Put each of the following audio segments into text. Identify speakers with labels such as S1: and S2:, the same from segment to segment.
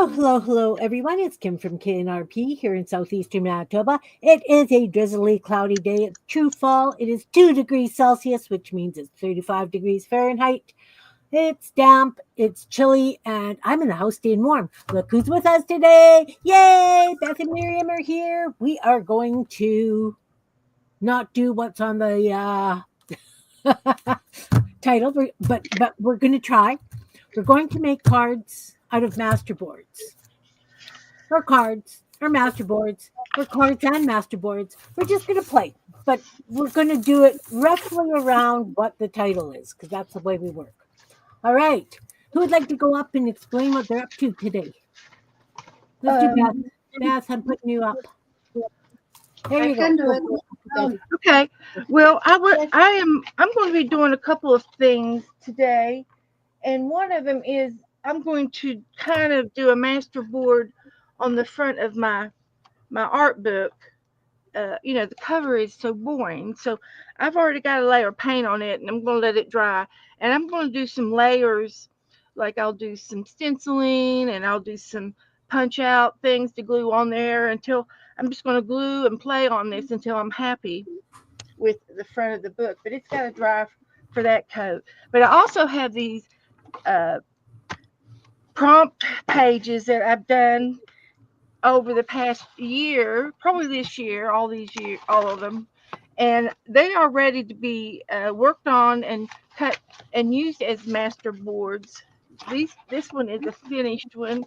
S1: Hello, everyone. It's Kim from K&RP here in southeastern Manitoba. It is a drizzly, cloudy day. It's true fall. It is 2 degrees Celsius, which means it's 35 degrees Fahrenheit. It's damp, it's chilly, and I'm in the house staying warm. Look who's with us today. Yay! Beth and Miriam are here. We are going to not do what's on the title, but we're going to try. We're going to make cards out of masterboards. Or cards, or masterboards, or cards and masterboards. We're just going to play, but we're going to do it roughly around what the title is, because that's the way we work. All right. Who would like to go up and explain what they're up to today? Let's do Beth. Beth, I'm putting you up. There you go.
S2: Okay. Well, I'm going to be doing a couple of things today, and one of them is I'm going to kind of do a masterboard on the front of my art book. The cover is so boring, so I've already got a layer of paint on it, and I'm going to let it dry, and I'm going to do some layers, like I'll do some stenciling, and I'll do some punch out things to glue on there until I'm just going to glue and play on this until I'm happy with the front of the book. But it's got to dry for that coat. But I also have these prompt pages that I've done over the past year, probably this year, all of them, and they are ready to be worked on and cut and used as master boards. This one is a finished one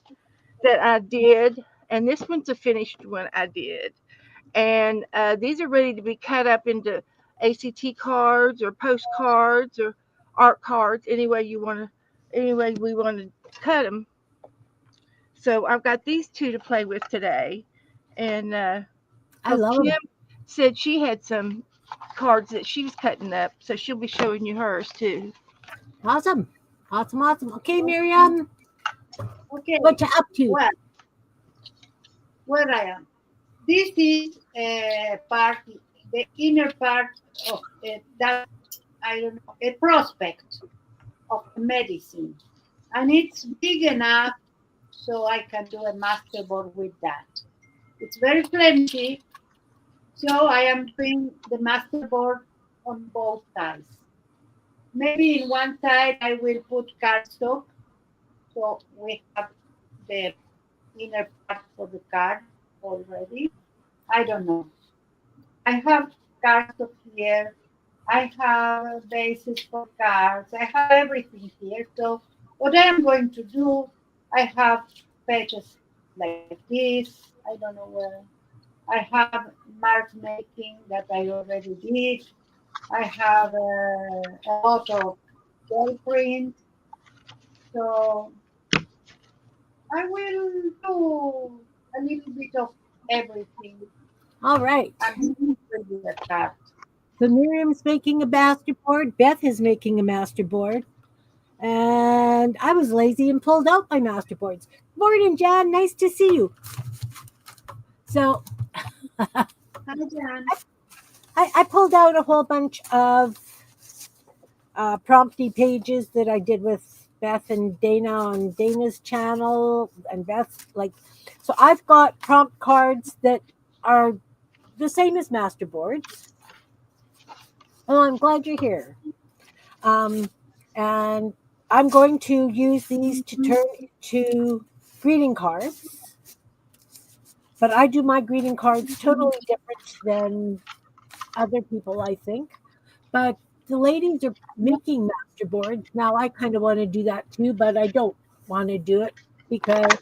S2: that I did, and this one's a finished one I did, and these are ready to be cut up into ACT cards or postcards or art cards, any way we want to cut them. So I've got these two to play with today, and
S1: I love
S2: Kim
S1: them.
S2: said she had some cards that she was cutting up, so she'll be showing you hers too.
S1: Awesome. Okay, Miriam,
S3: Okay.
S1: what you up to?
S3: Well, where I am. This is part, the inner part of that, I don't know, a prospect of medicine. And it's big enough so I can do a masterboard with that. It's very plenty, so I am doing the masterboard on both sides. Maybe in one side I will put cardstock, so we have the inner part for the card already. I don't know. I have cardstock here. I have bases for cards. I have everything here. So what I am going to do, I have pages like this. I don't know where. I have mark making that I already did. I have a lot of gel print. So I will do a little bit of everything.
S1: All right.
S3: I'm with the card.
S1: So Miriam's making a masterboard. Beth is making a masterboard. And I was lazy and pulled out my masterboards. Morning, Jan. Nice to see you. So
S3: Hi, Jan.
S1: I pulled out a whole bunch of prompty pages that I did with Beth and Dana on Dana's channel. And Beth, so I've got prompt cards that are the same as masterboards. Oh, I'm glad you're here. And I'm going to use these to turn into greeting cards. But I do my greeting cards totally different than other people, I think. But the ladies are making masterboards. Now I kind of want to do that too, but I don't want to do it because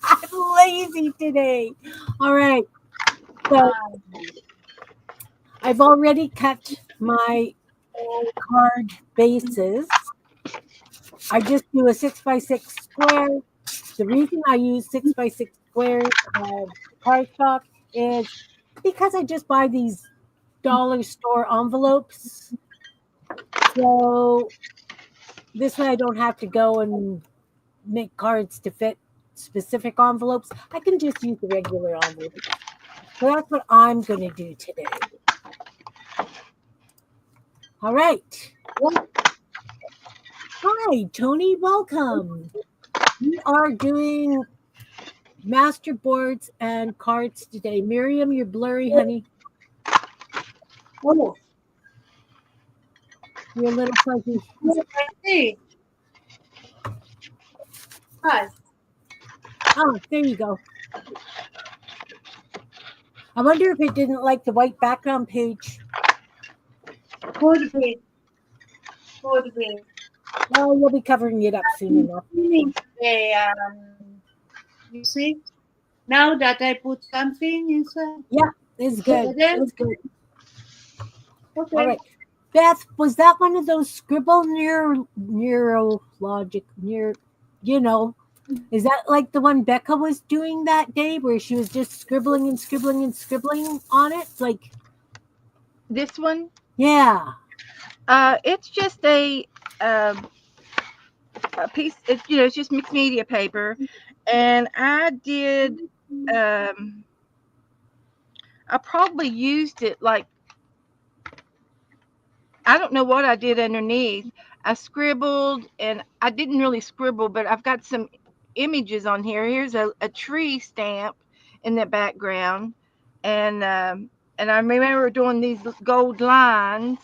S1: I'm lazy today. All right. So I've already cut my card bases. I just do a 6x6 square. The reason I use 6x6 squares of cardstock is because I just buy these dollar store envelopes. So this way I don't have to go and make cards to fit specific envelopes. I can just use the regular envelopes. So that's what I'm going to do today. All right. Hi, Tony. Welcome. We are doing masterboards and cards today. Miriam, you're blurry, honey.
S3: Oh,
S1: You're a little fuzzy.
S3: yes, I see. Hi.
S1: Oh, there you go. I wonder if it didn't like the white background page.
S3: Could be. Could be.
S1: Well, we'll be covering it up soon enough.
S3: The, you see, now that I put something inside,
S1: Yeah, it's good.
S3: then
S1: It's good.
S3: okay.
S1: All right. Beth, was that one of those scribble neurologic near you know, is that like the one Becca was doing that day where she was just scribbling and scribbling and scribbling on it? Like,
S2: This one,
S1: yeah.
S2: it's just a piece. It's just mixed media paper, and I did. Um, I probably used it like I don't know what I did underneath. I scribbled, and I didn't really scribble, but I've got some images on here. Here's a tree stamp in the background, and I remember doing these gold lines,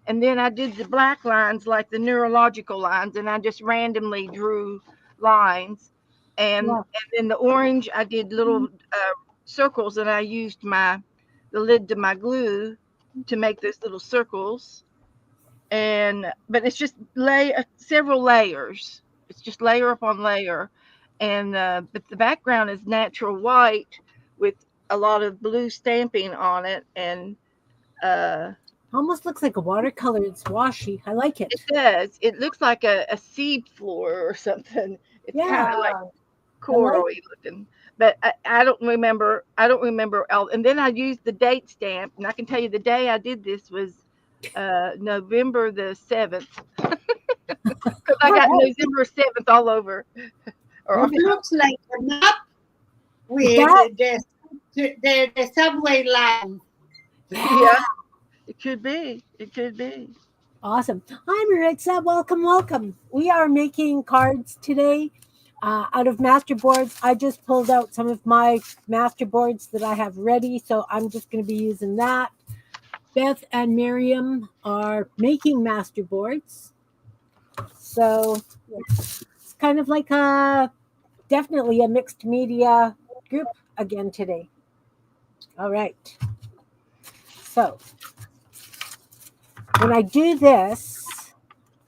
S2: and then I did the black lines like the neurological lines, and I just randomly drew lines, and
S1: Yeah.
S2: and then the orange I did little circles, and I used the lid to my glue to make those little circles, and but it's just several layers. It's just layer upon layer, and but the background is natural white with a lot of blue stamping on it, and uh,
S1: Almost looks like a watercolor. It's washy. I like
S2: it
S1: it.
S2: does. It looks like a seed floor or something. It's kind
S1: Yeah,
S2: of like
S3: Wow.
S1: I like
S2: corduroy looking. But I don't remember. I don't remember. And then I used the date stamp, and I can tell you the day I did this was November the 7th, because I
S1: all
S2: got
S1: right.
S2: November 7th all over. Or
S3: It
S1: Maybe
S3: looks like a map with
S1: that.
S3: the subway line.
S1: Yeah.
S2: yeah, it could be. It could be.
S1: Awesome. Hi, Maritza. Welcome, welcome. We are making cards today out of masterboards. I just pulled out some of my masterboards that I have ready, so I'm just going to be using that. Beth and Miriam are making masterboards. So it's kind of like definitely a mixed media group again today. All right. So when I do this,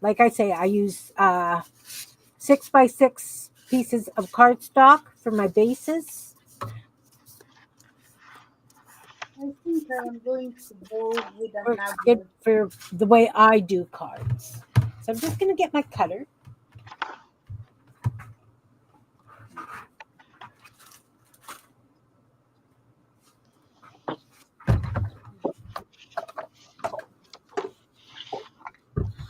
S1: like I say, I use 6x6 pieces of cardstock for my bases.
S3: I think I'm going to go with
S1: It
S3: another.
S1: for the way I do cards. So I'm just going to get my cutter.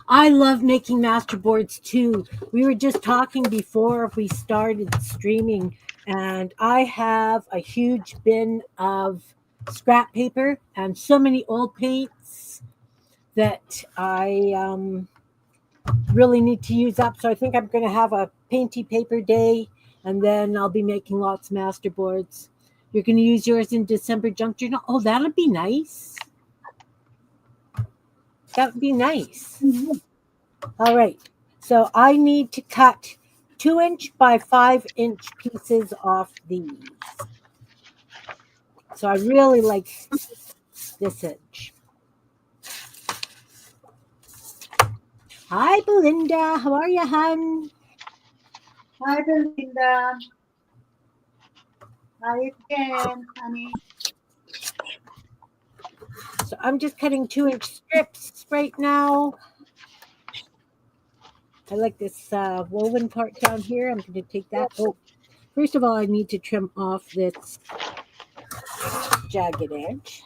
S1: I love making masterboards too. We were just talking before we started streaming, and I have a huge bin of scrap paper and so many old paints that I really need to use up. So I think I'm going to have a painty paper day, and then I'll be making lots of masterboards. You're going to use yours in December junk journal. Oh, that'll be nice. That would be nice. All right. So I need to cut 2-inch by 5-inch pieces off these. So I really like this inch. Hi, Belinda. How are you, hon?
S3: Hi, Belinda. Hi again, honey.
S1: So I'm just cutting 2-inch strips right now. I like this woven part down here. I'm going to take that. Oh, first of all, I need to trim off this jagged edge.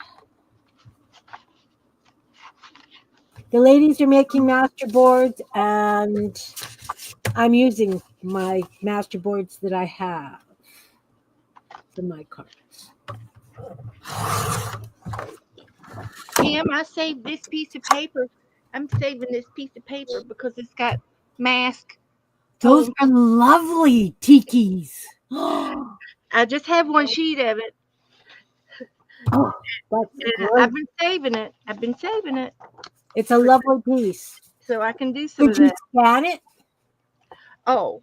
S1: The ladies are making masterboards, and I'm using my masterboards that I have for my cards.
S2: Kim, I saved this piece of paper. I'm saving this piece of paper because it's got mask
S1: Those
S2: Oh,
S1: are lovely tikis. Oh,
S2: I just have one sheet of it.
S1: that's
S2: And
S1: great.
S2: I've been saving it. I've been saving it
S1: It's a lovely piece.
S2: so I can do some
S1: Did
S2: of
S1: you
S2: that.
S1: scan it?
S2: Oh,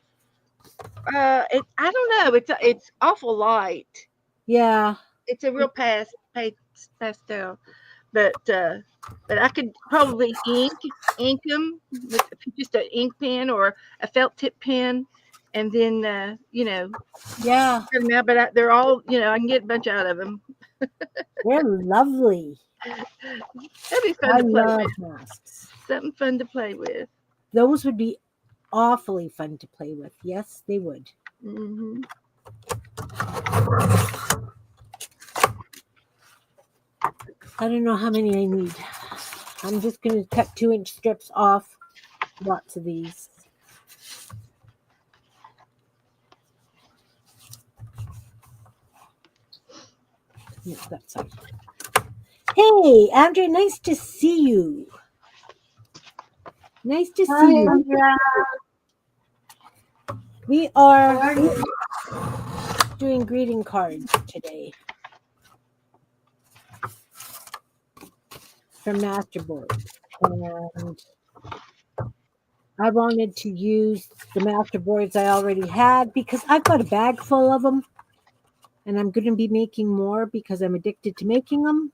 S2: I don't know. It's awful light.
S1: Yeah.
S2: It's a real pastel, but I could probably ink them with just an ink pen or a felt tip pen, and then
S1: Yeah.
S2: print 'em out. But they're all I can get a bunch out of them.
S1: They're lovely.
S2: That'd be fun
S1: I
S2: to play
S1: love
S2: with.
S1: masks.
S2: Something fun to play with.
S1: Those would be awfully fun to play with. Yes, they would.
S2: Hmm.
S1: I don't know how many I need. I'm just going to cut 2-inch strips off. Lots of these. Yeah, that side. Hey, Andrea, nice to see you. Nice to
S3: Hi,
S1: see you.
S3: Andrea.
S1: We
S3: How
S1: are
S3: are you?
S1: doing greeting cards today from Masterboards. And I wanted to use the Masterboards I already had because I've got a bag full of them. And I'm going to be making more because I'm addicted to making them.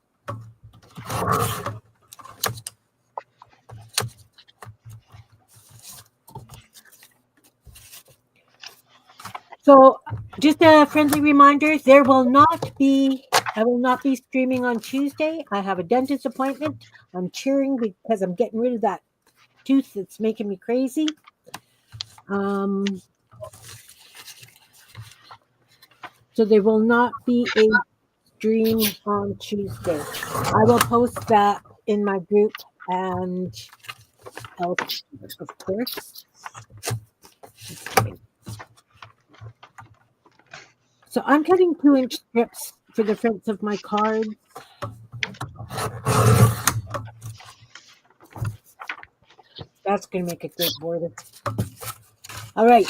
S1: So, just a friendly reminder, I will not be streaming on Tuesday. I have a dentist appointment. I'm cheering because I'm getting rid of that tooth that's making me crazy. So there will not be a stream on Tuesday. I will post that in my group and else, of course. So I'm cutting 2-inch strips for the fronts of my cards. That's going to make a great border. All right.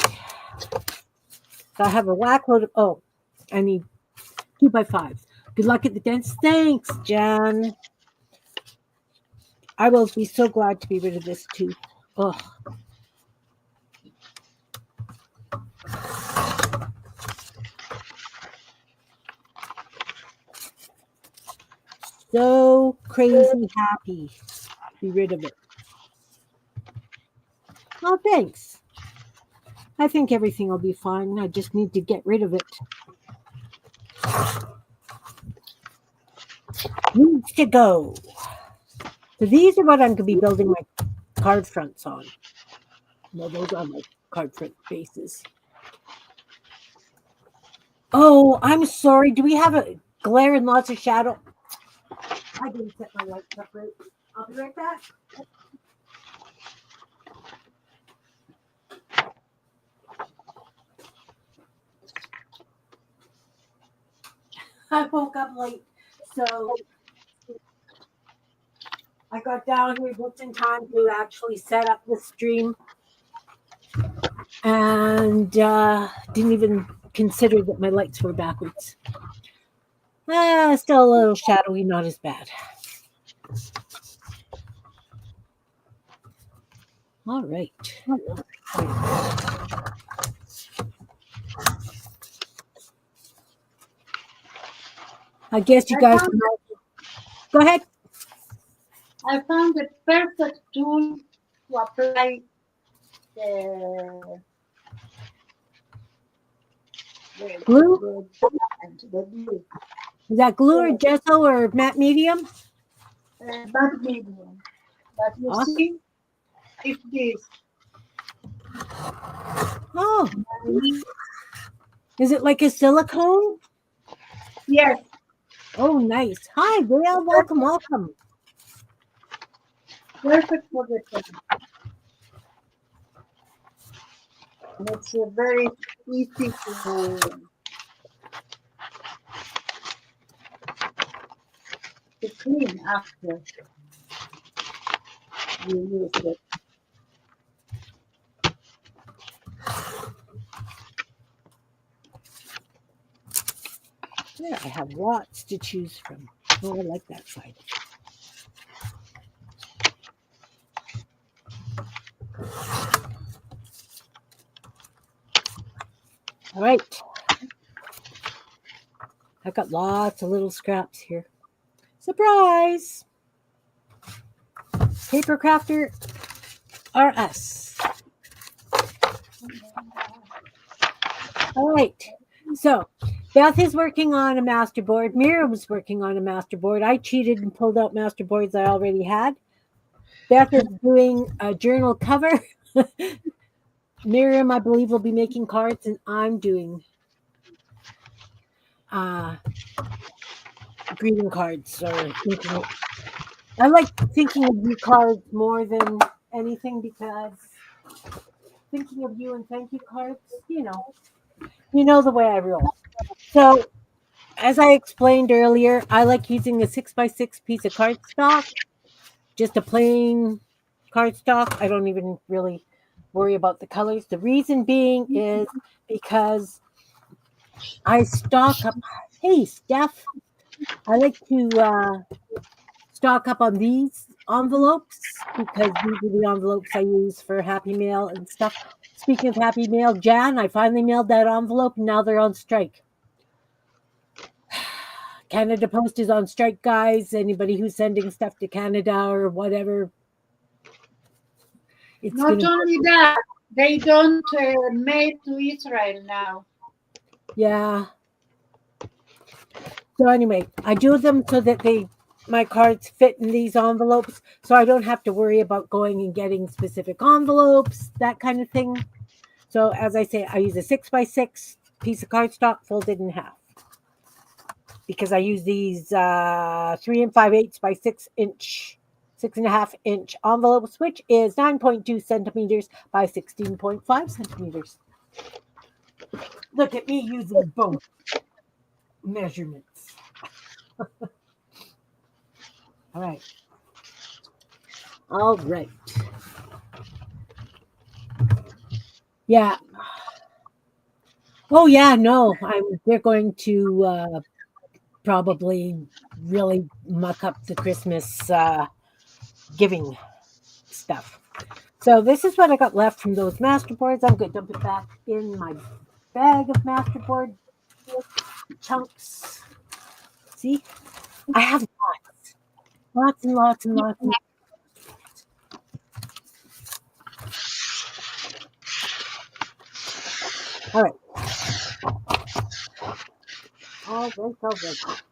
S1: So I have a whack load of, I need 2x5s. Good luck at the dance. Thanks, Jan. I will be so glad to be rid of this tooth. Oh. So crazy happy to be rid of it. Oh, thanks. I think everything will be fine. I just need to get rid of it. Needs to go. So these are what I'm going to be building my card fronts on. No, those are my card front bases. Oh, I'm sorry. Do we have a glare and lots of shadow? I didn't set my lights up right. I'll be right back. I woke up late, so I got down here just in time to actually set up the stream and didn't even consider that my lights were backwards. Still a little shadowy, not as bad. All right. I guess you guys go ahead.
S3: I found the perfect tool to apply the,
S1: Glue?
S3: the glue.
S1: Is that glue or gesso or matte medium?
S3: That medium. But you
S1: Awesome.
S3: see, if this.
S1: Oh, is it like a silicone?
S3: Yes.
S1: Oh, nice. Hi, Gail. Welcome, welcome.
S3: Perfect for the pen. And it's very easy to clean after you use it.
S1: There, I have lots to choose from. Oh, I like that side. All right. I've got lots of little scraps here. Surprise! Paper Crafter RS. All right. So Beth is working on a masterboard. Miriam's working on a masterboard. I cheated and pulled out masterboards I already had. Beth is doing a journal cover. Miriam, I believe, will be making cards, and I'm doing uh, greeting cards or thinking. I like thinking of you cards more than anything because thinking of you and thank you cards, you know the way I roll. So as I explained earlier, I like using a 6x6 piece of cardstock, just a plain cardstock. I don't even really worry about the colors. The reason being is because I stock up. Hey, Steph, I like to stock up on these envelopes because these are the envelopes I use for Happy Mail and stuff. Speaking of Happy Mail, Jan, I finally mailed that envelope and now they're on strike. Canada Post is on strike, guys. Anybody who's sending stuff to Canada or whatever, it's
S3: Not
S1: gonna.
S3: only that, they don't mail to Israel now.
S1: Yeah. So anyway, I do them so that my cards fit in these envelopes, so I don't have to worry about going and getting specific envelopes, that kind of thing. So as I say, I use a 6x6 piece of cardstock folded in half because I use these 3 5/8 by 6 inch, 6.5 inch envelopes, which is 9.2 centimeters by 16.5 centimeters. Look at me using both measurements. All right. All right. Yeah. Oh yeah, no. They're going to probably really muck up the Christmas giving stuff. So this is what I got left from those masterboards. I'm going to dump it back in my bag of masterboard chunks. See, I have lots and lots and lots. All right. All right. All right.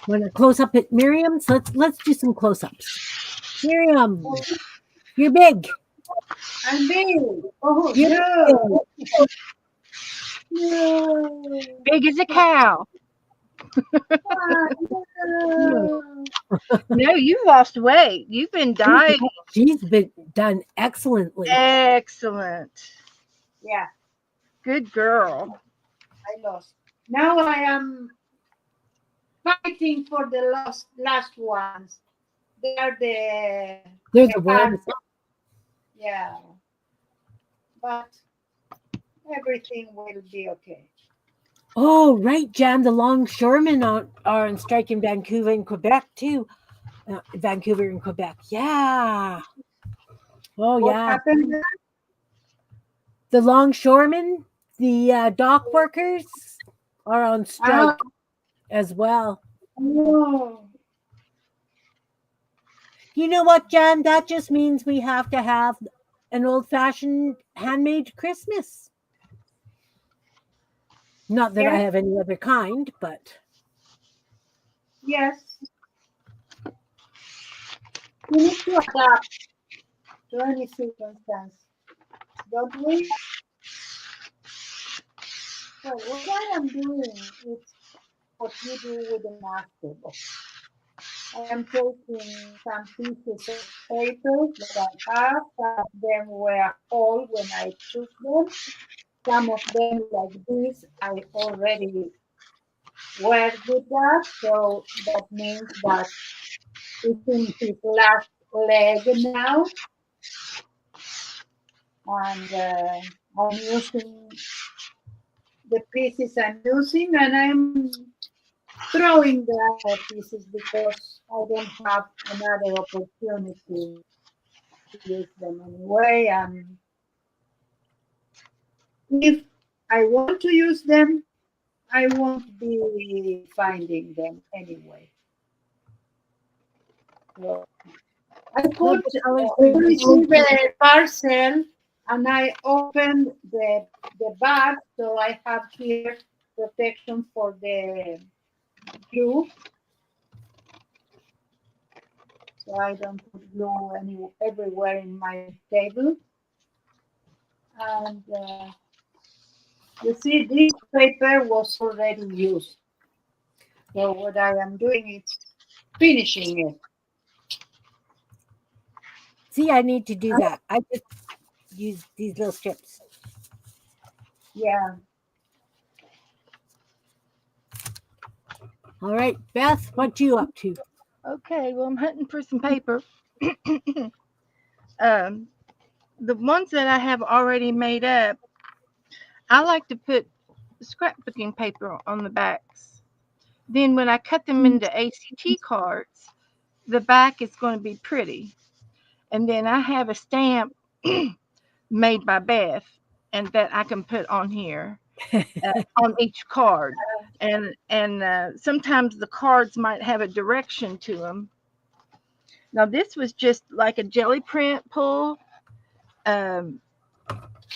S1: Want to close up at Miriam's? Let's do some close ups. Miriam, you're big.
S3: I'm big. Oh,
S1: You're
S3: no.
S1: big.
S3: No.
S2: Big as a cow.
S3: Ah, no.
S2: No, you've lost weight. You've been dieting.
S1: She's been done excellently.
S2: Excellent.
S3: Yeah,
S2: Good girl.
S3: I lost. Now I am fighting for the last ones. They are
S1: They're
S3: the
S1: the
S3: hard.
S1: worst.
S3: Yeah, but everything will be okay.
S1: Oh, right, Jan. The longshoremen are on strike in Vancouver and Quebec too. Vancouver and Quebec. Yeah. Oh,
S3: What
S1: yeah.
S3: happened?
S1: The longshoremen, the dock workers are on strike
S3: Ah,
S1: as well.
S3: no.
S1: You know what, Jan? That just means we have to have an old fashioned handmade Christmas. Not that I
S3: Yes,
S1: have any other kind, but
S3: yes. We need to adapt to any circumstance, don't we? So what I am doing is what you do with the master book. I am taking some pieces of paper that I have. Some of them were old when I took them. Some of them, like this, I already worked with that. So that means that it's in his last leg now. And I'm using the pieces I'm using, and I'm throwing the other pieces because I don't have another opportunity to use them anyway. And if I want to use them, I won't be finding them anyway. So I
S1: Love
S3: put
S1: the colors
S3: I
S1: for this.
S3: received a parcel and I opened the bag, so I have here protection for the glue, so I don't put glue everywhere in my table. And you see, this paper was already used. So what I am doing is finishing it.
S1: See, I need to do that. I just use these little strips.
S3: Yeah.
S1: All right, Beth, what you up to?
S2: Okay, well, I'm hunting for some paper. um, the ones that I have already made up, I like to put scrapbooking paper on the backs. Then when I cut them into ACT cards, the back is going to be pretty. And then I have a stamp made by Beth, and that I can put on here on each card. And sometimes the cards might have a direction to them. Now this was just like a jelly print pull, um,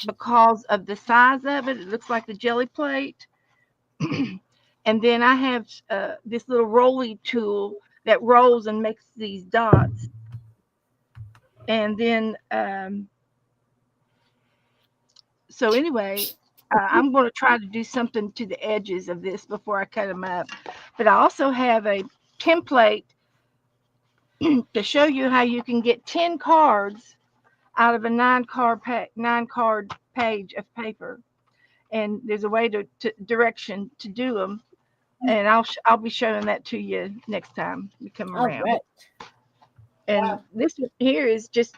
S2: because of the size of it. It looks like the jelly plate. And then I have this little rolly tool that rolls and makes these dots. And then, so anyway, I'm going to try to do something to the edges of this before I cut them up. But I also have a template to show you how you can get 10 cards out of a 9 card page of paper. And there's a way to direction to do them, and I'll be showing that to you next time we come
S1: All
S2: around.
S1: right.
S2: And this one here is just,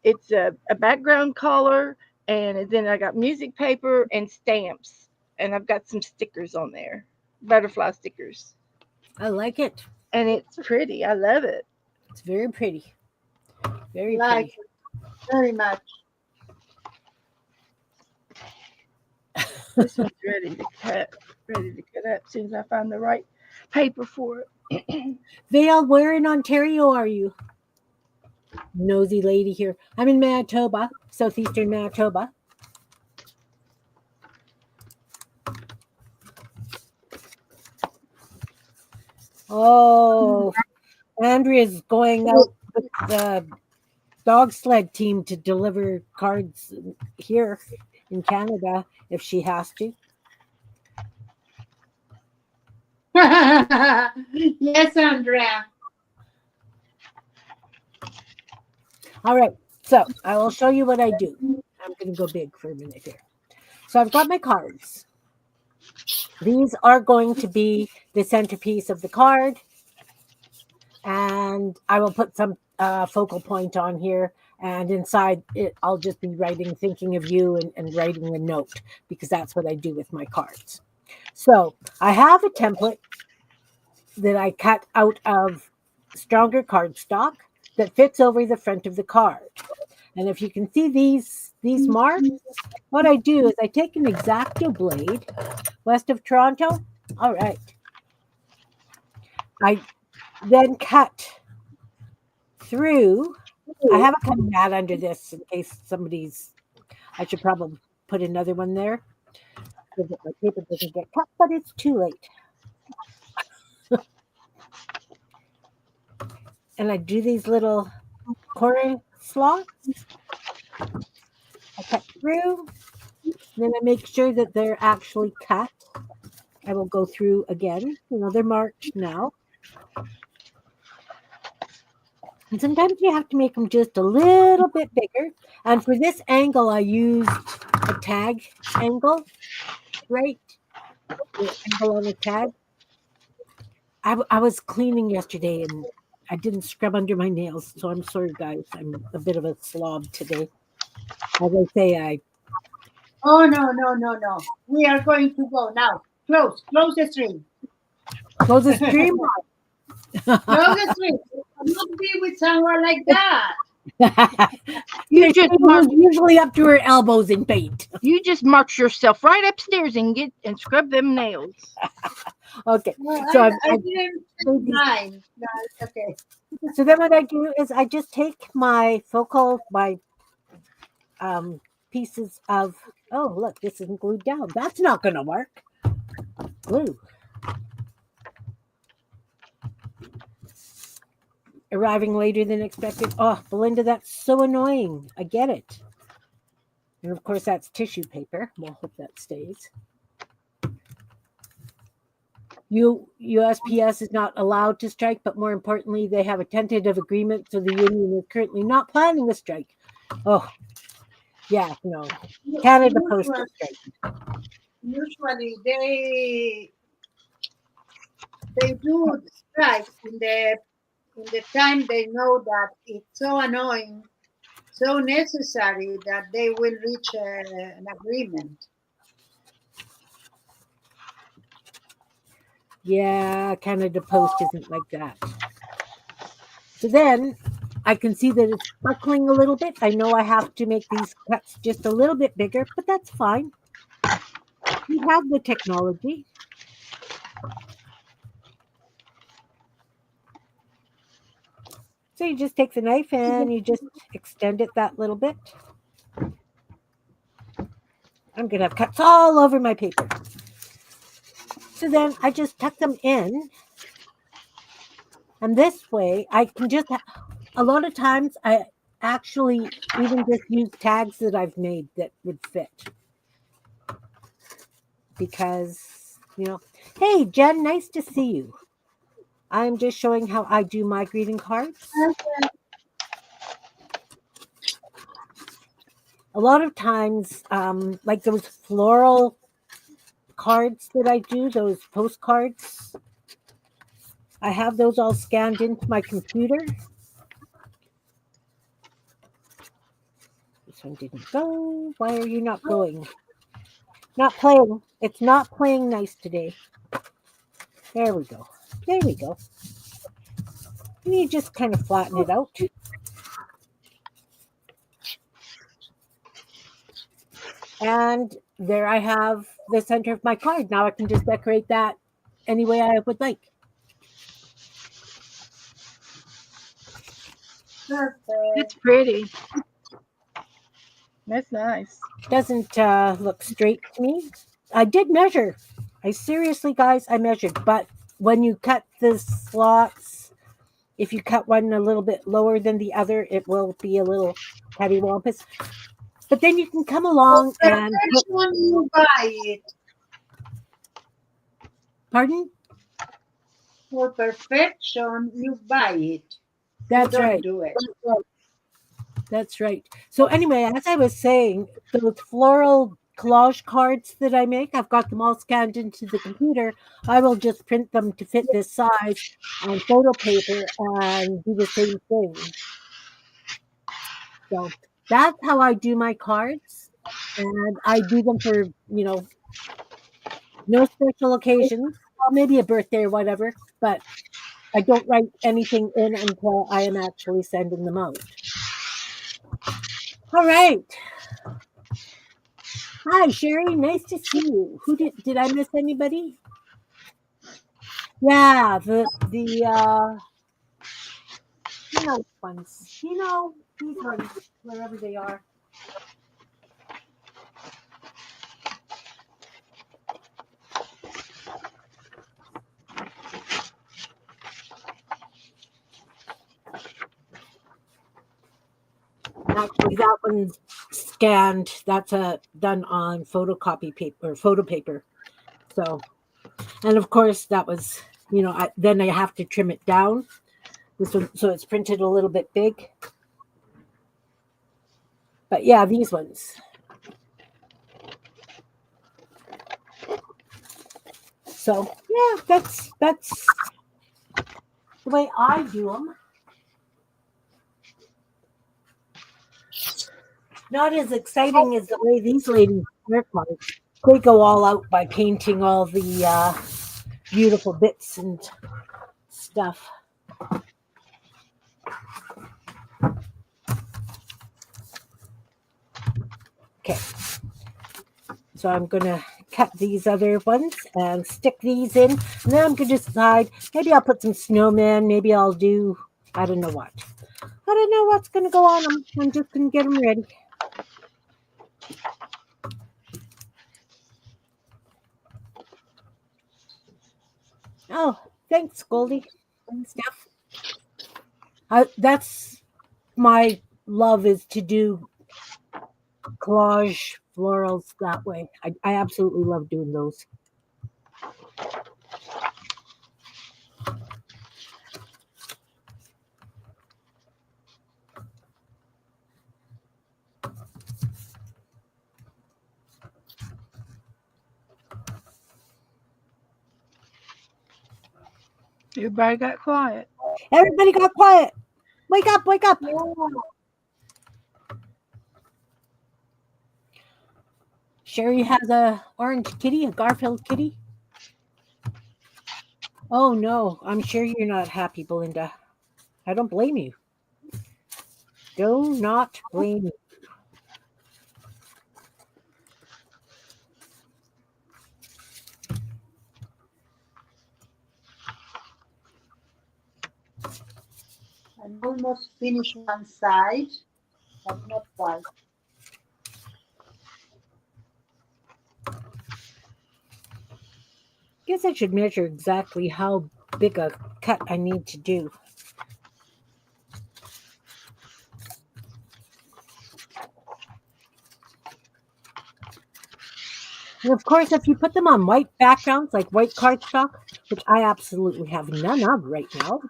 S2: it's a background color, and then I got music paper and stamps, and I've got some stickers on there, butterfly stickers,
S1: I like it.
S2: and it's pretty. I love it.
S1: It's very pretty. Very
S3: Like
S1: pretty.
S3: it very much.
S2: This one's ready to cut up as soon as I find the right paper for it.
S1: Vale, where in Ontario are you? Nosy lady here. I'm in Manitoba, southeastern Manitoba. Oh, Andrea's going out with the dog sled team to deliver cards here in Canada if she has to.
S3: Yes, Andrea.
S1: All right, so I will show you what I do. I'm going to go big for a minute here. So I've got my cards. These are going to be the centerpiece of the card. And I will put some focal point on here. And inside it, I'll just be writing, thinking of you and writing a note because that's what I do with my cards. So I have a template that I cut out of stronger cardstock that fits over the front of the card. And if you can see these marks, what I do is I take an X-Acto blade west of Toronto. All right. I then cut through. I have a cutting mat under this in case I should probably put another one there so that my paper doesn't get cut, but it's too late. And I do these little corner slots. I cut through, then I make sure that they're actually cut. I will go through again. They're marked now. And sometimes you have to make them just a little bit bigger. And for this angle, I used a tag angle, right? The angle on a tag. I was cleaning yesterday and I didn't scrub under my nails. So I'm sorry, guys. I'm a bit of a slob today. As I say, I
S3: Oh, no, no, no, no. We are going to go now. Close the stream.
S1: Close the
S3: Close
S1: stream.
S3: the stream. You cannot be with someone like that.
S2: You just
S1: Was usually up to her elbows in paint.
S2: march yourself right upstairs and scrub them nails.
S1: Okay,
S3: No,
S1: so
S3: I
S1: I've
S3: didn't
S1: made these.
S3: mine. No, it's okay.
S1: So then what I do is I just take my pieces of. Oh, look, this isn't glued down. That's not going to work. Glue. Arriving later than expected. Oh, Belinda, that's so annoying. I get it. And of course, that's tissue paper. We'll hope that stays. USPS is not allowed to strike, but more importantly, they have a tentative agreement, so the union is currently not planning a strike. Oh, yeah, no. Canada Post is striking.
S3: Usually they do strike in the time they know that it's so annoying, so necessary that they will reach an agreement.
S1: Yeah, Canada Post isn't like that. So then I can see that it's buckling a little bit. I know I have to make these cuts just a little bit bigger, but that's fine. We have the technology. So you just take the knife and you just extend it that little bit. I'm going to have cuts all over my paper. So then I just tuck them in. And this way I can just, a lot of times I actually even just use tags that I've made that would fit. Because, hey, Jen, nice to see you. I'm just showing how I do my greeting cards. A lot of times, like those floral cards that I do, those postcards, I have those all scanned into my computer. This one didn't go. Why are you not going? Not playing. It's not playing nice today. There we go. There we go. And you just kind of flatten it out. And there I have the center of my card. Now I can just decorate that any way I would like.
S3: Perfect.
S2: That's pretty. That's nice.
S1: Doesn't look straight to me. I did measure. I seriously, guys, I measured. But when you cut the slots, if you cut one a little bit lower than the other, it will be a little cattywampus. But then you can come along
S3: For
S1: and
S3: perfection, you buy it.
S1: pardon?
S3: For perfection, you buy it.
S1: That's
S3: You don't
S1: right.
S3: do it.
S1: That's right. So anyway, as I was saying, those floral collage cards that I make, I've got them all scanned into the computer. I will just print them to fit this size on photo paper and do the same thing. So that's how I do my cards. And I do them for, no special occasions. Well, maybe a birthday or whatever, but I don't write anything in until I am actually sending them out. All right. Hi, Sherry. Nice to see you. Who did I miss anybody? Yeah, the ones. These ones, wherever they are. Actually, that one's scanned. That's done on photocopy paper or photo paper. So, and of course, that was then I have to trim it down. This one, so it's printed a little bit big. But yeah, these ones. So yeah, that's the way I do them. Not as exciting as the way these ladies work on it. They go all out by painting all the beautiful bits and stuff. Okay, so I'm gonna cut these other ones and stick these in. And then I'm gonna decide, maybe I'll put some snowmen, maybe I'll do, I don't know what. I don't know what's gonna go on them. I'm just gonna get them ready. Oh, thanks, Goldie. Steph. That's my love, is to do collage florals that way. I absolutely love doing those.
S2: Everybody got quiet.
S1: Everybody got quiet. Wake up, wake up.
S3: Yeah.
S1: Sherry has a orange kitty, a Garfield kitty. Oh no, I'm sure you're not happy, Belinda. I don't blame you. Do not blame you.
S3: I'm almost finished one side, but not quite.
S1: Guess I should measure exactly how big a cut I need to do. And of course, if you put them on white backgrounds, like white cardstock, which I absolutely have none of right now,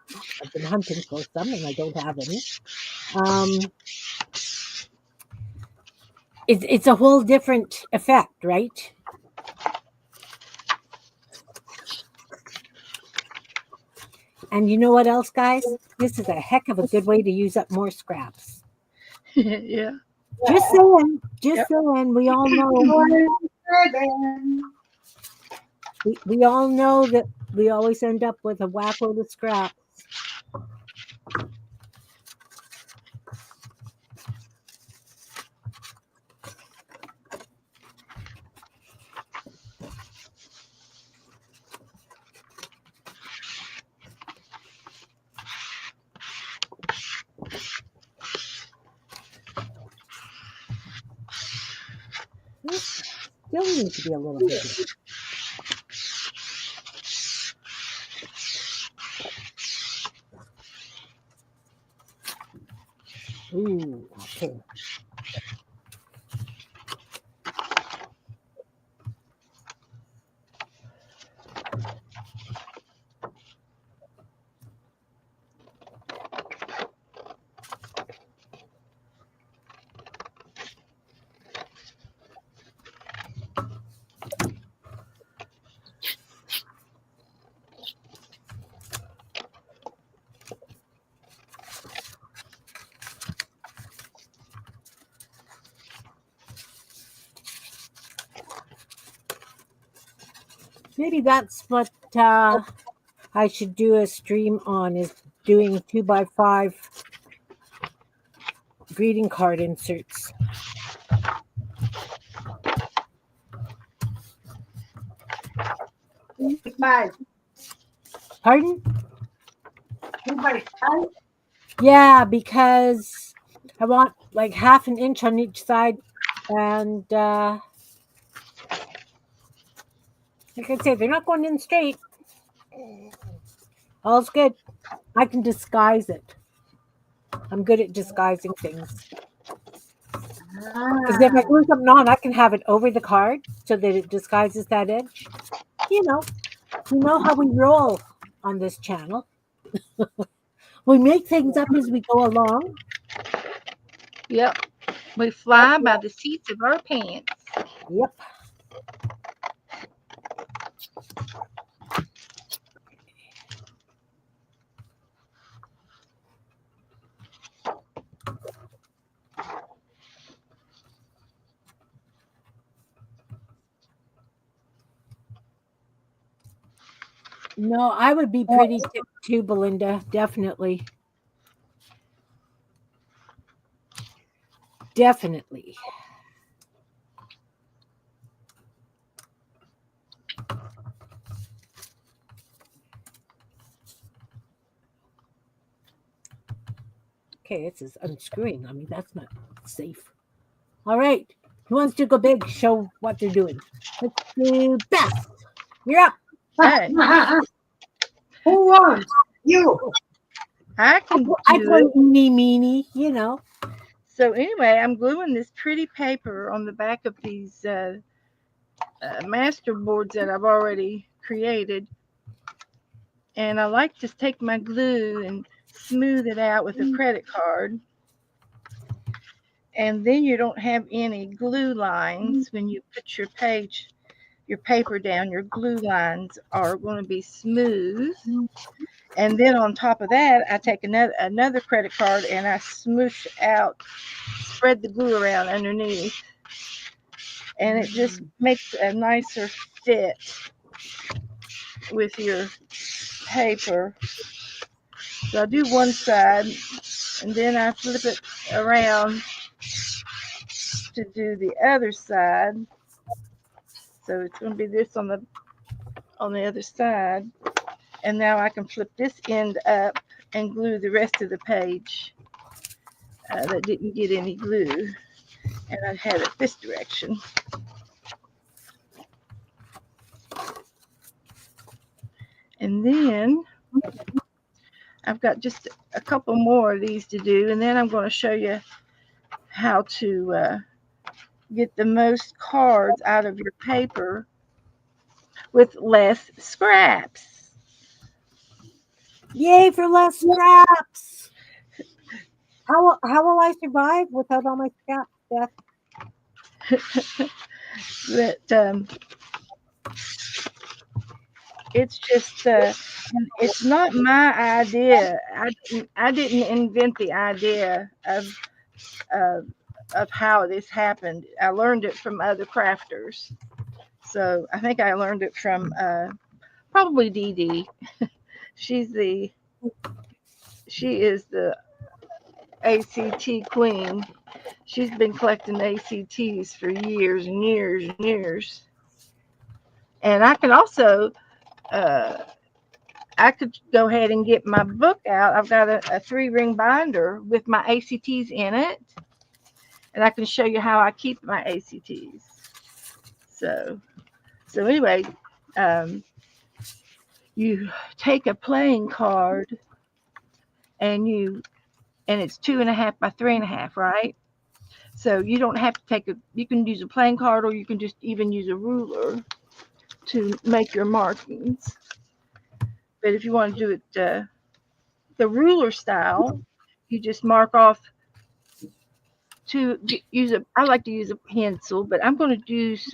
S1: I've been hunting for some and I don't have any. It's a whole different effect, right? And you know what else, guys? This is a heck of a good way to use up more scraps.
S2: Yeah.
S1: Just saying,
S2: Yep.
S1: we all know. We all know that we always end up with a whack load of scraps. Still need to be a little bigger. Ooh, okay. Maybe that's what I should do a stream on, is doing 2x5 greeting card inserts.
S3: Five.
S1: Pardon?
S3: 2 by 5.
S1: Yeah, because I want like half an inch on each side, and like I say, they're not going in straight. All's good. I can disguise it. I'm good at disguising things. Because if I glue something on, I can have it over the card so that it disguises that edge. You know how we roll on this channel. We make things up as we go along.
S2: Yep. We fly by the seats of our pants.
S1: Yep. No, I would be pretty sick too, Belinda. Definitely. Definitely. Okay, it says unscrewing. I mean, that's not safe. All right. Who wants to go big? Show what they're doing. Let's do Beth. You're up.
S2: Hey,
S3: Who wants? You.
S2: I can
S1: I
S2: do
S1: play
S2: it.
S1: eeny meeny, you know.
S2: So anyway, I'm gluing this pretty paper on the back of these Masterboards that I've already created. And I like to take my glue and smooth it out with a credit card. And then you don't have any glue lines when you put your paper down. Your glue lines are going to be smooth. And then on top of that, I take another credit card and I smoosh out, spread the glue around underneath. And it just makes a nicer fit with your paper. So I do one side and then I flip it around to do the other side. So it's going to be this on the other side. And now I can flip this end up and glue the rest of the page that didn't get any glue. And I have it this direction. And then I've got just a couple more of these to do. And then I'm going to show you how to get the most cards out of your paper with less scraps.
S1: Yay for less scraps. How will I survive without all my scraps, Beth?
S2: But it's just it's not my idea. I didn't invent the idea uh, of how this happened. I learned it from other crafters. So I think I learned it from probably Dee Dee. She is the ACT queen. She's been collecting ACTs for years and years and years. And I can also uh, I could go ahead and get my book out. I've got a 3-ring binder with my ACTs in it, and I can show you how I keep my ACTs. So anyway, you take a playing card, and it's 2.5 by 3.5, right? So you don't have to you can use a playing card, or you can just even use a ruler to make your markings. But if you want to do it the ruler style, you just mark off I like to use a pencil, but I'm going to use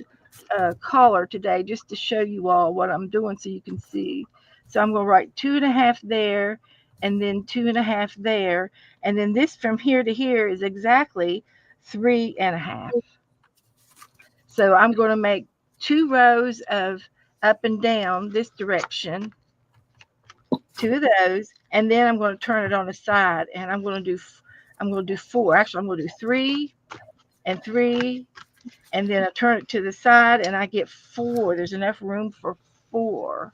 S2: a color today just to show you all what I'm doing so you can see. So I'm going to write 2.5 there, and then 2.5 there, and then this from here to here is exactly 3.5. So I'm going to make 2 rows of up and down this direction, 2 of those, and then I'm going to turn it on the side, and I'm going to do 4. Actually, I'm going to do 3 and 3, and then I turn it to the side, and I get 4. There's enough room for 4.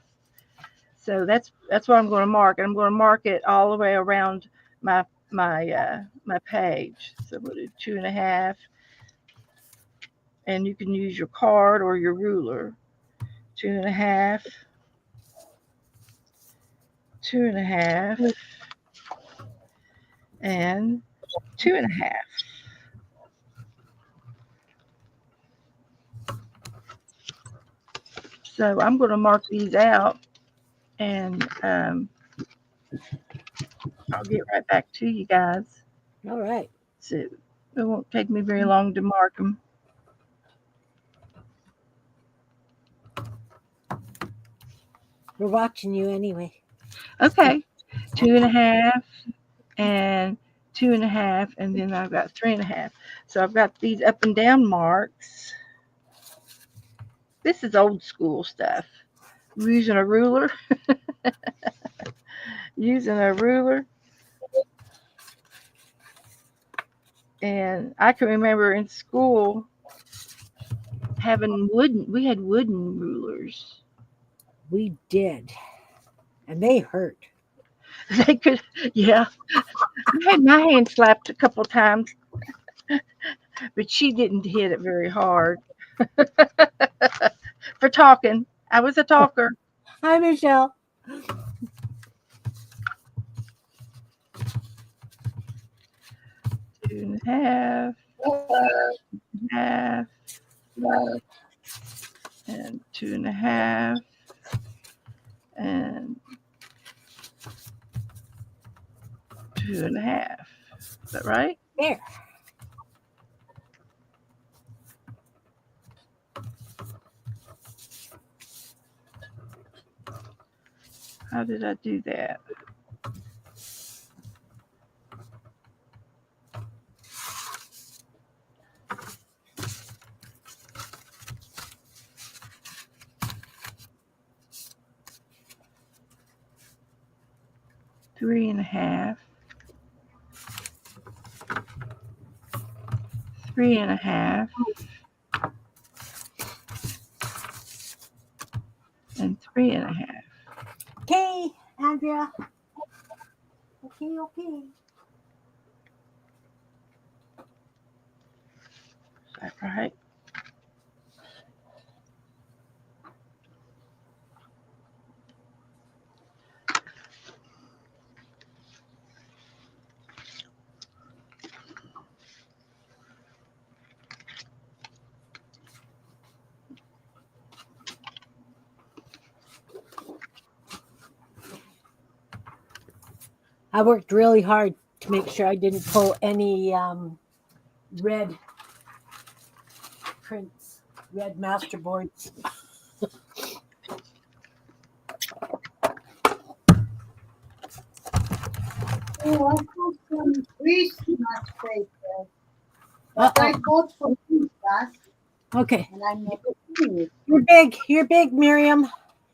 S2: So that's what I'm going to mark, and I'm going to mark it all the way around my page. So we'll do 2.5, and you can use your card or your ruler. 2.5, 2.5, and 2.5. So I'm going to mark these out, and I'll get right back to you guys.
S1: All right.
S2: So it won't take me very long to mark them.
S1: We're watching you anyway.
S2: Okay, 2.5 and 2.5, and then I've got 3.5. So I've got these up and down marks. This is old school stuff. using a ruler, using a ruler. And I can remember in school having we had wooden rulers.
S1: We did, and they hurt.
S2: They could, yeah. I had my hand slapped a couple times, but she didn't hit it very hard for talking. I was a talker.
S1: Hi, Michelle.
S2: 2.5, half, and 2.5, and 2.5. Is that right?
S1: There.
S2: How did I do that? Three and a half, 3.5, and 3.5.
S1: Okay, Andrea. Okay, okay.
S2: Is that right?
S1: I worked really hard to make sure I didn't pull any red prints, red masterboards.
S3: Oh, I got some Christmas paper that I
S1: Uh-oh.
S3: bought for Christmas,
S1: Okay.
S3: and I'm not opening it.
S1: You're big. You're big, Miriam.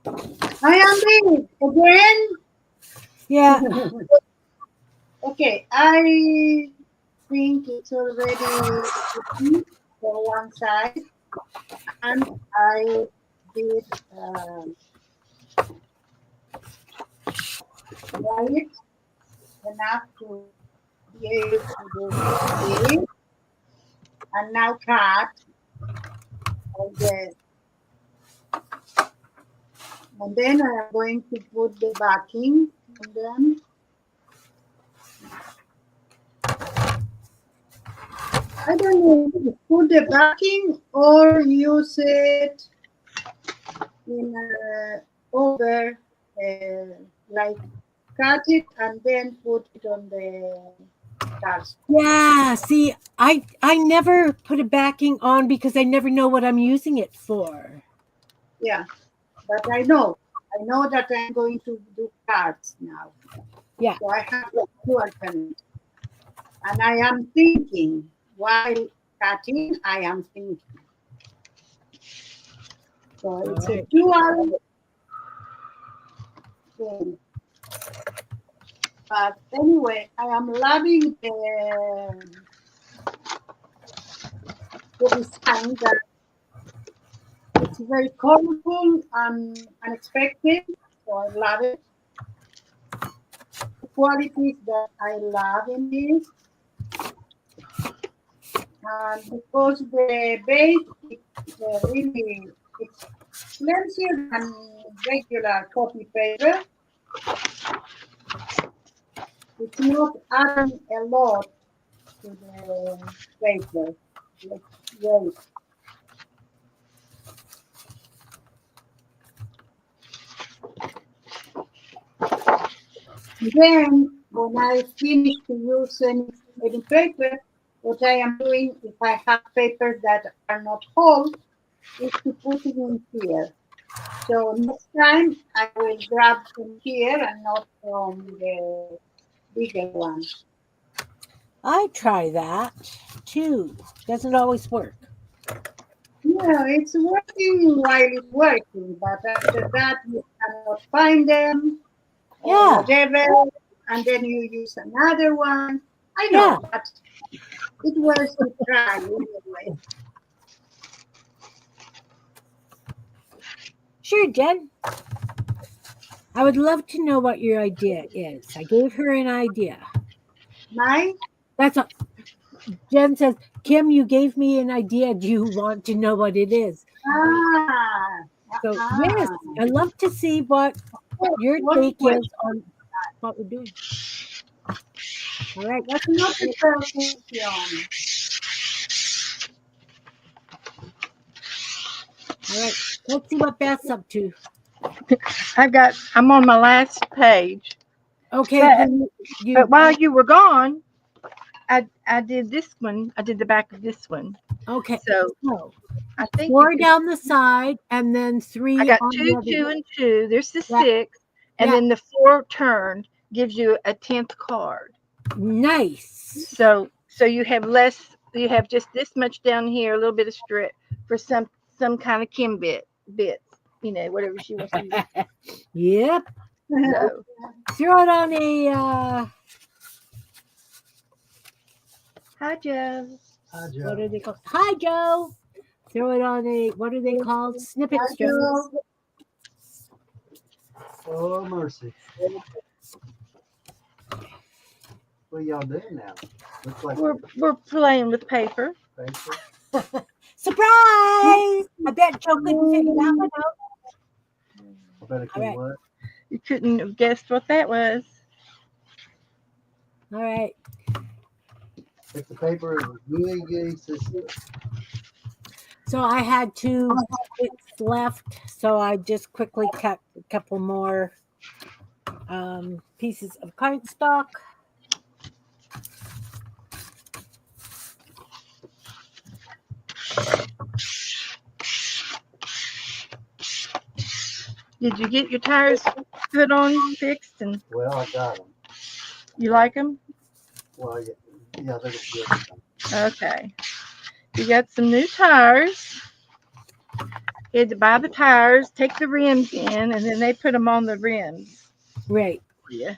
S3: I am big again.
S1: Yeah.
S3: Okay, I think it's already cooking for one side, and I did right enough to be able to do this, and now cut all the, and then I'm going to put the backing on them. I don't know, put the backing or use it in over, like cut it and then put it on the cars.
S1: Yeah. See, I never put a backing on because I never know what I'm using it for.
S3: Yeah, but I know that I'm going to do cards now.
S1: Yeah.
S3: So I have two alternatives. And I am thinking, while cutting, I am thinking. So it's a
S1: Right.
S3: dual thing. But anyway, I am loving the design that it's very colorful and unexpected. So I love it. The qualities that I love in this. And because the base is really expensive than regular copy paper, it's not adding a lot to the paper. Let's wait. Then, when I finish to use any paper, what I am doing, if I have papers that are not whole, is to put it in here. So next time I will grab from here and not from the bigger one.
S1: I try that too. Doesn't always work.
S3: it's working while it's working, but after that you cannot find them or
S1: Yeah,
S3: whatever, and then you use another one. I
S1: yeah.
S3: know, but it was to try anyway.
S1: Sure, Jen. I would love to know what your idea is. I gave her an idea.
S3: Mine?
S1: That's what Jen says. Kim, you gave me an idea. Do you want to know what it is?
S3: Ah,
S1: So, yes, I'd love to see what your
S3: what
S1: take
S3: question?
S1: is on what we're doing. All right.
S3: That's not a fair question.
S1: All right. Let's see what Beth's up to.
S2: I'm on my last page.
S1: Okay,
S2: But
S1: then
S2: but while you were gone, I did this one. I did the back of this one.
S1: okay.
S2: So
S1: So
S2: I think you
S1: 4
S2: can.
S1: down the side and then
S2: I
S1: 3
S2: got
S1: on the
S2: two,
S1: other.
S2: 2, and 2. There's the
S1: Yeah,
S2: 6, and
S1: yeah.
S2: then the 4 turned gives you a 10th card.
S1: Nice.
S2: So you have less. You have just this much down here, a little bit of strip for some kind of Kim bits. Whatever she wants to do.
S1: Yep.
S2: So
S1: Throw it on a
S2: hi, Joe.
S4: Hi,
S1: what
S4: Joe.
S1: are they called? Hi Joe. Throw it on a what are they called? Snippet
S3: I
S1: strips.
S3: do.
S4: Oh, mercy. What y'all doing now? Looks like
S2: We're playing with paper.
S4: paper.
S1: Surprise! I bet Joe couldn't figure that one out.
S4: I bet it
S1: All
S4: can
S1: right.
S4: what?
S2: You couldn't have guessed what that was.
S1: All right.
S4: If the paper is gooey goose,
S1: So I had 2 bits left, so I just quickly cut a couple more pieces of cardstock.
S2: Did you get your tires put on, fixed, and
S4: well, I got them.
S2: you like them?
S4: Well, yeah, they're good.
S2: Okay. You got some new tires. You had to buy the tires, take the rims in, and then they put them on the rims.
S1: Right.
S2: Yeah.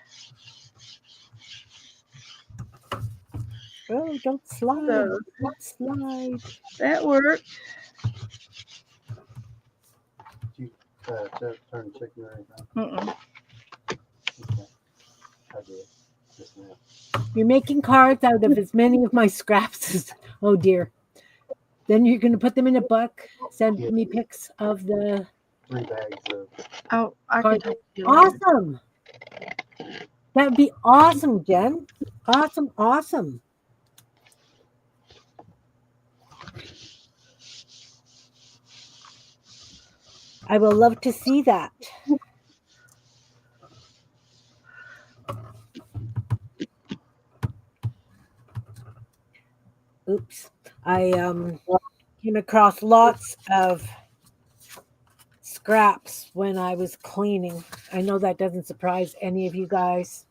S1: Oh, don't slide.
S2: So
S1: Don't slide.
S2: that worked.
S4: Did you turn chicken or anything?
S2: Mm-mm.
S4: Okay. I did. Just now.
S1: You're making cards out of as many of my scraps as, oh dear. Then you're going to put them in a book. Send
S4: Yeah.
S1: me pics of the
S4: 3 bags of.
S2: Oh, I can
S1: cards.
S2: talk to you later.
S1: Awesome. That would be awesome, Jen. Awesome, awesome. I will love to see that. Oops. I came across lots of scraps when I was cleaning. I know that doesn't surprise any of you guys.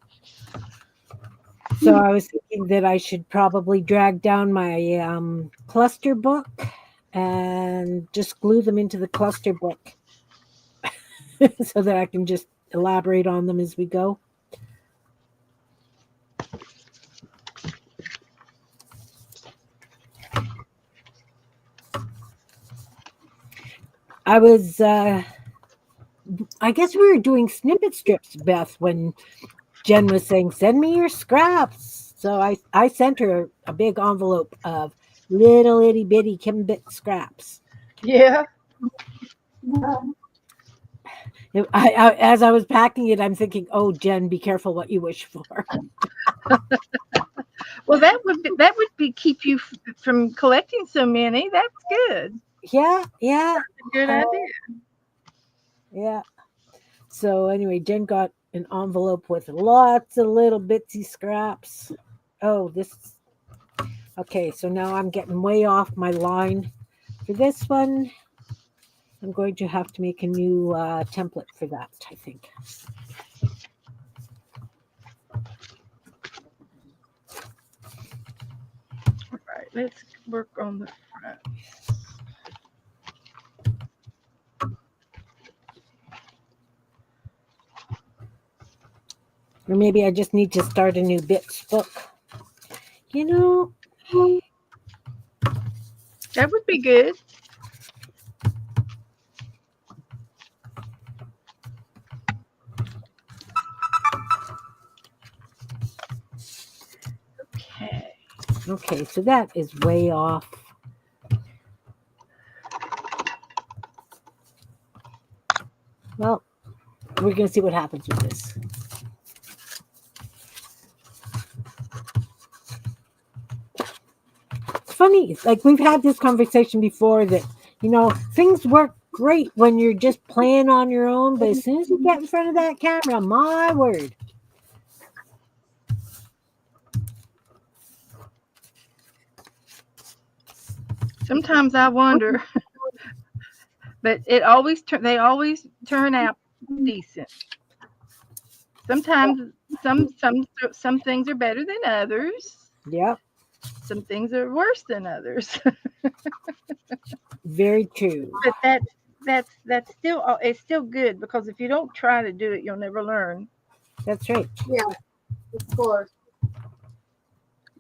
S1: So I was thinking that I should probably drag down my cluster book and just glue them into the cluster book so that I can just elaborate on them as we go. I was, I guess we were doing snippet strips, Beth, when Jen was saying, send me your scraps. So I sent her a big envelope of little itty bitty Kimbit scraps.
S2: Yeah.
S1: As I was packing it, I'm thinking, oh, Jen, be careful what you wish for.
S2: Well, that would be keep you from collecting so many. That's good.
S1: Yeah, yeah,
S2: Good idea.
S1: yeah. So anyway, Jen got an envelope with lots of little bitsy scraps. Oh, this. Okay, so now I'm getting way off my line for this one. I'm going to have to make a new template for that, I think.
S2: All right, let's work on the front.
S1: Or maybe I just need to start a new bits book. You know,
S2: That would be good. Okay.
S1: okay, so that is way off. Well, we're going to see what happens with this. It's funny, like we've had this conversation before that, things work great when you're just playing on your own, but as soon as you get in front of that camera, my word.
S2: Sometimes I wonder, but they always turn out decent. Sometimes some things are better than others.
S1: Yep,
S2: Some things are worse than others.
S1: very true.
S2: But that's still it's still good, because if you don't try to do it, you'll never learn.
S1: That's right.
S3: Yeah, of course.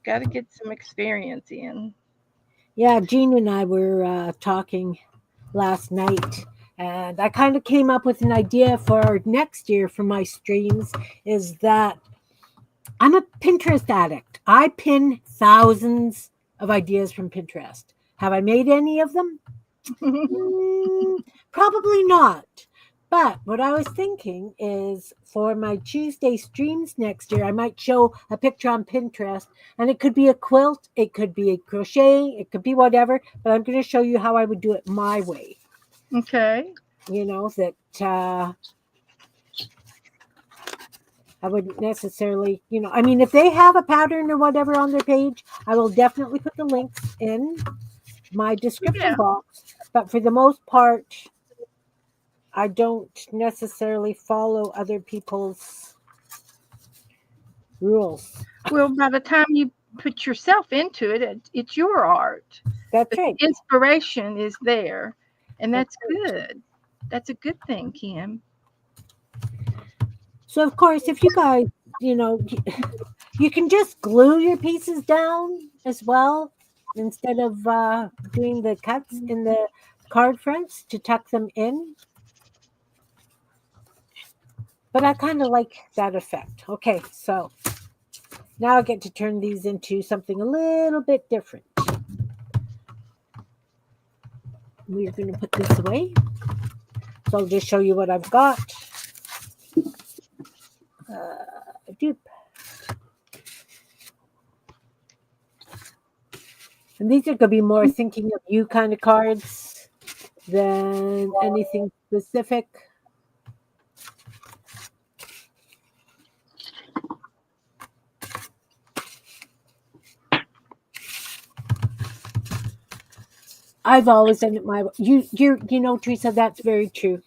S2: Got to get some experience in.
S1: Yeah, Jean and I were talking last night, and I kind of came up with an idea for next year for my streams. Is that I'm a Pinterest addict. I pin thousands of ideas from Pinterest. Have I made any of them? Probably not. But what I was thinking is for my Tuesday streams next year, I might show a picture on Pinterest, and it could be a quilt, it could be a crochet, it could be whatever, but I'm going to show you how I would do it my way.
S2: Okay.
S1: That I wouldn't necessarily, I mean, if they have a pattern or whatever on their page, I will definitely put the links in my description
S2: Yeah.
S1: box. But for the most part, I don't necessarily follow other people's rules.
S2: Well, by the time you put yourself into it, it's your art.
S1: That's
S2: The
S1: right.
S2: inspiration is there, and that's good. That's a good thing, Kim.
S1: So, of course, if you guys, you can just glue your pieces down as well instead of doing the cuts in the card fronts to tuck them in. But I kind of like that effect. Okay, so now I get to turn these into something a little bit different. We're going to put this away. So I'll just show you what I've got. Dupe. And these are going to be more thinking of you kind of cards than anything specific. I've always done it my way. Teresa, that's very true.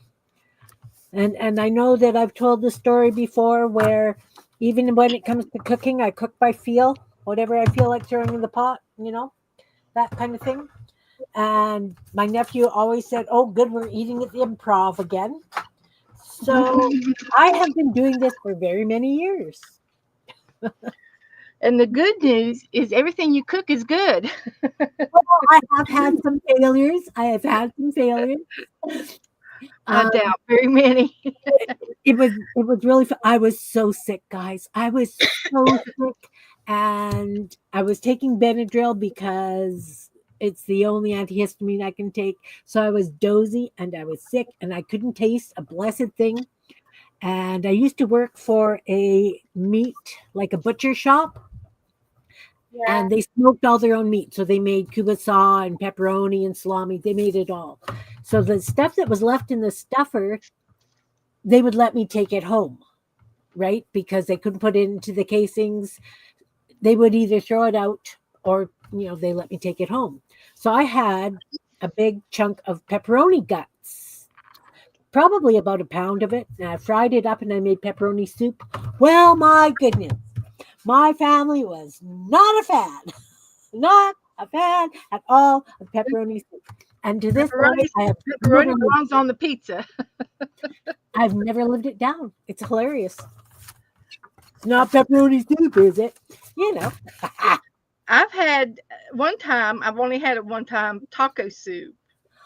S1: And I know that I've told the story before where even when it comes to cooking, I cook by feel, whatever I feel like throwing in the pot, that kind of thing. And my nephew always said, "Oh, good, we're eating at the Improv again." So I have been doing this for very many years.
S2: And the good news is everything you cook is good.
S1: I have had some failures.
S2: I doubt very many.
S1: It was really fun. I was so sick, guys. I was so sick, and I was taking Benadryl because it's the only antihistamine I can take. So I was dozy and I was sick and I couldn't taste a blessed thing. And I used to work for a meat, like a butcher shop.
S3: Yeah.
S1: And they smoked all their own meat. So they made kubasa and pepperoni and salami. They made it all. So the stuff that was left in the stuffer, they would let me take it home, right? Because they couldn't put it into the casings. They would either throw it out or, they let me take it home. So I had a big chunk of pepperoni guts, probably about a pound of it. And I fried it up and I made pepperoni soup. Well, my goodness, my family was not a fan at all of pepperoni soup. And to this day,
S2: Pepperoni belongs on the pizza.
S1: I've never lived it down. It's hilarious. It's not pepperoni soup, is it? You know.
S2: I've had one time. I've only had it one time. Taco soup,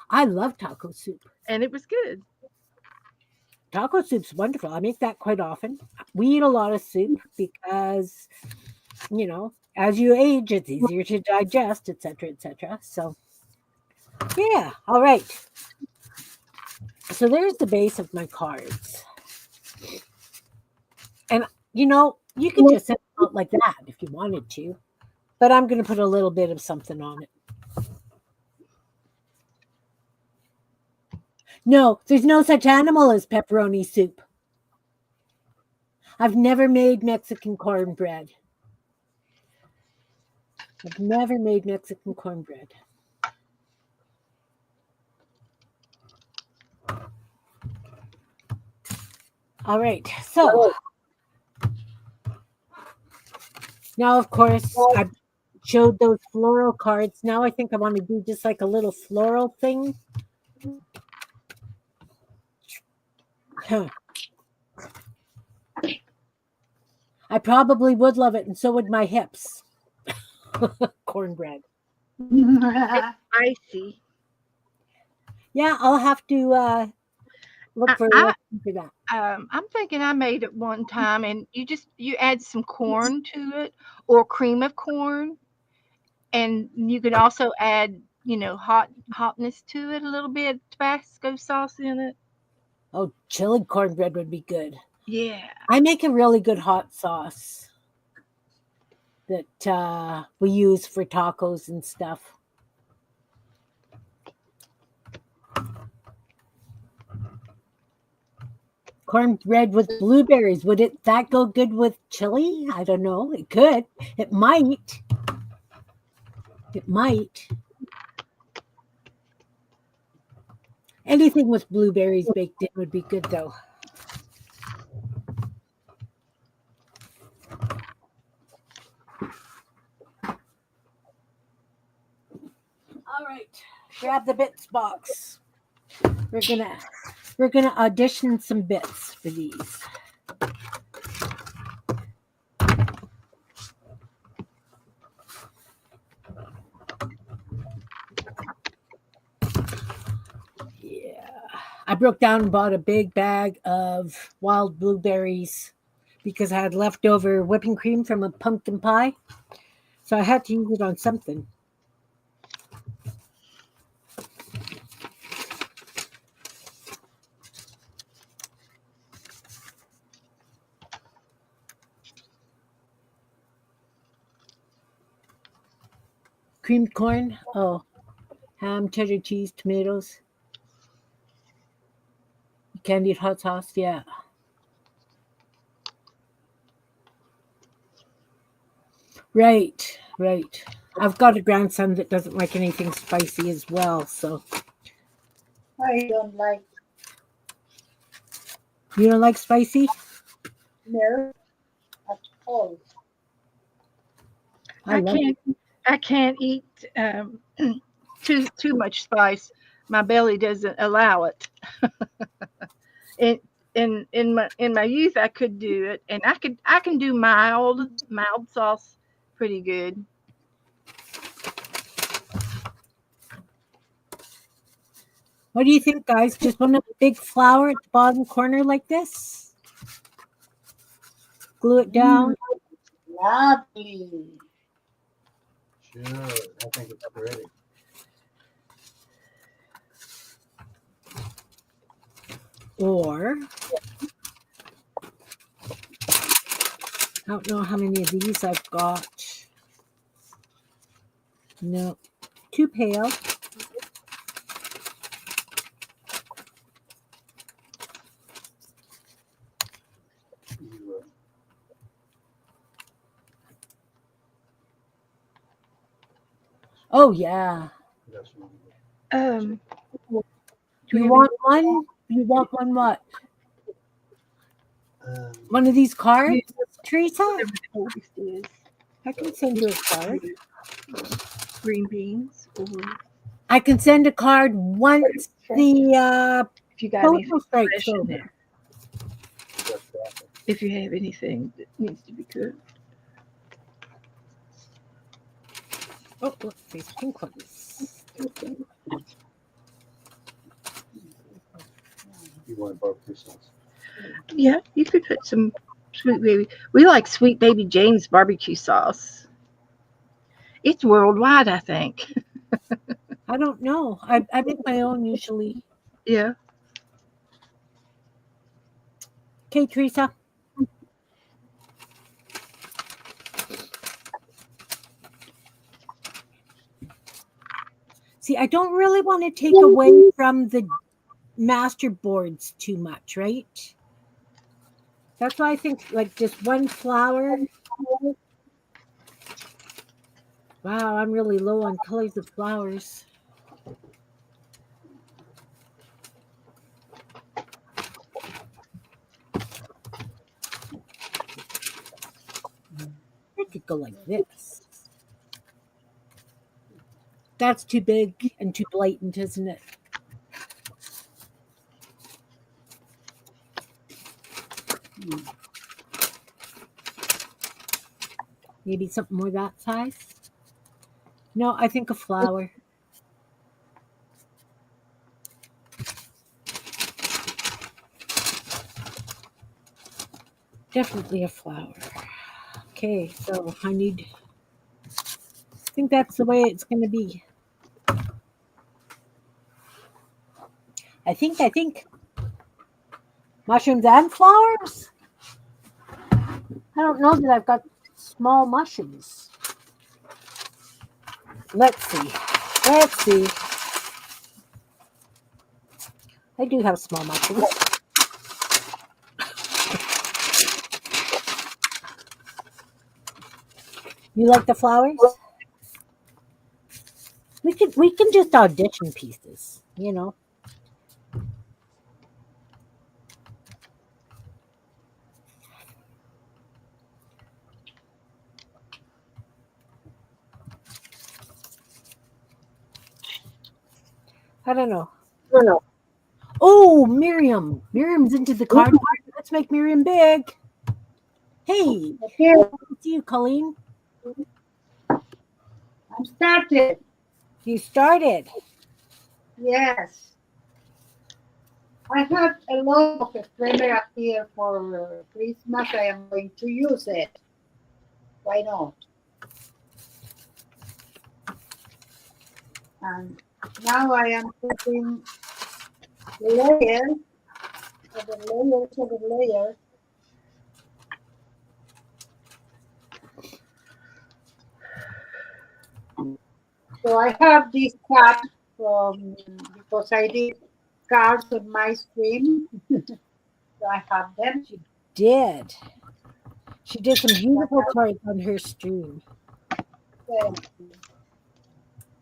S1: I love taco soup.
S2: and it was good.
S1: Taco soup's wonderful. I make that quite often. We eat a lot of soup because, as you age, it's easier to digest, etc., etc. So, yeah. All right. So there's the base of my cards. And, you could just send them out like that if you wanted to. But I'm going to put a little bit of something on it. No, there's no such animal as pepperoni soup. I've never made Mexican cornbread. I've never made Mexican cornbread. All right. So now, of course, I showed those floral cards. Now I think I want to do just like a little floral thing. Huh. I probably would love it, and so would my hips. Cornbread.
S2: Icy.
S1: Yeah, I'll have to look for
S2: I,
S1: that.
S2: I'm thinking I made it one time, and you add some corn to it or cream of corn, and you could also add hotness to it a little bit, Tabasco sauce in it.
S1: Oh, chili cornbread would be good.
S2: Yeah.
S1: I make a really good hot sauce that we use for tacos and stuff. Cornbread with blueberries. Would that go good with chili? I don't know. It could. It might. It might. Anything with blueberries baked in would be good, though. All right. Grab the bits box. We're gonna audition some bits for these. Yeah. I broke down and bought a big bag of wild blueberries because I had leftover whipping cream from a pumpkin pie. So I had to use it on something. Creamed corn. Oh, ham, cheddar cheese, tomatoes. Candied hot sauce. Yeah. Right. I've got a grandson that doesn't like anything spicy as well. So
S3: I don't like
S1: you don't like spicy?
S3: milk at all.
S1: I love it.
S2: I can't eat too much spice. My belly doesn't allow it. In my youth, I could do it, and I can do mild sauce pretty good.
S1: What do you think, guys? Just want a big flower at the bottom corner like this? Glue it down.
S3: Lovely.
S4: Sure, I think it's pretty.
S1: Or I don't know how many of these I've got. No, too pale. Oh yeah.
S2: Um,
S1: You want one? You want one what? One of these cards, Teresa?
S2: whatever the oldest is.
S1: I can send you a card.
S2: Green beans, or
S1: I can send a card once the
S2: if you got any
S1: postal strike's
S2: fresh in
S1: over.
S2: there. if you have anything that needs to be cooked.
S1: Oh, look, these pink ones.
S4: You want barbecue sauce?
S2: Yeah, you could put some sweet baby. We like sweet baby Jane's barbecue sauce. It's worldwide, I think.
S1: I don't know. I make my own usually.
S2: Yeah.
S1: Okay, Teresa. See, I don't really want to take away from the Masterboards too much, right? That's why I think like just one flower. Wow, I'm really low on colors of flowers. I could go like this. That's too big and too blatant, isn't it? Maybe something more that size. No, I think a flower. Definitely a flower. Okay, so I think that's the way it's going to be. I think mushrooms and flowers. I don't know that I've got small mushrooms. Let's see. Let's see. I do have small mushrooms. You like the flowers? We can just audition pieces, you know. I don't know. Oh, Miriam. Miriam's into the card part. Let's make Miriam big. Hey,
S3: Okay,
S1: see you, Colleen.
S3: I'm started.
S1: You started.
S3: Yes. I have a lot of ephemera here for Christmas. I am going to use it. Why not? And now I am putting layers of the layers. So I have this cut from because I did cards on my stream. So I have them.
S1: Did. She did some beautiful cards on her stream.
S3: Thank you.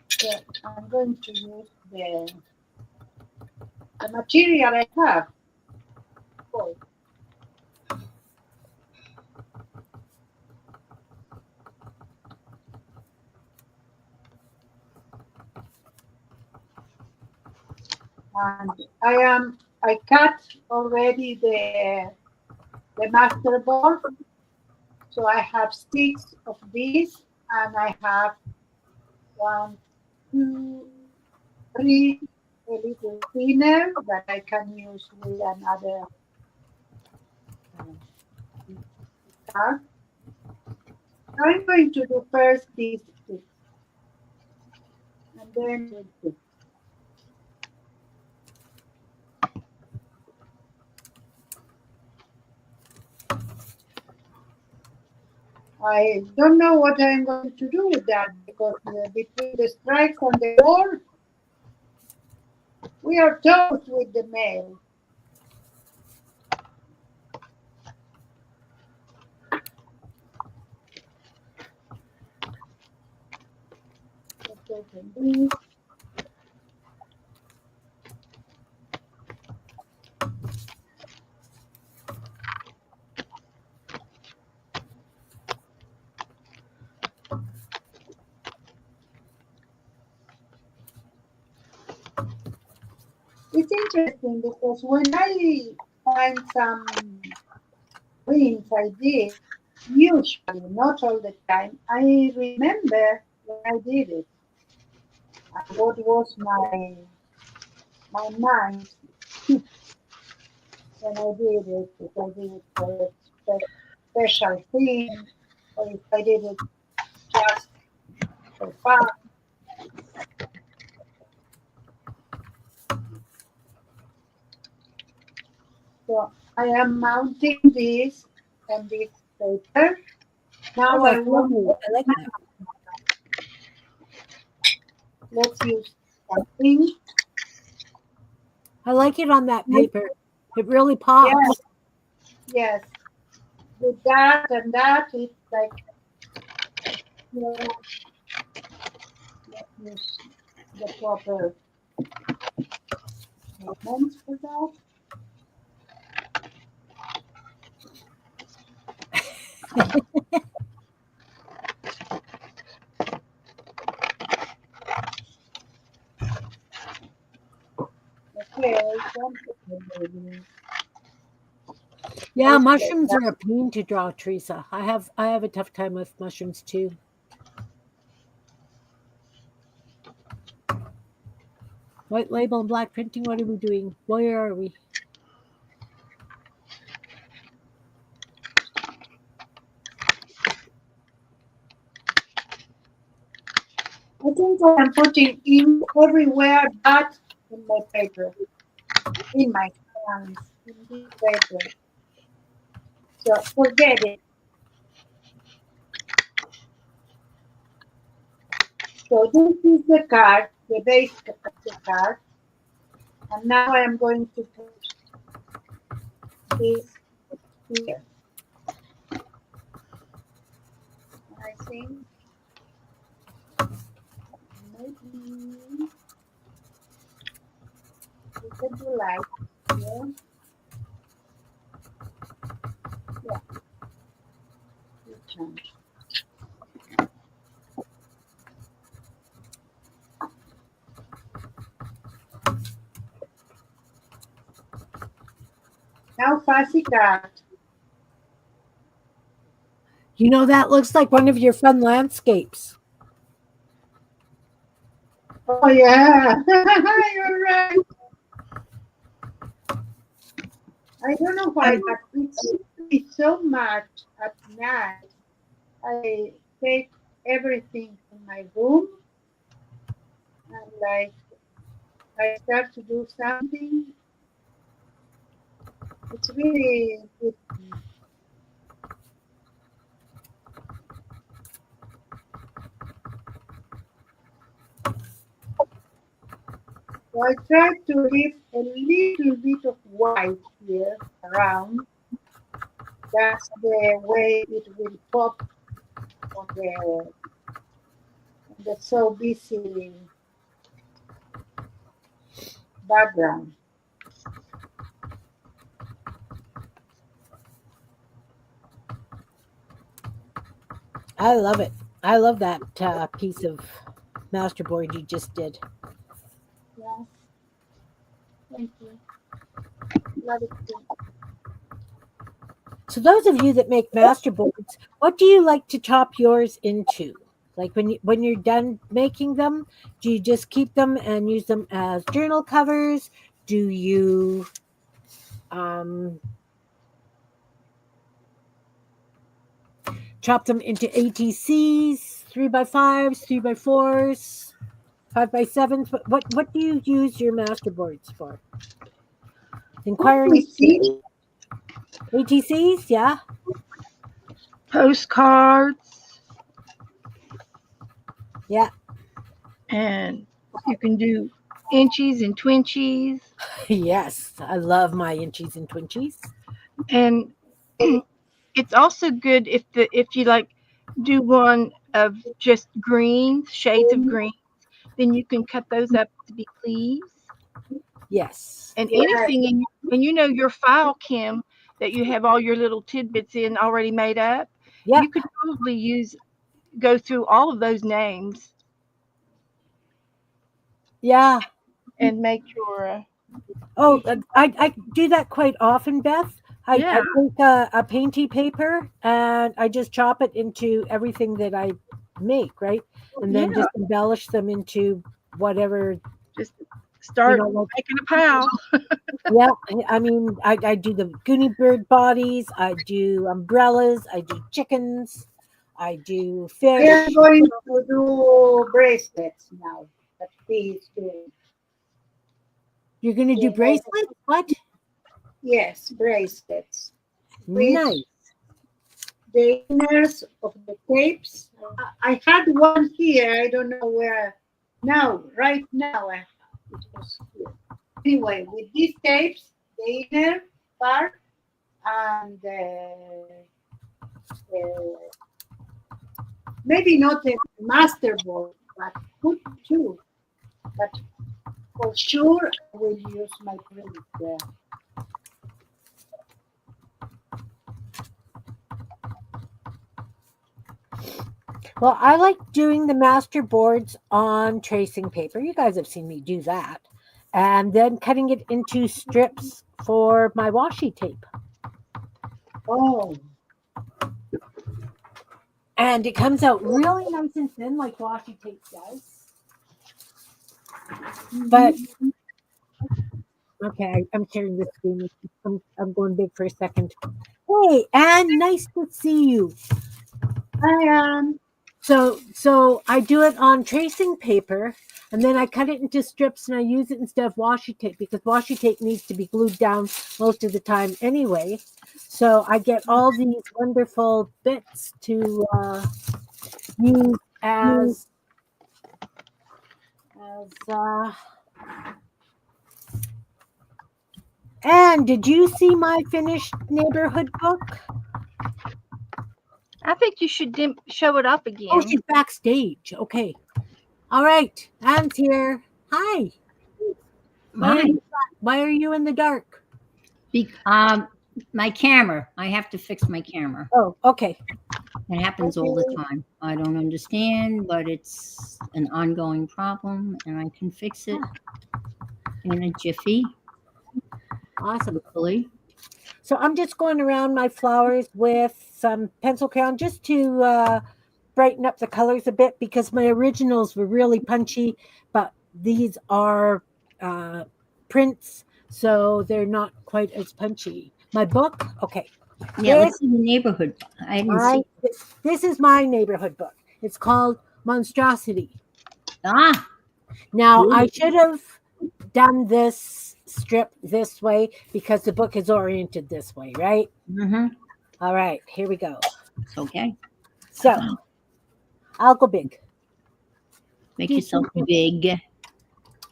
S3: So I'm going to use the material I have. Oh, and I cut already the masterboard. So I have 6 of these, and I have 1, 2, 3 a little thinner that I can use with another card. I'm going to do first these 6, and then these 6. I don't know what I'm going to do with that because between the strikes on the wall, we are toast with the mail. Let's open these. It's interesting because when I find some drawings I did, usually, not all the time, I remember when I did it and what was my mind when I did it, if I did it for a special thing, or if I did it just for fun. So I am mounting this on this paper.
S1: Oh,
S3: Now I
S1: that's
S3: want,
S1: lovely. I like that.
S3: let's use something.
S1: I like it on that paper. It really
S3: Yes,
S1: pops.
S3: yes. With that and that, it's like, you know, let's use the proper movements for that. Okay, don't maybe
S1: Yeah,
S3: just like
S1: mushrooms
S3: that.
S1: are a pain to draw, Teresa. I have a tough time with mushrooms too. White label and black printing. What are we doing? Where are we?
S3: I think I am putting ink everywhere but in my paper, in my hands, in this paper. So forget it. So this is the card, the base of the card, and now I am going to put this here. I think maybe we can do like here. Yeah, you can. Now fancy card.
S1: You know, that looks like one of your fun landscapes.
S3: Oh yeah, you're right. I don't know why, but it seems to be so much at night. I take everything in my room and like I start to do something. It's really good. So I try to leave a little bit of white here around. That's the way it will pop on the so busy background.
S1: I love it. I love that piece of masterboard you just did.
S3: Yeah, thank you. Love it too.
S1: So, those of you that make masterboards, what do you like to chop yours into? Like when you're done making them, do you just keep them and use them as journal covers? Do you um, chop them into ATCs, 3x5s, 3x4s, 5x7s? What do you use your masterboards for?
S3: What
S1: Inquiring
S3: we see,
S1: ATCs, yeah,
S2: Postcards,
S1: yeah,
S2: and you can do inchies and twinchies,
S1: yes. I love my inchies and twinchies.
S2: and it's also good if you like do one of just greens, shades of green, then you can cut those up to be sleeves
S1: Yes,
S2: and
S3: yeah,
S2: anything in and you know your file, Kim, that you have all your little tidbits in already made up.
S1: yeah,
S2: You could probably use go through all of those names
S1: yeah.
S2: and make your
S1: Oh, I do that quite often, Beth. I
S2: Yeah.
S1: take a painty paper and I just chop it into everything that I make, right? And then
S2: Yeah.
S1: just embellish them into whatever,
S2: Just start
S1: like,
S2: making a pile.
S1: yeah. I mean, I do the Goonie bird bodies, I do umbrellas, I do chickens, I do
S3: I am
S1: fish.
S3: going to do bracelets now. That he is doing.
S1: You're going to do
S3: Yes,
S1: bracelets? What?
S3: yes, bracelets. Which
S1: Nice.
S3: the inners of the tapes. I had one here. I don't know where. Now, right now, it was here. Anyway, with these tapes, the inner part and maybe not a masterboard, but could too. But for sure, I will use my print there.
S1: Well, I like doing the master boards on tracing paper. You guys have seen me do that. And then cutting it into strips for my washi tape.
S3: Oh,
S1: And it comes out really nice and thin like washi tape does. But okay, I'm sharing this screen. I'm going big for a second. Hey, Anne, nice to see you.
S3: I am.
S1: So I do it on tracing paper, and then I cut it into strips, and I use it instead of washi tape because washi tape needs to be glued down most of the time anyway. So I get all these wonderful bits to use as. And did you see my finished neighborhood book?
S2: I think you should show it up again.
S1: Oh, she's backstage. Okay. All right. Anne's here. Hi.
S5: Hi.
S1: Why are you in the dark?
S5: My camera. I have to fix my camera.
S1: Oh, okay.
S5: It happens all the time. I don't understand, but it's an ongoing problem, and I can fix it in a jiffy,
S1: Awesome.
S5: hopefully.
S1: So I'm just going around my flowers with some pencil crayon just to brighten up the colors a bit because my originals were really punchy, but these are prints, so they're not quite as punchy. My book, okay.
S5: Yeah, let's see the neighborhood. I didn't see.
S1: This is my neighborhood book. It's called Monstrosity.
S5: Ah,
S1: Now,
S5: Ooh.
S1: I should have done this strip this way because the book is oriented this way, right?
S5: mm-hmm.
S1: All right, here we go.
S5: It's okay.
S1: So, I'll go big.
S5: Make yourself big.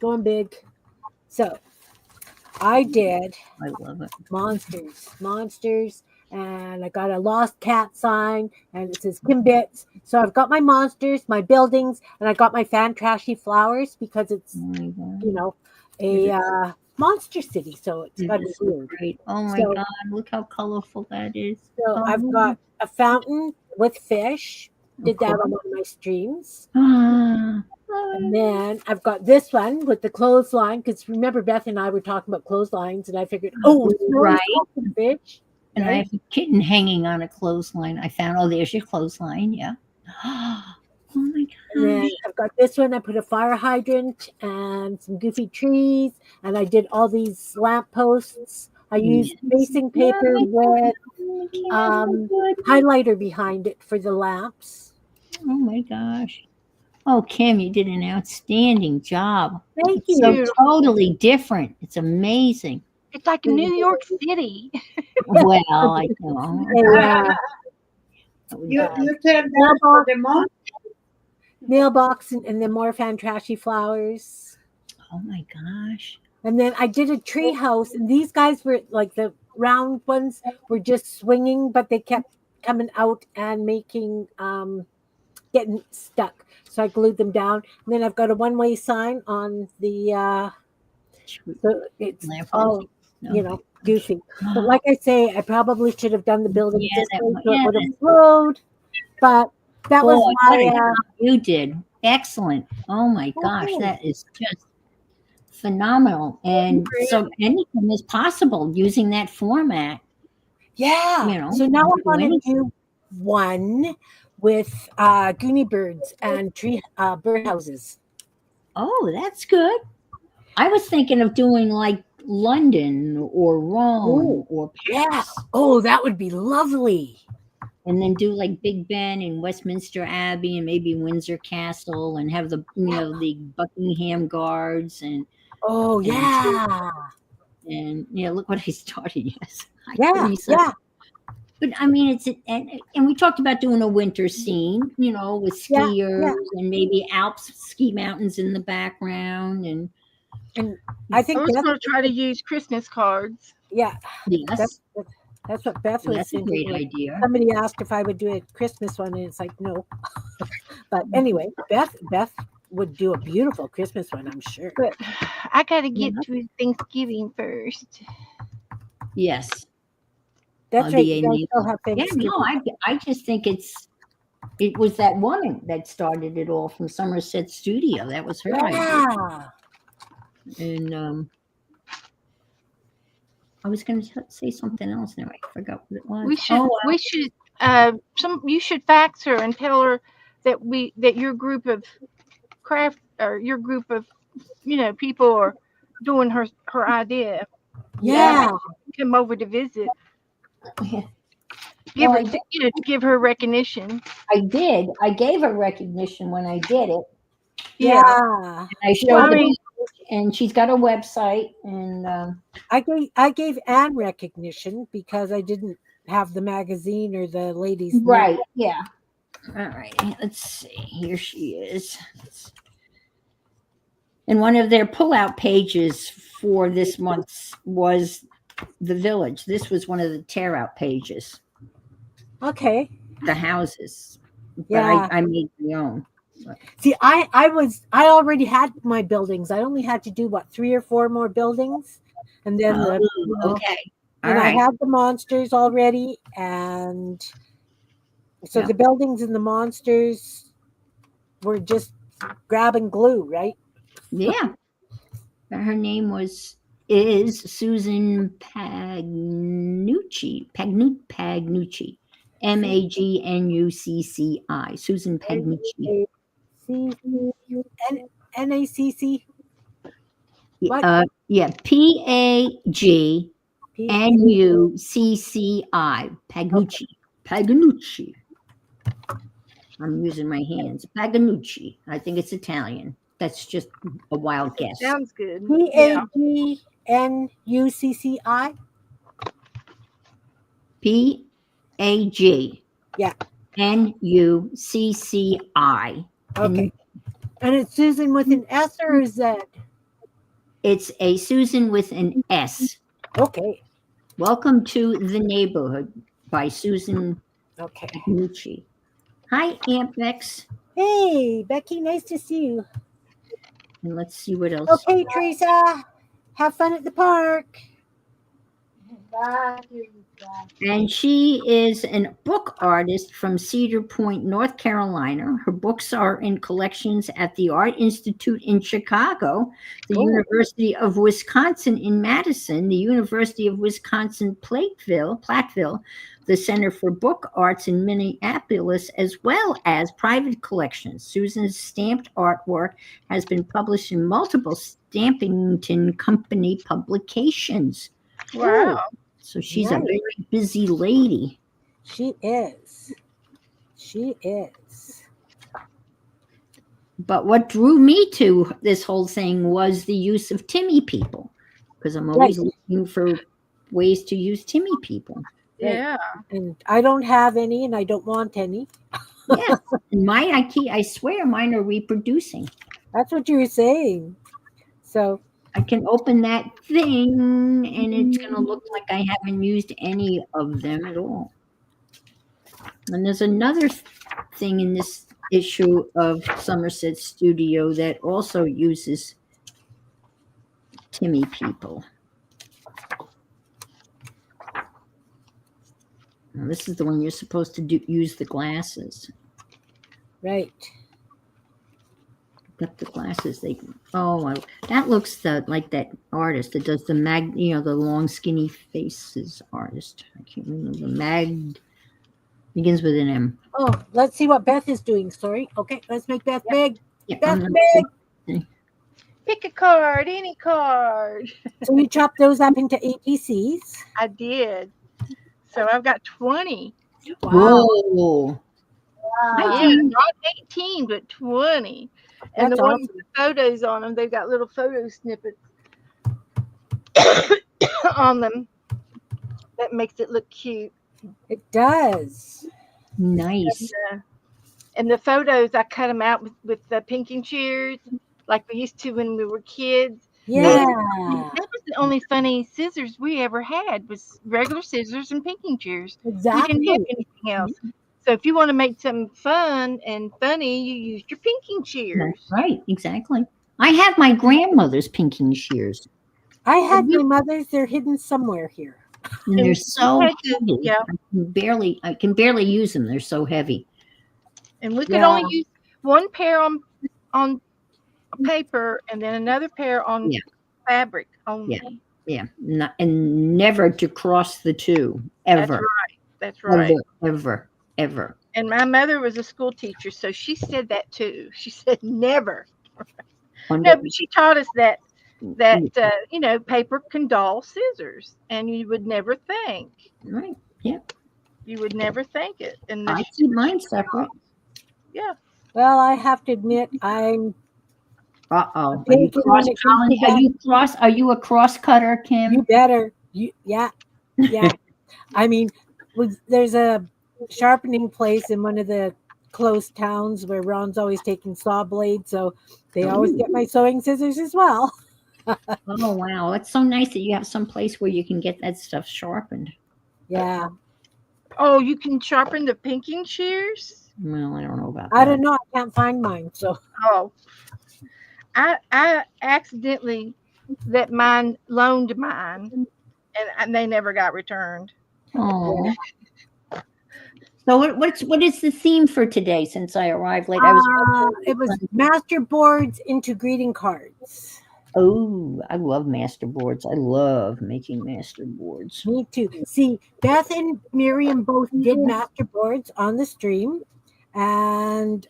S1: Going big. So, I did
S5: I love it.
S1: monsters, and I got a lost cat sign, and it says Kim Bits. So I've got my monsters, my buildings, and I got my fan trashy flowers because it's,
S5: Oh my God.
S1: you know, a monster city. So it's got to be
S5: This is
S1: weird.
S5: great. Oh my
S1: So-
S5: God, look how colorful that is.
S1: So
S5: Oh.
S1: I've got a fountain with fish. Did that on one of my streams.
S5: Ah.
S1: And then I've got this one with the clothesline because remember Beth and I were talking about clotheslines, and I figured,
S5: Right.
S1: fish.
S5: And I
S1: Right?
S5: have a kitten hanging on a clothesline. I found, oh, there's your clothesline. Yeah. Oh my
S1: And then
S5: gosh.
S1: I've got this one. I put a fire hydrant and some goofy trees, and I did all these lamp posts. I used tracing paper with highlighter behind it for the lamps.
S5: Oh my gosh. Oh, Kim, you did an outstanding job.
S1: Thank
S5: It's
S1: you.
S5: so totally different. It's amazing.
S2: It's like New York City.
S5: Well, I know.
S1: A
S3: You tell that for the month.
S1: mailbox and then more fan trashy flowers.
S5: Oh my gosh.
S1: And then I did a tree house, and these guys were like the round ones were just swinging, but they kept coming out and making getting stuck. So I glued them down. And then I've got a one-way sign on the so it's all goofy. But like I say, I probably should have done the building
S5: Yeah,
S1: this way so it would have flowed. But that was
S5: Boy, what a
S1: my
S5: job you did. Excellent. Oh my gosh,
S1: thanks.
S5: that is just phenomenal. And so anything is possible using that format.
S1: Yeah.
S5: You know,
S1: So now I
S5: do
S1: want to
S5: anything.
S1: do one with goonie birds and tree birdhouses.
S5: Oh, that's good. I was thinking of doing like London or Rome
S1: Oh,
S5: or
S1: yeah.
S5: Paris,
S1: Oh, that would be lovely.
S5: and then do like Big Ben and Westminster Abbey and maybe Windsor Castle, and have the the Buckingham Guards
S1: Oh,
S5: and
S1: yeah.
S5: look what I started. Yes, I
S1: Yeah.
S5: Teresa.
S1: Yeah.
S5: But I mean, and we talked about doing a winter scene, with
S1: Yeah. Yeah.
S5: skiers and maybe Alps ski mountains in the background, and
S1: And I
S2: I
S1: think
S2: was
S1: Beth,
S2: going to try to use Christmas cards.
S1: yeah,
S5: yes,
S1: that's what Beth
S5: well,
S1: was
S5: that's a
S1: thinking.
S5: great
S1: Like
S5: idea.
S1: somebody asked if I would do a Christmas one, and it's like no. But anyway, Beth would do a beautiful Christmas one, I'm sure.
S2: But I got to
S5: Yeah.
S2: get to Thanksgiving first.
S5: Yes,
S1: That's right.
S5: be
S1: You
S5: a
S1: guys
S5: name.
S1: still have
S5: Yeah,
S1: Thanksgiving.
S5: no, I just think it was that woman that started it all from Somerset Studio. That was her idea,
S1: Yeah.
S5: and I was going to say something else now. I forgot what it was.
S2: You should fax her and tell her that your group of craft or your group of people are doing her idea.
S1: Yeah.
S2: Come over to visit. Give
S5: Well,
S2: her
S5: I did.
S2: to give her recognition.
S5: I did. I gave her recognition when I did it.
S1: Yeah.
S5: I
S1: See,
S5: showed the page, and she's got a website, and
S1: I gave Anne recognition because I didn't have the magazine or the ladies' name.
S5: right, yeah. All right, let's see. Here she is. And one of their pull-out pages for this month was the village. This was one of the tear-out pages.
S1: Okay.
S5: The houses,
S1: Yeah.
S5: but I made my own.
S1: See, I already had my buildings. I only had to do 3 or 4 more buildings, and then
S5: Okay, all
S1: and
S5: right.
S1: I had the monsters already, and so
S5: Yeah.
S1: the buildings and the monsters were just grab and glue, right?
S5: Yeah, her name is Susan Pagnucci. Pagnucci. Magnucci. Susan Pagnucci.
S1: NACC. What?
S5: Yeah, Pagnucci. Pagnucci. Pagnucci. I'm using my hands. Paganucci. I think it's Italian. That's just a wild guess.
S2: Sounds good.
S1: Pagnucci.
S5: Pagnucci.
S1: Yeah.
S5: Okay.
S1: And it's Susan with an S or a Z?
S5: It's a Susan with an S.
S1: Okay.
S5: Welcome to the Neighborhood by Susan Pagnucci. Hi, Aunt Bex.
S1: Hey, Becky, nice to see you.
S5: And let's see what else.
S1: Okay, Teresa, have fun at the park.
S3: Bye.
S5: And she is a book artist from Cedar Point, North Carolina. Her books are in collections at the Art Institute in Chicago, the University of Wisconsin in Madison, the University of Wisconsin Platteville, the Center for Book Arts in Minneapolis, as well as private collections. Susan's stamped artwork has been published in multiple Stampington Company publications.
S2: Wow.
S5: So she's a very busy lady.
S1: She is. She is.
S5: But what drew me to this whole thing was the use of Timmy people, because I'm always looking for ways to use Timmy people.
S2: Yeah.
S1: And I don't have any, and I don't want any.
S5: Yeah. And I swear mine are reproducing.
S1: That's what you were saying. So
S5: I can open that thing, and it's going to look like I haven't used any of them at all. And there's another thing in this issue of Somerset Studio that also uses Timmy people. Now, this is the one you're supposed to use the glasses.
S1: right.
S5: Got the glasses. That looks like that artist that does the the long skinny faces artist. I can't remember. Begins with an M.
S1: Oh, let's see what Beth is doing. Sorry. Okay, let's make Beth big.
S5: Yeah,
S1: Beth
S5: I'm not
S1: big.
S2: Pick a card, any card.
S1: So you chop those up into APCs.
S2: I did. So I've got 20.
S1: Wow.
S5: Whoa.
S3: Wow.
S2: Yeah, not 18, but 20. And
S1: That's
S2: the ones
S1: awesome.
S2: with photos on them, they've got little photo snippets on them that makes it look cute.
S1: It does.
S5: Nice.
S2: And the photos, I cut them out with the pinking shears like we used to when we were kids.
S1: Yeah.
S2: That was the only funny scissors we ever had was regular scissors and pinking shears. We didn't have
S1: Exactly.
S2: anything else. So if you want to make something fun and funny, you use your pinking shears.
S5: That's right. Exactly. I have my grandmother's pinking shears,
S1: I had my mother's. They're hidden somewhere here.
S5: and they're so
S2: had to-
S5: heavy.
S2: yeah.
S5: I can barely use them. They're so heavy.
S2: And we could
S1: Yeah.
S2: only use one pair on paper and then another pair on
S5: Yeah.
S2: fabric only.
S5: Yeah. And never to cross the two ever.
S2: That's right.
S5: Ever.
S2: And my mother was a school teacher, so she said that too. She said never. No, but she taught us that paper can dull scissors, and you would never think.
S5: Right. Yeah.
S2: You would never think it. And
S5: I keep mine separate.
S2: yeah.
S1: Well, I have to admit, I'm.
S5: Uh-oh.
S1: Thinking when it comes to
S5: Are you a cross cutter, Kim?
S1: You better. Yeah. I mean, there's a sharpening place in one of the close towns where Ron's always taking saw blades, so they always get my sewing scissors as well.
S5: Oh wow, it's so nice that you have some place where you can get that stuff sharpened.
S1: Yeah.
S2: Oh, you can sharpen the pinking shears?
S5: Well, I don't know about that.
S1: I don't know. I can't find mine, so.
S2: Oh. I accidentally loaned mine and they never got returned.
S5: Oh. So what is the theme for today? Since I arrived late,
S1: It was Masterboards into greeting cards.
S5: Oh, I love Masterboards. I love making Masterboards.
S1: Me too. See, Beth and Miriam both did Masterboards on the stream, and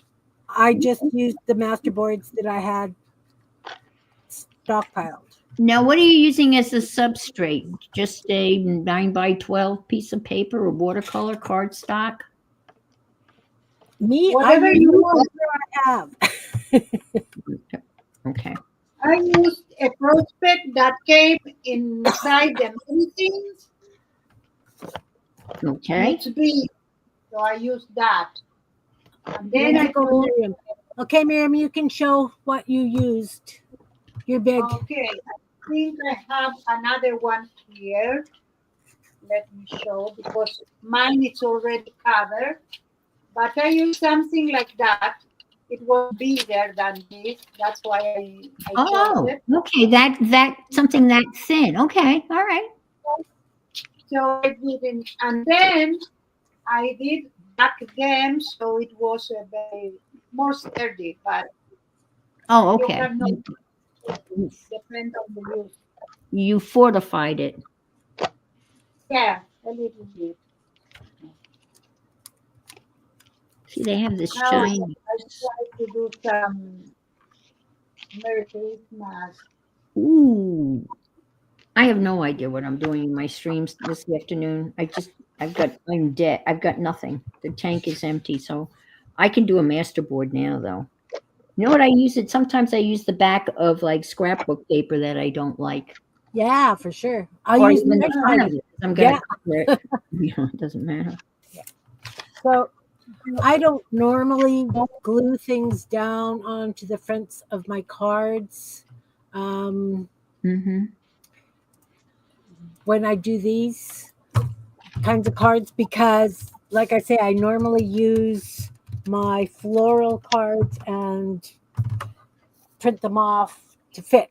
S1: I just used the Masterboards that I had stockpiled.
S5: Now, what are you using as a substrate? Just a 9x12 piece of paper or watercolor cardstock?
S1: Me,
S3: Whatever
S1: I
S3: you
S1: use
S3: want.
S1: whatever I have.
S5: Okay.
S3: I used a prospect that came inside the medicines.
S5: Okay.
S3: It's big, so I used that. And then
S1: Then
S3: I
S1: I go
S3: put,
S1: Miriam. Okay, Miriam, you can show what you used. You're big.
S3: okay, I think I have another one here. Let me show because mine is already covered. But I used something like that. It was bigger than this. That's why I chose
S5: Oh,
S3: it.
S5: okay. That something that thin. Okay. All right.
S3: So I didn't, and then I did back them so it was a very more sturdy. But
S5: Oh,
S3: you
S5: okay.
S3: have no depend on the use.
S5: You fortified it.
S3: Yeah, a little bit.
S5: See, they have this
S3: Now
S5: shiny.
S3: I try to do some Merry Christmas.
S5: Ooh. I have no idea what I'm doing in my streams this afternoon. I'm dead. I've got nothing. The tank is empty, so I can do a masterboard now, though. You know what I use it? Sometimes I use the back of like scrapbook paper that I don't like.
S1: Yeah, for sure. I'll
S5: Or
S1: use
S5: even
S1: the
S5: the
S1: next
S5: front
S1: one.
S5: of it. I'm gonna cover it. It doesn't matter.
S1: So I don't normally glue things down onto the fronts of my cards
S5: Mm-hmm.
S1: when I do these kinds of cards because, like I say, I normally use my floral cards and print them off to fit.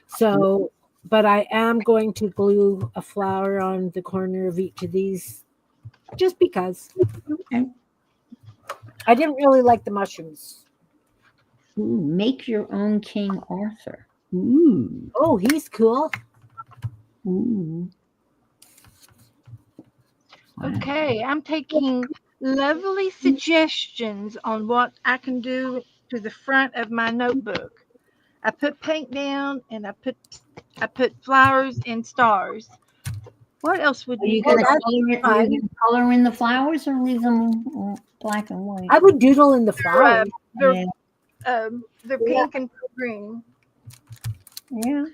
S1: So, but I am going to glue a flower on the corner of each of these just because.
S5: Okay.
S1: I didn't really like the mushrooms.
S5: Ooh, make your own King Arthur. Ooh.
S1: Oh, he's cool.
S5: Ooh. Wow.
S2: Okay, I'm taking lovely suggestions on what I can do to the front of my notebook. I put paint down and I put flowers and stars. What else would
S5: Are
S2: be
S5: you
S1: Well,
S5: gonna
S2: good?
S1: that's
S5: are you
S1: fun.
S5: gonna color in the flowers or leave them black and white?
S1: I would doodle in the
S2: They're,
S1: flowers.
S2: they're,
S5: Yeah.
S2: they're
S3: Yeah.
S2: pink and green.
S5: Yeah.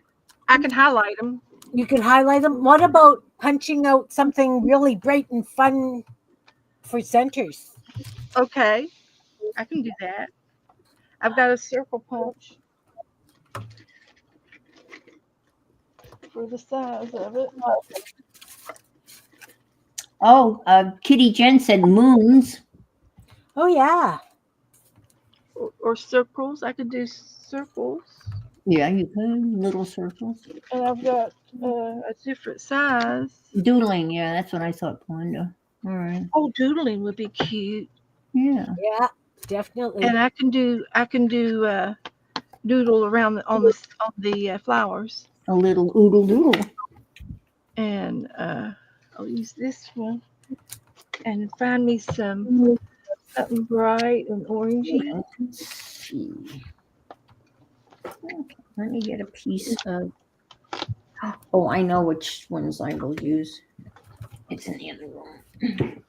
S2: I can highlight them.
S1: You could highlight them. What about punching out something really bright and fun for centers?
S2: Okay, I can do that. I've got a circle punch for the size of it.
S5: Oh, Kitty Jen said moons.
S1: Oh yeah.
S2: Or circles. I could do circles.
S5: Yeah, you could little circles.
S2: And I've got a different size.
S5: Doodling. Yeah, that's what I thought, Glenda. All right.
S2: Oh, doodling would be cute.
S5: Yeah.
S1: Yeah, definitely.
S2: And I can do doodle around on the flowers.
S5: A little oodle doodle.
S2: And I'll use this one and find me something bright and orangey.
S5: Let's see. Okay, let me get a piece of. Oh, I know which ones I will use. It's in the other room.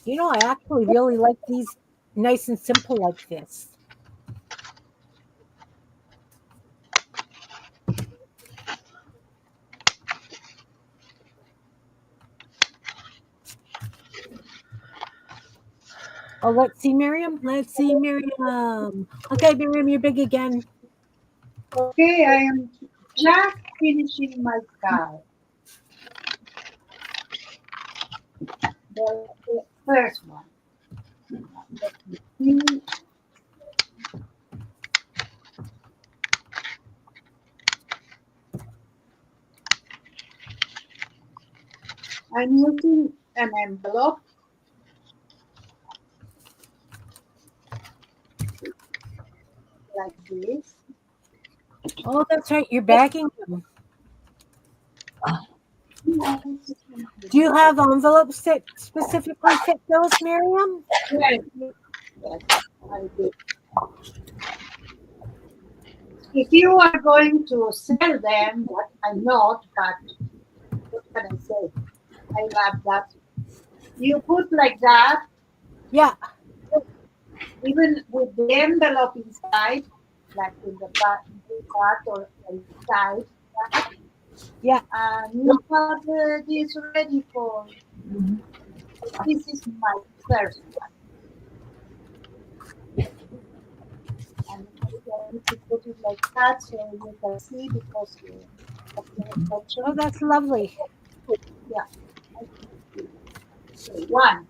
S1: You know, I actually really like these nice and simple like this. Oh, let's see, Miriam. Let's see, Miriam. Okay, Miriam, you're big again.
S3: Okay, I am just finishing my card. The first one. Let me see. I'm using an envelope like this.
S1: Oh, that's right. You're bagging them. Do you have envelopes that specifically fit those, Miriam?
S3: Yes, yes, I do. If you are going to sell them, what I'm not, but what can I say? I love that. You put like that,
S1: Yeah.
S3: even with the envelope inside, like in the part or inside, right?
S1: Yeah.
S3: And you have this ready for. This is my first one, and I need to put it like that so you can see because of the reflection.
S1: Oh, that's lovely.
S3: Yeah. So one.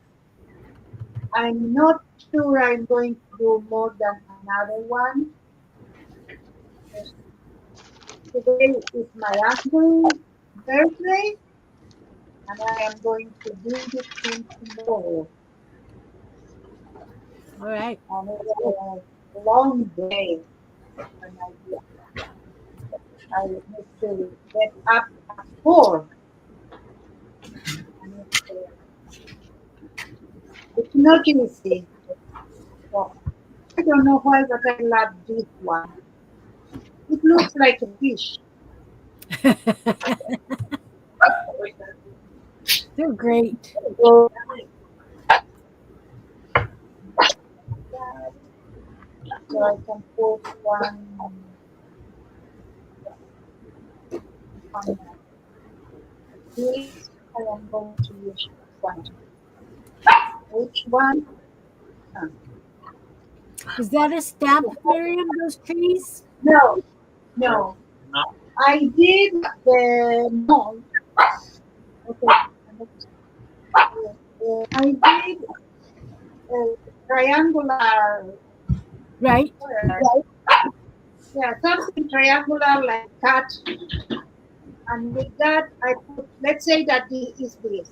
S3: I'm not sure I'm going to do more than another one. Today is my uncle's birthday, and I am going to visit him tomorrow.
S1: All right.
S3: And it's a long day, and I need to get up at 4. And it's not easy. So I don't know why, but I love this one. It looks like a fish.
S1: They're great.
S3: So I can put one on this. I am going to use one. Which one? Ah,
S1: Is that a stamp, Miriam, those trees?
S3: No, no. I did the mold. Okay. I did triangular.
S1: Right.
S3: Yeah, something triangular like cut. And with that, I put, let's say that this is this.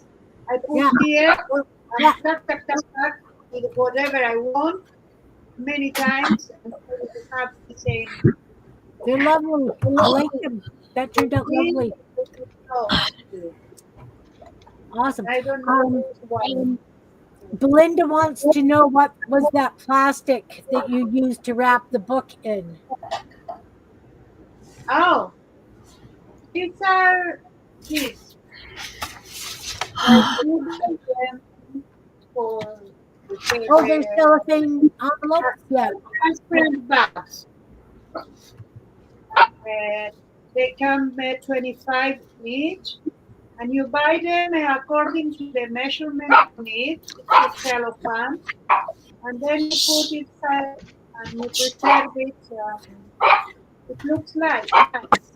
S3: I put
S1: Yeah.
S3: here,
S1: Yeah.
S3: and cut with whatever I want many times, and so you have the same.
S1: They're lovely. I like them. That turned out
S3: thing.
S1: lovely.
S3: Oh,
S1: Awesome.
S3: I don't know why.
S1: Belinda wants to know what was that plastic that you used to wrap the book in?
S3: Oh, these are these. I put them for
S1: Oh, they're
S3: the
S1: cellophane envelopes? Yeah.
S3: transparent bags. They come 25 each, and you buy them according to the measurement on it, the cellophane, and then you put it and you preserve it. It looks like nice.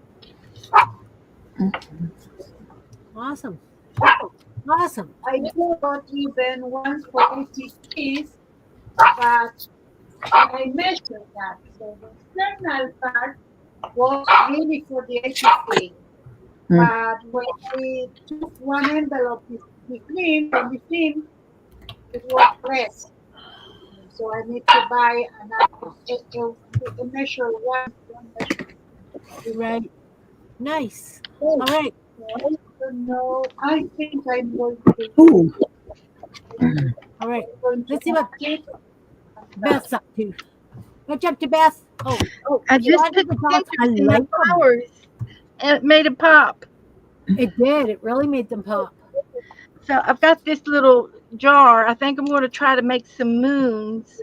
S1: Awesome. Awesome.
S3: I bought even one for 80 keys, but I measured that. So the external part was really for the 80 keys. But when we took one envelope from the film, it was less. So I need to buy another a measure one measure.
S1: Right. Nice.
S3: Oh,
S1: All right.
S3: I don't know. I think I'm going to.
S5: Ooh.
S1: All right.
S3: Going to
S1: Let's see what
S3: it.
S1: Beth's up to. What's up to Beth? Oh,
S2: I
S1: you
S2: just
S1: wanted
S2: put
S1: the
S2: the
S1: box. I
S2: pictures in my
S1: like them.
S2: flowers, and it made a pop.
S1: It did. It really made them pop.
S2: So I've got this little jar. I think I'm going to try to make some moons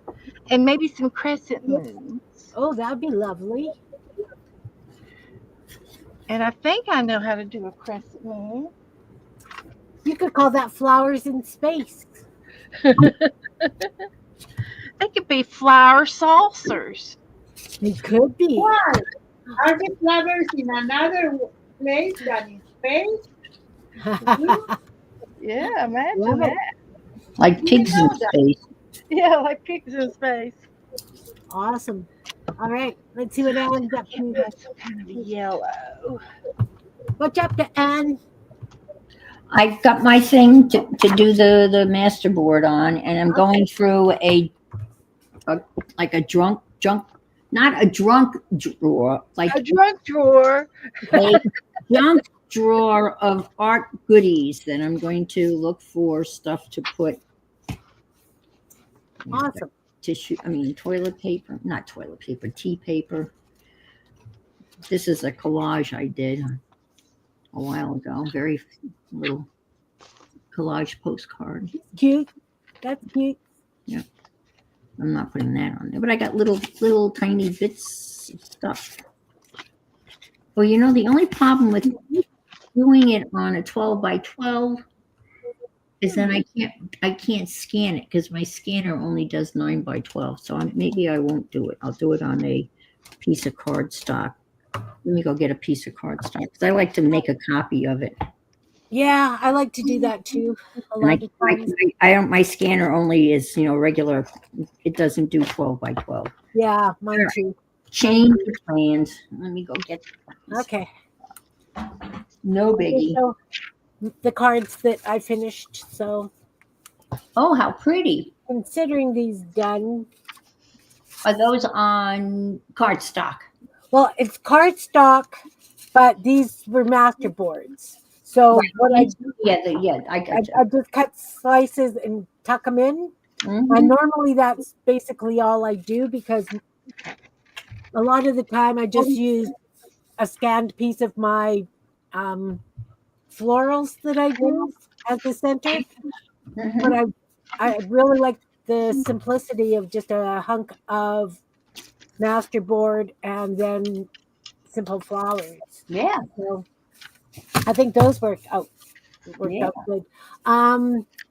S2: and maybe some crescent moons.
S1: Oh, that'd be lovely.
S2: And I think I know how to do a crescent moon.
S1: You could call that flowers in space.
S2: They could be flower saucers.
S1: It could be.
S3: Why? Are the flowers in another place than in space?
S2: Yeah, imagine
S1: Love it.
S2: that.
S5: Like pigs in space.
S2: Yeah, like pigs in space.
S1: Awesome. All right. Let's see what Anne's up to.
S2: That's some kind of a yellow.
S1: What's up to Anne?
S5: I got my thing to do the masterboard on, and I'm going through like a not a drunk drawer, like
S2: A drunk drawer.
S5: a junk drawer of art goodies that I'm going to look for stuff to put.
S1: Awesome.
S5: Toilet paper, not toilet paper, tea paper. This is a collage I did a while ago. Very little collage postcard.
S1: Cute. That's cute.
S5: I'm not putting that on there, but I got little tiny bits of stuff. Well, the only problem with doing it on a 12 by 12 is then I can't scan it because my scanner only does 9 by 12. So maybe I won't do it. I'll do it on a piece of cardstock. Let me go get a piece of cardstock because I like to make a copy of it.
S1: Yeah, I like to do that too. A
S5: And
S1: lot of times.
S5: I don't. My scanner only is regular. It doesn't do 12 by 12.
S1: Yeah, mine too.
S5: Change the plans. Let me go get.
S1: Okay.
S5: No biggie.
S1: So the cards that I finished. So
S5: Oh, how pretty!
S1: considering these done.
S5: Are those on cardstock?
S1: Well, it's cardstock, but these were masterboards. So what I do,
S5: I got you.
S1: I just cut slices and tuck them in.
S5: Mhm.
S1: And normally that's basically all I do because a lot of the time I just use a scanned piece of my florals that I do as the center.
S5: Mhm.
S1: But I really like the simplicity of just a hunk of masterboard and then simple flowers.
S5: Yeah.
S1: So I think those worked out
S5: Yeah.
S1: good.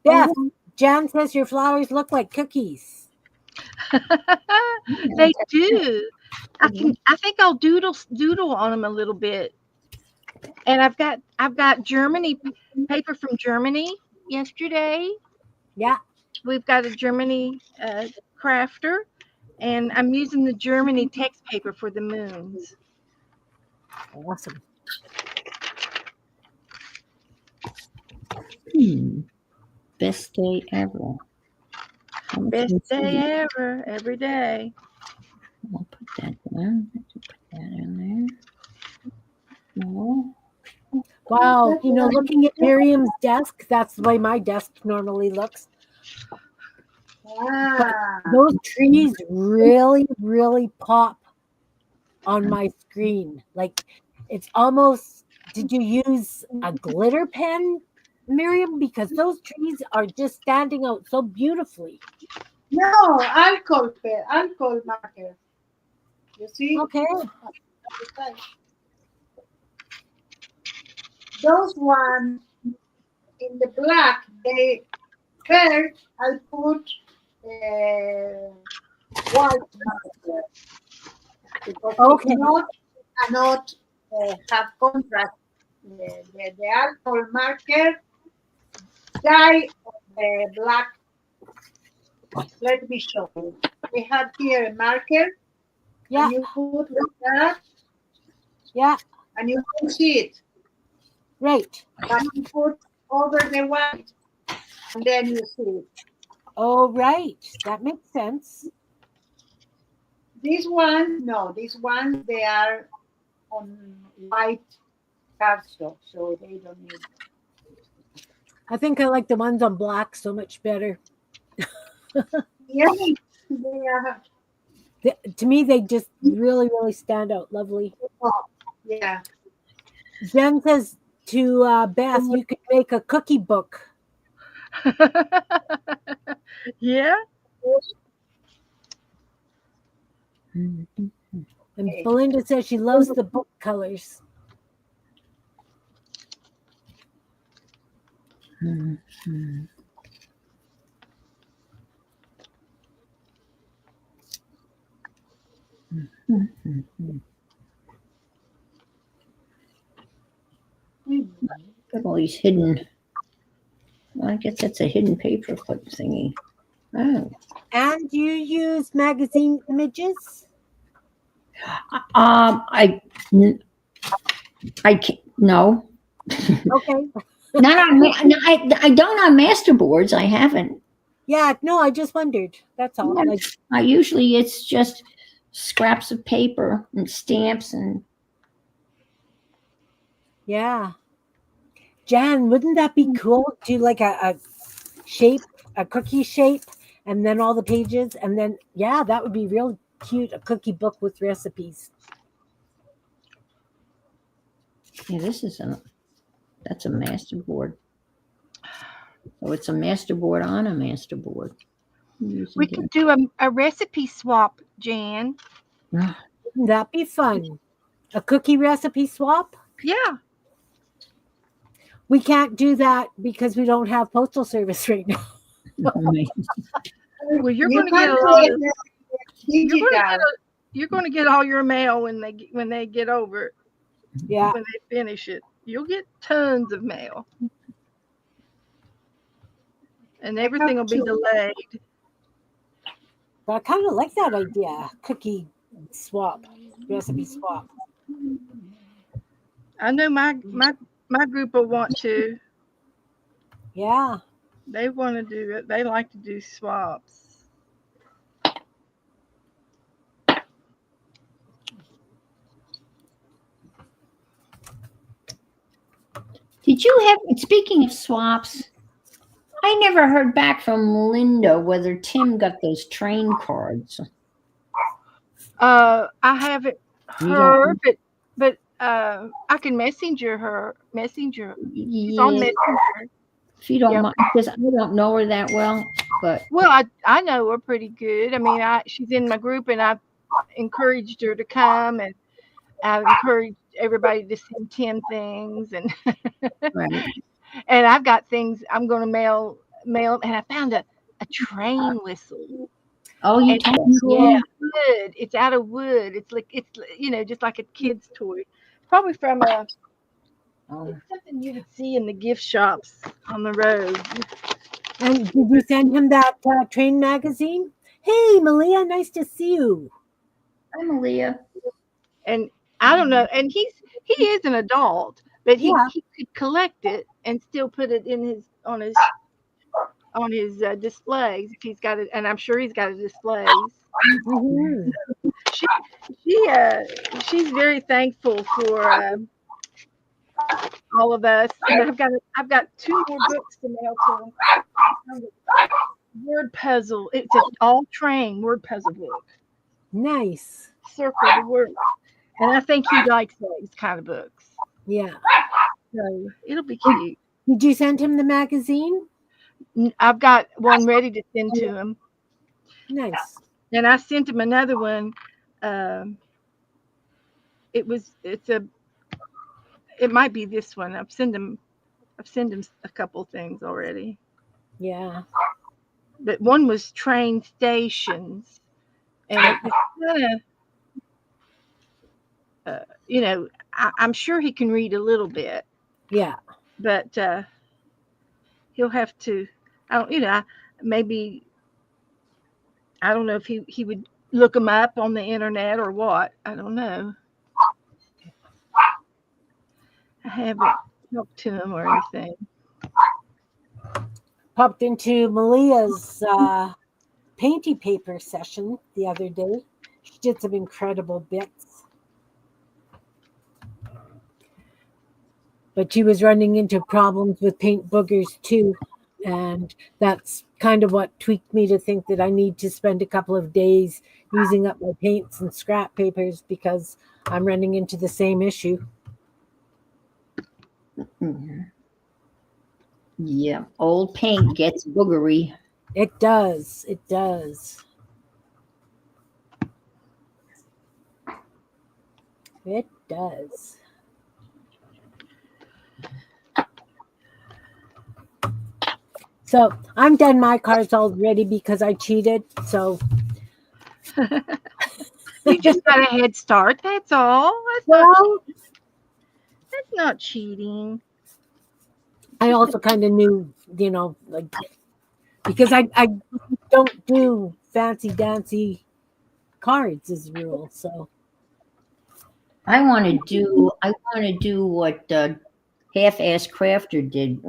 S1: Beth, Jan says your flowers look like cookies.
S2: They do. I think I'll doodle on them a little bit. And I've got Germany paper from Germany yesterday.
S1: Yeah.
S2: We've got a Germany crafter, and I'm using the Germany text paper for the moons.
S1: Awesome.
S5: Best day ever.
S2: Best day ever, every day.
S5: I'll put that there. Put that in there. No.
S1: Wow. You know, looking at Miriam's desk, that's the way my desk normally looks.
S3: Ah,
S1: Those trees really, really pop on my screen. Like it's almost, did you use a glitter pen, Miriam? Because those trees are just standing out so beautifully.
S3: no, alcohol marker. You see?
S1: Okay.
S3: Those ones in the black, they first I put white marker because
S1: Okay.
S3: if not, cannot have contrast. The alcohol marker dye of the black. Let me show you. We have here a marker,
S1: Yeah.
S3: and you put like that,
S1: Yeah.
S3: and you don't see it,
S1: Right.
S3: but you put over the white, and then you see it.
S1: Oh, right. That makes sense.
S3: These ones, no, these ones they are on white cardstock, so they don't need.
S1: I think I like the ones on black so much better.
S3: Yeah, they are.
S1: To me, they just really, really stand out. Lovely.
S3: Oh, yeah.
S1: Jen says to Beth, you could make a cookie book.
S2: Yeah.
S1: And Belinda says she loves the book colors.
S5: Got all these hidden. Well, I guess that's a hidden paper clip thingy. Oh.
S1: And you use magazine images?
S5: I can't. No.
S1: Okay.
S5: Not on. No, I don't on Masterboards. I haven't.
S1: Yeah, no, I just wondered. That's all.
S5: Yeah.
S1: Like,
S5: I usually it's just scraps of paper and stamps and.
S1: yeah. Jan, wouldn't that be cool? Do like a shape, a cookie shape, and then all the pages, and then yeah, that would be real cute. A cookie book with recipes.
S5: Yeah, that's a masterboard. So it's a masterboard on a masterboard.
S2: We could do a recipe swap, Jan.
S1: Wouldn't that be fun? A cookie recipe swap?
S2: Yeah.
S1: We can't do that because we don't have postal service right now.
S2: Well, you're
S3: You
S2: going to
S3: can
S2: get a
S3: do
S2: lot.
S3: it digital.
S2: You're going to get all your mail when they get over
S1: Yeah.
S2: when they finish it. You'll get tons of mail, and everything will be delayed.
S1: But I kind of like that idea. Cookie swap, recipe swap.
S2: I know my group will want to.
S1: Yeah.
S2: They want to do it. They like to do swaps.
S5: Did you have, speaking of swaps, I never heard back from Linda whether Tim got those train cards.
S2: I haven't
S5: You
S2: heard, but I can messenger her. She's on
S5: Yeah,
S2: Messenger.
S5: if you don't
S2: Yep.
S5: mind, because I don't know her that well, but
S2: Well, I know her pretty good. I mean, she's in my group, and I've encouraged her to come, and I've encouraged everybody to send Tim things, and
S5: right.
S2: and I've got things I'm going to mail, and I found a train whistle.
S5: Oh, you
S2: And
S5: told me.
S1: Yeah.
S2: wood. It's out of wood. It's like just like a kid's toy. Probably from a
S5: Oh,
S2: it's something you would see in the gift shops on the road.
S1: And did you send him that train magazine? Hey, Malia, nice to see you.
S5: hi, Malia.
S2: And I don't know. And he is an adult, but
S1: Yeah.
S2: he could collect it and still put it in his on his displays if he's got it. And I'm sure he's got a displays.
S1: Mhm.
S2: She she she's very thankful for all of us. And I've got two more books to mail to him. Word puzzle. It's an all train word puzzle book.
S1: Nice.
S2: Circle the word. And I think he likes those kind of books.
S1: Yeah.
S2: So it'll be cute.
S1: Did you send him the magazine?
S2: I've got one ready to send to him.
S1: Nice.
S2: And I sent him another one. Um, it might be this one. I've sent him a couple things already.
S1: Yeah.
S2: But one was train stations, and it was kind of I'm sure he can read a little bit,
S1: Yeah.
S2: but he'll have to. I don't, maybe I don't know if he would look them up on the internet or what. I don't know. I haven't talked to him or anything.
S1: Popped into Malia's painty paper session the other day. She did some incredible bits. But she was running into problems with paint boogers too. And that's kind of what tweaked me to think that I need to spend a couple of days using up my paints and scrap papers because I'm running into the same issue.
S5: Mhm. Yeah, old paint gets boogery.
S1: It does. It does. It does. So I'm done my cards already because I cheated. So
S2: You just got a head start. That's all.
S1: well,
S2: That's not cheating.
S1: I also kind of knew, like because I don't do fancy dancy cards as a rule. So
S5: I want to do what half-ass crafter did.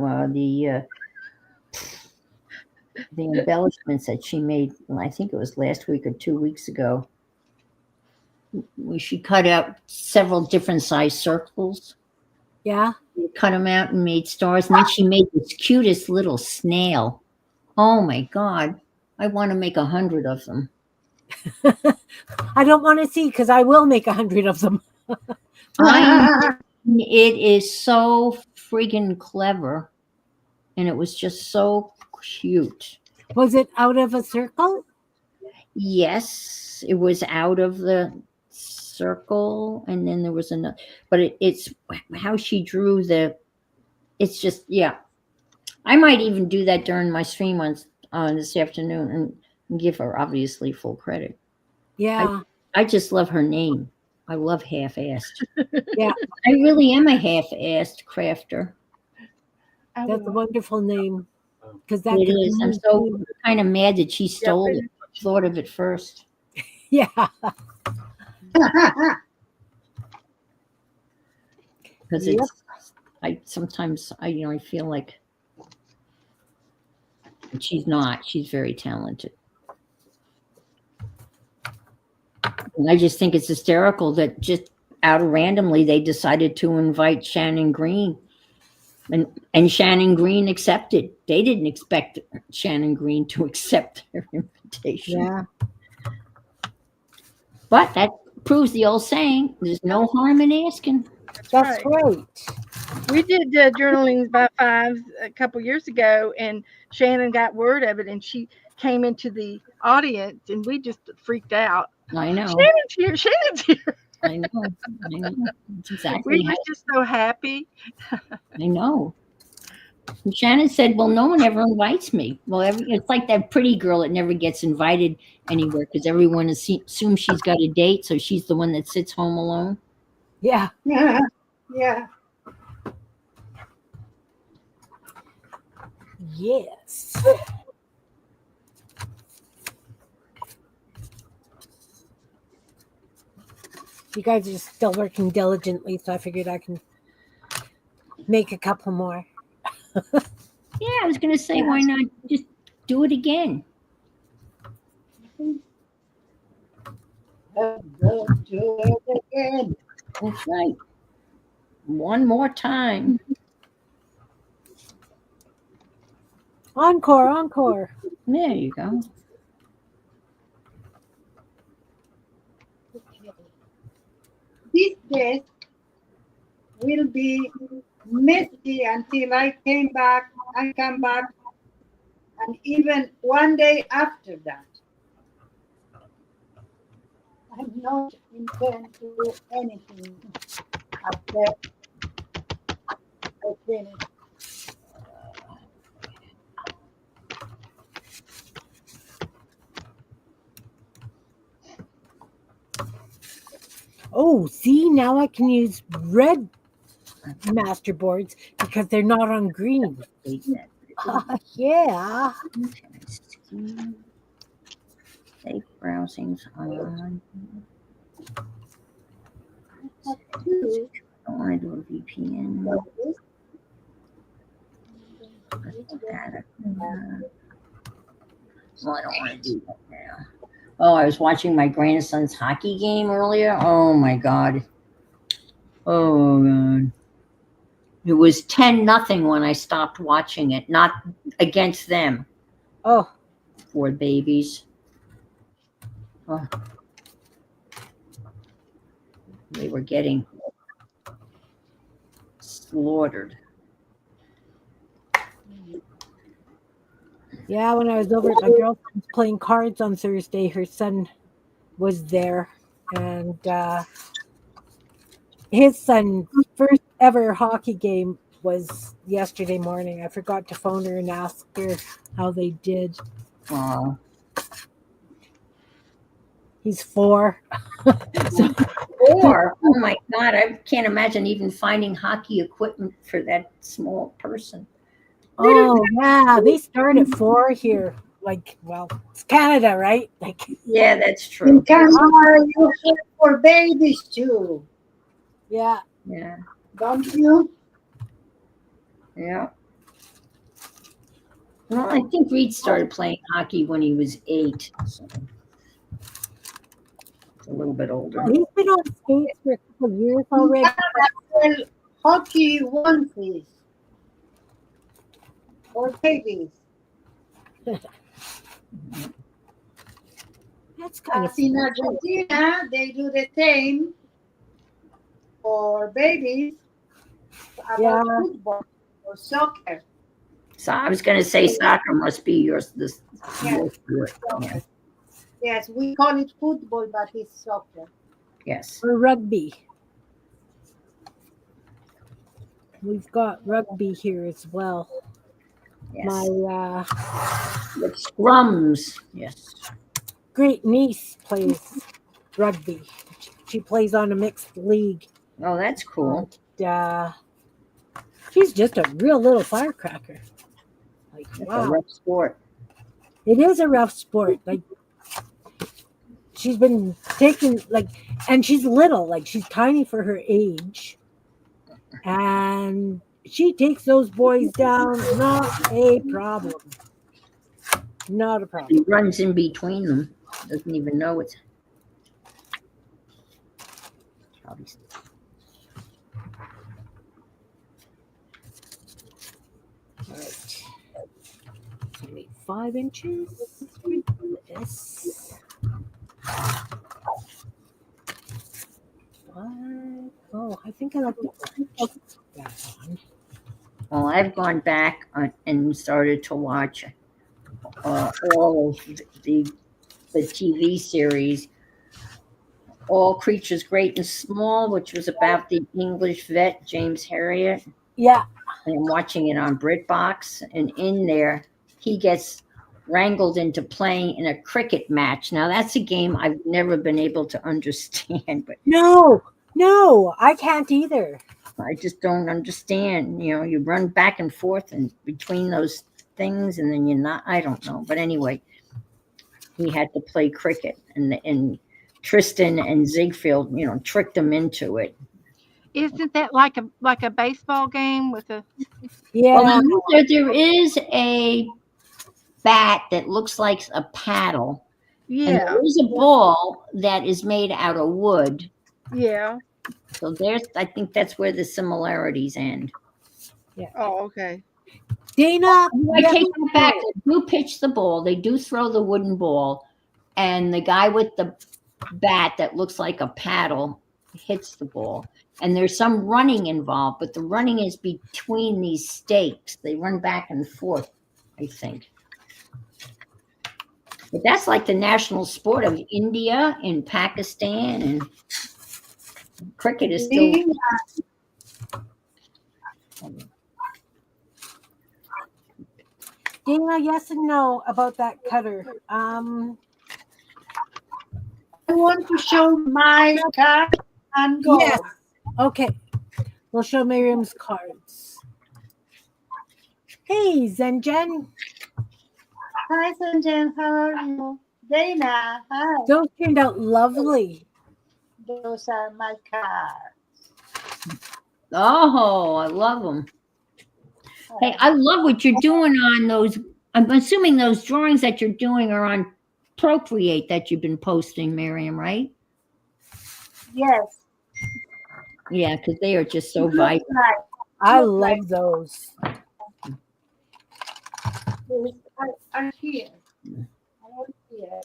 S5: The embellishments that she made. I think it was last week or 2 weeks ago. She cut out several different size circles.
S1: yeah.
S5: Cut them out and made stars, and then she made this cutest little snail. Oh my God! I want to make 100 of them.
S1: I don't want to see because I will make 100 of them.
S5: It is so freaking clever, and it was just so cute.
S1: Was it out of a circle?
S5: Yes, it was out of the circle, and then there was another. But it's how she drew the. It's just yeah. I might even do that during my stream on this afternoon and give her obviously full credit.
S1: Yeah.
S5: I just love her name. I love half-assed.
S1: Yeah.
S5: I really am a half-assed crafter.
S1: That's a wonderful name. Because that
S5: It
S1: could
S5: is.
S1: be
S5: I'm
S1: me
S5: so
S1: too.
S5: kind of mad that she stole it. Thought of it first.
S1: Yeah.
S5: Because
S1: Yep.
S5: I sometimes I feel like she's not. She's very talented. And I just think it's hysterical that just out of randomly they decided to invite Shannon Green. And Shannon Green accepted. They didn't expect Shannon Green to accept their invitation.
S1: Yeah.
S5: But that proves the old saying, there's no harm in asking.
S1: That's right.
S2: We did journalings by fives a couple years ago, and Shannon got word of it, and she came into the audience, and we just freaked out.
S5: I know.
S2: Shannon's here. Shannon's here.
S5: I know. That's exactly
S2: We were just so happy.
S5: I know. And Shannon said, "Well, no one ever invites me." Well, it's like that pretty girl that never gets invited anywhere because everyone assumes she's got a date, so she's the one that sits home alone.
S1: Yeah.
S3: Yeah.
S1: Yes. You guys are still working diligently, so I figured I can make a couple more.
S5: Yeah, I was going to say, why not just do it again?
S3: Do it again.
S5: That's right. One more time.
S1: Encore, encore.
S5: There you go.
S3: This desk will be messy until I come back, and even one day after that. I'm not intend to do anything after I finish.
S1: Oh, see, now I can use red masterboards because they're not on green. Yeah.
S5: Safe browsing's on. I don't want to do a VPN. Well, I don't want to do that now. Oh, I was watching my grandson's hockey game earlier. Oh my god. Oh god. It was 10-0 when I stopped watching it. Not against them.
S1: Oh,
S5: Poor babies. Oh. They were getting slaughtered.
S1: yeah. When I was over at my girlfriend's playing cards on Thursday, her son was there, and his son's first ever hockey game was yesterday morning. I forgot to phone her and ask her how they did.
S5: Oh.
S1: He's 4. So,
S5: 4. Oh my god, I can't imagine even finding hockey equipment for that small person.
S1: oh yeah, they start at 4 here. Like, well, it's Canada, right? Like,
S5: Yeah, that's
S3: In
S5: true.
S3: Canada, you have for babies too,
S1: yeah.
S5: Yeah,
S3: don't you?
S5: yeah. Well, I think Reed started playing hockey when he was 8, so it's a little bit older.
S1: He's been on skates for a couple of years
S3: In
S1: already.
S3: Canada, well, hockey onesies for babies.
S1: That's kind of
S3: As in Argentina, they do the same for babies about
S1: Yeah.
S3: football or soccer.
S5: So I was going to say soccer must be yours.
S3: Yeah.
S5: Your sport. Yeah.
S3: Yes, we call it football, but it's soccer.
S5: Yes.
S1: or rugby. We've got rugby here as well.
S5: Yes.
S1: My
S5: With scrums. Yes.
S1: great niece plays rugby. She plays on a mixed league.
S5: Oh, that's cool.
S1: And, she's just a real little firecracker. Like,
S5: It's a
S1: wow.
S5: rough sport.
S1: It is a rough sport. Like, she's been taking, like, and she's little, like, she's tiny for her age. And she takes those boys down, not a problem. Not a problem.
S5: He runs in between them. Doesn't even know it's. Probably.
S1: All right. Only 5 inches. This. 5. Oh, I think I like the orange. That one.
S5: Well, I've gone back and started to watch all of the TV series, All Creatures Great and Small, which was about the English vet James Herriot.
S1: Yeah.
S5: and I'm watching it on BritBox, and in there he gets wrangled into playing in a cricket match. Now that's a game I've never been able to understand, but
S1: No, no, I can't either.
S5: I just don't understand. You know, you run back and forth and between those things, and then you're not. I don't know, but anyway, he had to play cricket, and Tristan and Ziegfeld, you know, tricked him into it.
S2: Isn't that like a baseball game with a?
S5: Well,
S1: Yeah.
S5: there is a bat that looks like a paddle, and
S2: Yeah,
S5: there is a ball that is made out of wood.
S2: yeah.
S5: So there's, I think that's where the similarities end.
S2: Oh, okay.
S1: Dana,
S5: I
S1: let
S5: take
S1: me
S5: that back.
S1: know.
S5: They do pitch the ball. They do throw the wooden ball, and the guy with the bat that looks like a paddle hits the ball. And there's some running involved, but the running is between these stakes. They run back and forth, I think. But that's like the national sport of India and Pakistan, and cricket is still.
S3: Dana,
S1: Dana, yes and no about that cutter.
S3: I want to show my card and go.
S1: Yes. Okay. We'll show Miriam's cards. Hey, Zenjen.
S3: Hi, Sanjan. How are you? Dana, hi.
S1: Those turned out lovely.
S3: Those are my cards.
S5: Oh, I love them. Hey, I love what you're doing on those. I'm assuming those drawings that you're doing are on Procreate that you've been posting, Miriam, right?
S3: Yes.
S5: Yeah, because they are just so
S3: Looks
S5: vibrant.
S3: like,
S1: I
S3: looks like
S1: love those.
S3: I'm here. I'm here.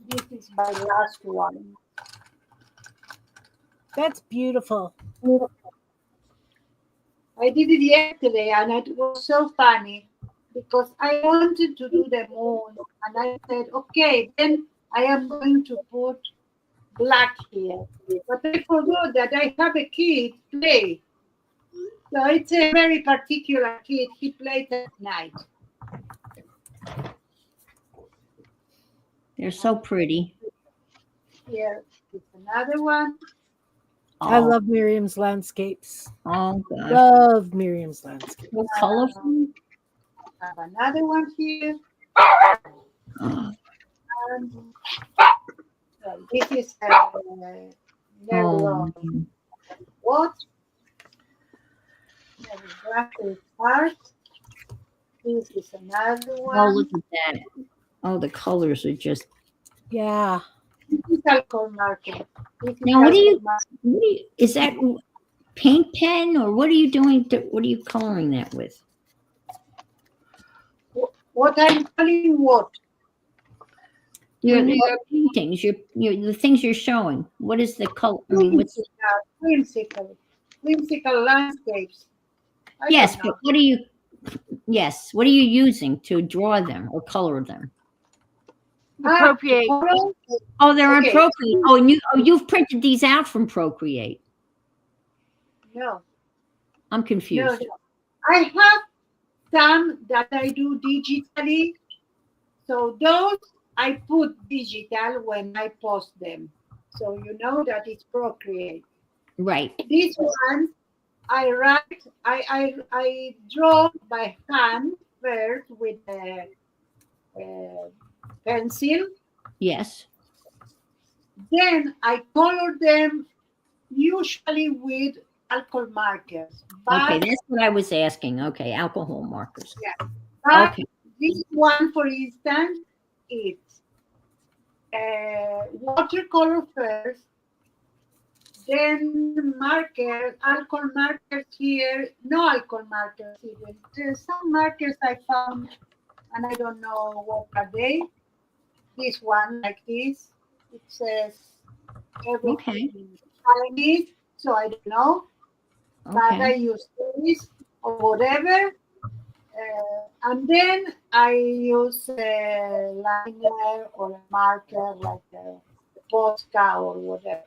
S3: This is my last one.
S1: That's beautiful.
S3: I did it yesterday and it was so funny because I wanted to do the moon and I said, okay, then I am going to put black here. But I forgot that I have a kid play. So it's a very particular kid. He plays at night.
S5: They're so pretty.
S3: Here is another one.
S1: I
S5: Oh,
S1: love Miriam's landscapes.
S5: oh gosh,
S1: Love Miriam's landscape.
S5: so colorful.
S3: I have another one here.
S5: Oh,
S3: And this is Nerlo.
S5: oh,
S3: What? Graphic art. This is another
S5: oh,
S3: one.
S5: look at that. Oh, the colors are just.
S1: Yeah.
S3: This is alcohol marker. This is
S5: Now, what do you-
S3: alcohol marker.
S5: Is that paint pen, or what are you doing? What are you coloring that with?
S3: What I'm calling what?
S5: Your paintings, your the things you're showing. What is the color? I mean, what's
S3: Whimsical. Whimsical landscapes. I
S5: yes,
S3: don't know.
S5: but what are you? Yes, what are you using to draw them or color them?
S2: Appropriate.
S3: Coral?
S5: Oh, they're on
S3: Okay.
S5: Procreate. Oh, and you've printed these out from Procreate.
S3: No.
S5: I'm
S3: No,
S5: confused.
S3: no. I have some that I do digitally. So those I put digital when I post them. So you know that it's Procreate.
S5: Right.
S3: This one I write, I draw by hand first with a pencil.
S5: Yes.
S3: Then I color them usually with alcohol markers.
S5: Okay,
S3: But,
S5: that's what I was asking. Okay, alcohol markers.
S3: but
S5: Okay.
S3: this one, for instance, it's watercolor first, then marker, alcohol markers here, no alcohol markers even. There's some markers I found, and I don't know what are they. This one, like this, it says everything in Chinese, so I don't know. But I
S5: Okay.
S3: use this or whatever. And then I use a liner or a marker like a Posca or whatever.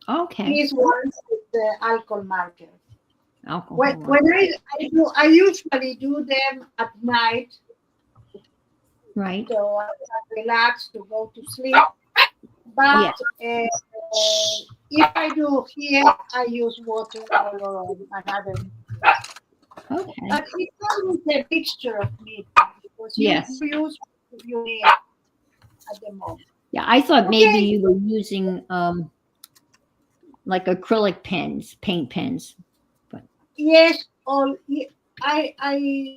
S5: Okay.
S3: These ones with the alcohol marker.
S5: alcohol.
S3: When I usually do them at night,
S5: Right.
S3: so I relax to go to sleep.
S5: Yeah.
S3: But if I do here, I use watercolor or another.
S5: Okay.
S3: But it's always a mixture of meat because
S5: Yes.
S3: you use what you need at the moment.
S5: Yeah, I thought maybe
S3: Okay.
S5: you were using like acrylic pens, paint pens. But
S3: Yes, I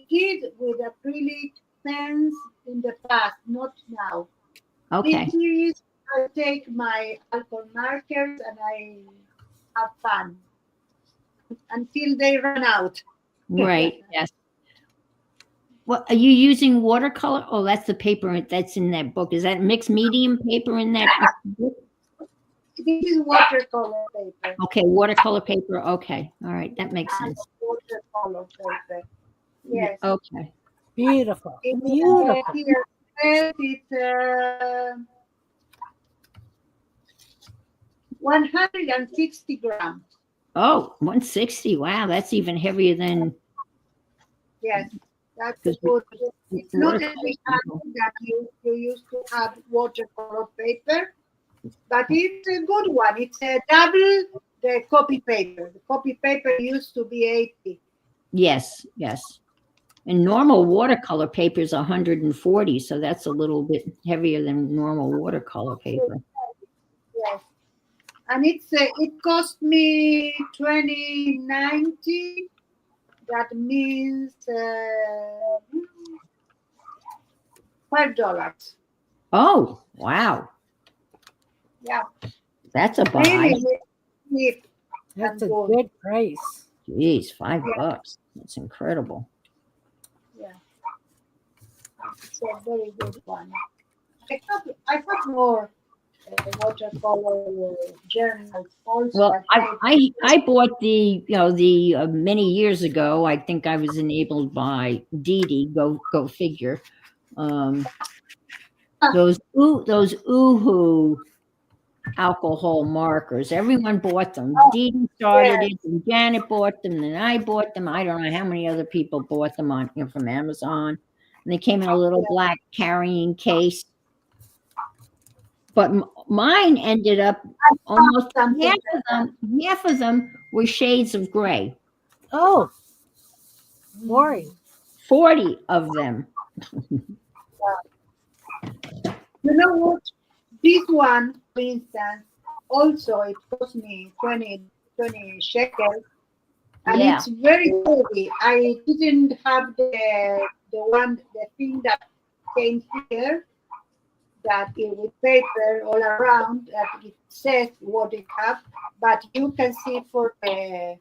S3: did with acrylic pens in the past, not now.
S5: okay.
S3: This series, I take my alcohol markers and I have fun until they run out.
S5: Right. Yes. What are you using watercolor? Oh, that's the paper that's in that book. Is that mixed medium paper in that book?
S3: This is watercolor paper.
S5: Okay, watercolor paper. Okay. All right. That makes sense.
S3: Watercolor paper.
S5: Yeah.
S3: Yes.
S5: Okay.
S1: Beautiful.
S3: It,
S1: Beautiful.
S3: here says it's 160 grams.
S5: Oh, 160. Wow, that's even heavier than
S3: Yes, that's a
S5: because
S3: good. It's not
S5: watercolor.
S3: every time that you used to have watercolor paper, but it's a good one. It's a double the copy paper. The copy paper used to be 80.
S5: Yes. Yes. And normal watercolor paper is 140, so that's a little bit heavier than normal watercolor paper.
S3: Yes, and it cost me 20.90. That means $5.
S5: Oh, wow.
S3: Yeah,
S5: That's a buy.
S3: really cheap
S1: That's
S3: and
S1: a
S3: good.
S1: good price.
S5: Geez, $5.
S3: Yeah.
S5: That's incredible.
S3: Yeah, it's a very good one. I have more watercolor journals also.
S5: Well, I bought the the many years ago. I think I was enabled by Dee Dee. Go figure. Um, those Oohoo alcohol markers. Everyone bought them.
S3: Oh,
S5: Dee Dee started
S3: yes,
S5: it, and Janet bought them, and I bought them. I don't know how many other people bought them on from Amazon, and they came in a little
S3: yes.
S5: black carrying case. But mine ended up
S3: I found
S5: almost
S3: something
S5: half
S3: like
S5: of
S3: that.
S5: them. Half of them were shades of gray.
S1: Oh, boring.
S5: 40 of them.
S3: You know what? This one, for instance, also it cost me 20 shekels, and
S5: Yeah.
S3: it's very heavy. I didn't have the thing that came here that it with paper all around that it says what it have, but you can see for the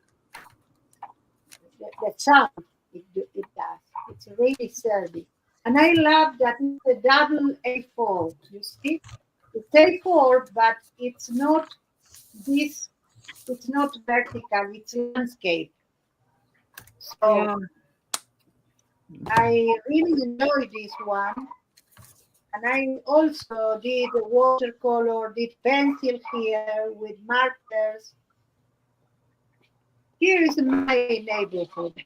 S3: sound it does. It's really sturdy. And I love that it's a double A4. You see? It's A4, but this, it's not vertical, it's landscape. So
S1: Yeah.
S3: I really enjoy this one. And I also did watercolor, did pencil here with markers. Here is my neighborhood.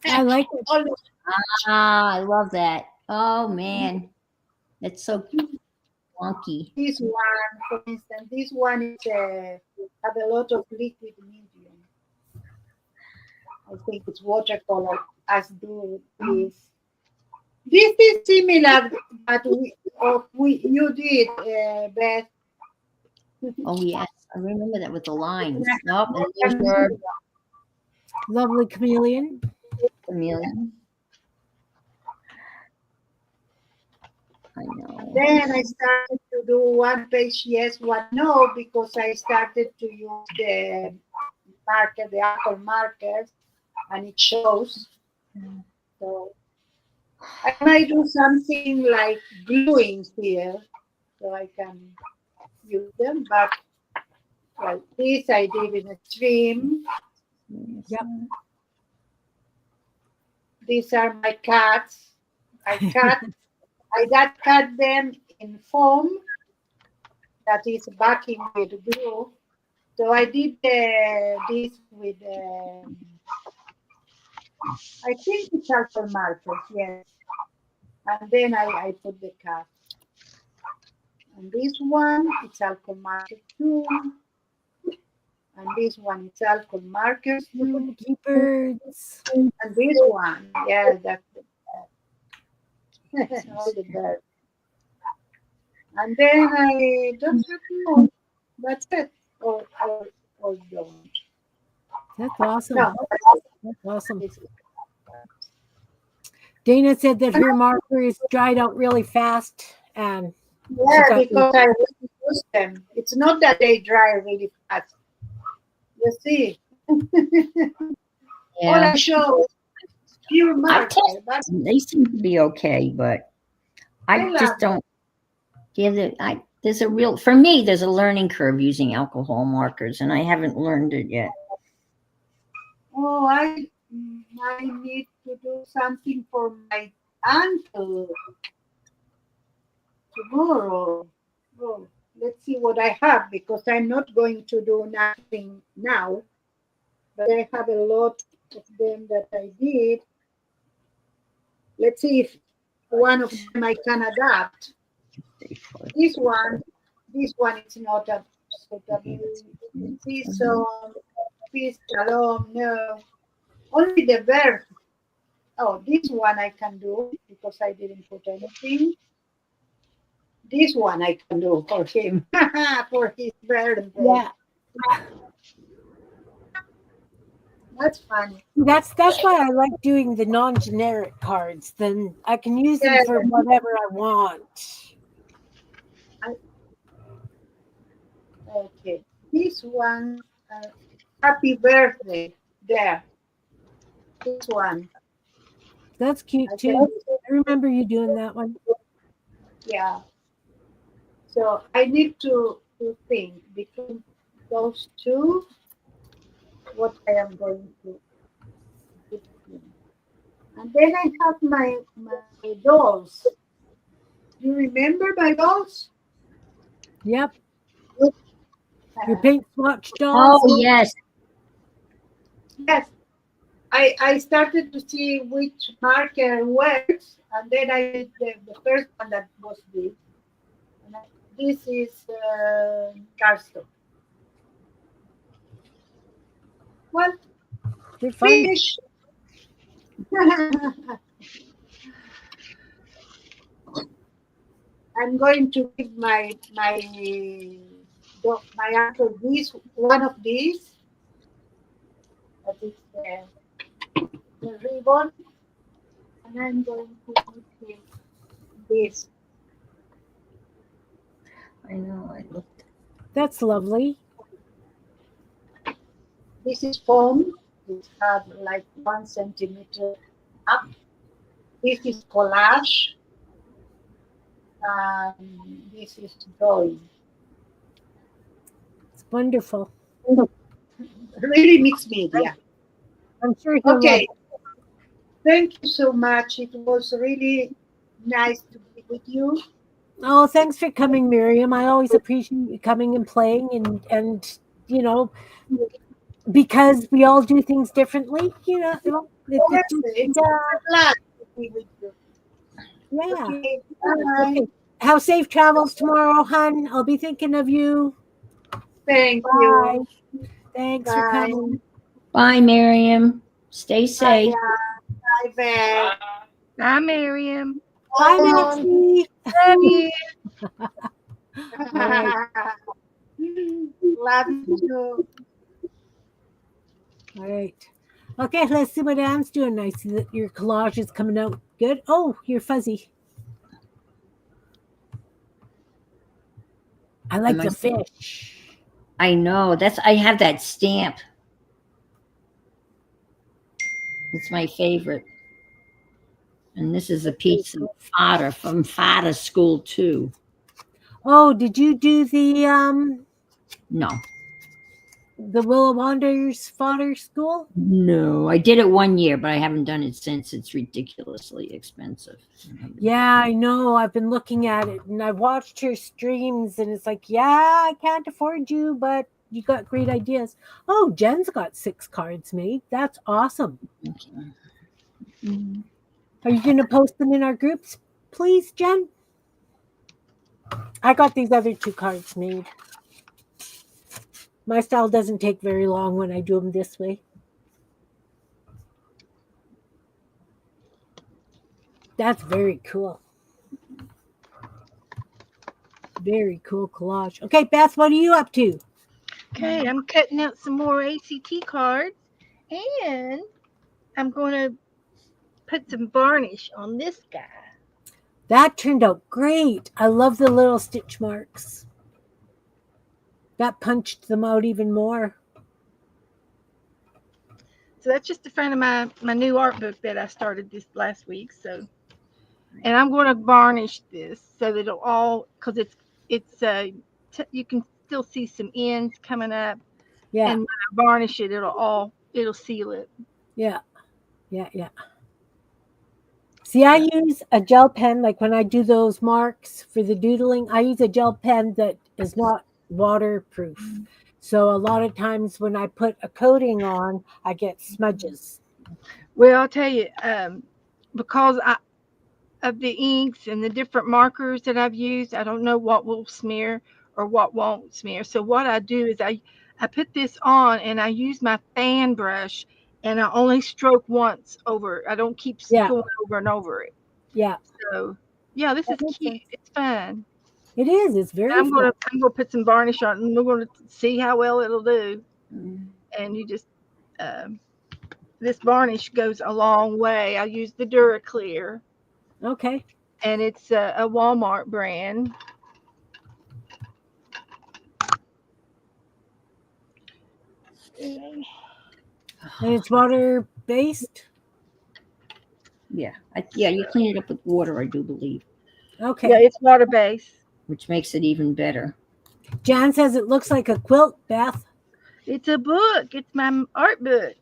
S1: I like it.
S3: All
S5: Ah, I love that. Oh man, it's so wonky.
S3: this one, for instance, this one is have a lot of liquid medium. I think it's watercolor, as do this. This is similar that we you did, Beth.
S5: Oh yes, I remember that with the lines. Nope, and there's your
S1: Lovely chameleon.
S5: chameleon. I know.
S3: Then I started to do one page yes, one no, because I started to use the alcohol markers, and it shows. So I might do something like gluing here, so I can use them. But well, this I did in a stream.
S1: Yep.
S3: These are my cats. I cut them in foam that is backing with glue. So I did this with I think it's alcohol markers, yes. And then I put the cap. And this one, it's alcohol marker too. And this one, it's alcohol markers too.
S1: Keepers.
S3: And this one, yeah, that's all the birds. And then I don't have more. That's it. Or don't.
S1: That's awesome.
S3: No,
S1: That's awesome.
S3: it's,
S1: Dana said that her markers dried out really fast, and
S3: yeah,
S1: got
S3: because I really use them. It's not that they dry really fast. You see, all
S5: Yeah.
S3: I show is pure
S5: I've
S3: marker,
S5: tested
S3: but
S5: them. They seem to be okay, but
S3: I
S5: I
S3: love
S5: just
S3: them.
S5: don't give it. There's a real, for me, there's a learning curve using alcohol markers, and I haven't learned it yet.
S3: Oh, I need to do something for my uncle tomorrow. Oh, let's see what I have because I'm not going to do nothing now, but I have a lot of them that I did. Let's see if one of them I can adapt. This one, this one is not a suitable. Season, peace, shalom, no. Only the verb. Oh, this one I can do because I didn't put anything. This one I can do for him for his birthday.
S1: yeah,
S3: That's funny.
S1: that's why I like doing the non-generic cards. Then I can use them
S3: Yeah,
S1: for whatever I want.
S3: okay. This one, happy birthday. There. This one.
S1: That's cute
S3: I
S1: too.
S3: can,
S1: I remember you doing that one.
S3: yeah. So I need to think between those two what I am going to put in. And then I have my dolls. You remember my dolls?
S1: Yep,
S3: Uh,
S1: your paint swatch dolls.
S5: Oh, yes.
S3: yes. I started to see which marker works, and then I did the first one that was this. And this is cardstock. Well,
S1: They're fun.
S3: finish. I'm going to give my uncle this one of these. That is the ribbon, and I'm going to give him this.
S5: I know. I looked.
S1: That's lovely.
S3: This is foam. It has like 1 centimeter up. This is collage. This is drawing.
S1: It's wonderful.
S3: Really mixed media.
S1: I'm sure he'll love
S3: Okay,
S1: it.
S3: thank you so much. It was really nice to be with you.
S1: Oh, thanks for coming, Miriam. I always appreciate you coming and playing, and you know, because we all do things differently. It's
S3: Yes,
S1: just
S3: it's a pleasure to be with you.
S1: yeah.
S3: Okay, bye.
S1: Okay. Have safe travels tomorrow, hun. I'll be thinking of you.
S3: Thank
S1: Bye.
S3: you.
S1: Thanks for
S3: Bye.
S1: coming.
S5: Bye, Miriam. Stay
S3: Bye,
S5: safe.
S3: bye, Bear.
S2: Bye, Miriam.
S1: Bye,
S3: Bye.
S1: Maxie.
S2: Love you.
S1: All right.
S3: Love you too.
S1: All right. Okay, let's see what Anne's doing. I see that your collage is coming out good. Oh, you're fuzzy. I like
S5: Am I-
S1: the fish.
S5: I know. I have that stamp. It's my favorite. And this is a piece of fodder from fodder school too.
S1: Oh, did you do
S5: No.
S1: the Willow Wanderers fodder school?
S5: No. I did it one year, but I haven't done it since. It's ridiculously expensive.
S1: Yeah, I know. I've been looking at it and I've watched your streams and it's like, yeah, I can't afford you, but you got great ideas. Oh, Jen's got 6 cards made. That's awesome.
S5: Okay. Mhm.
S1: Are you going to post them in our groups, please, Jen? I got these other 2 cards made. My style doesn't take very long when I do them this way. That's very cool. Very cool collage. Okay, Beth, what are you up to?
S2: Okay, I'm cutting out some more ACT cards, and I'm going to put some varnish on this guy.
S1: That turned out great. I love the little stitch marks. That punched them out even more.
S2: So that's just the front of my new art book that I started this last week. So, and I'm going to varnish this so that it'll all, because you can still see some ends coming up,
S1: Yeah,
S2: and when I varnish it, it'll seal it.
S1: yeah, yeah. See, I use a gel pen, like when I do those marks for the doodling, I use a gel pen that is not waterproof. So a lot of times when I put a coating on, I get smudges.
S2: Well, I'll tell you, because of the inks and the different markers that I've used, I don't know what will smear or what won't smear. So what I do is I put this on and I use my fan brush and I only stroke once over. I don't keep
S1: Yeah,
S2: going over and over it.
S1: yeah.
S2: So yeah, this is
S1: That makes
S2: cute.
S1: sense.
S2: It's fun.
S1: It is. It's very fun.
S2: I'm gonna put some varnish on and we're gonna see how well it'll do.
S5: Mhm.
S2: And you just um, this varnish goes a long way. I use the Duraclear
S1: Okay.
S2: and it's a Walmart brand.
S1: And it's water based.
S5: Yeah. Yeah, you clean it up with water, I do believe,
S1: Okay.
S2: Yeah, it's water based.
S5: which makes it even better.
S1: Jan says it looks like a quilt, Beth.
S2: It's a book. It's my art book.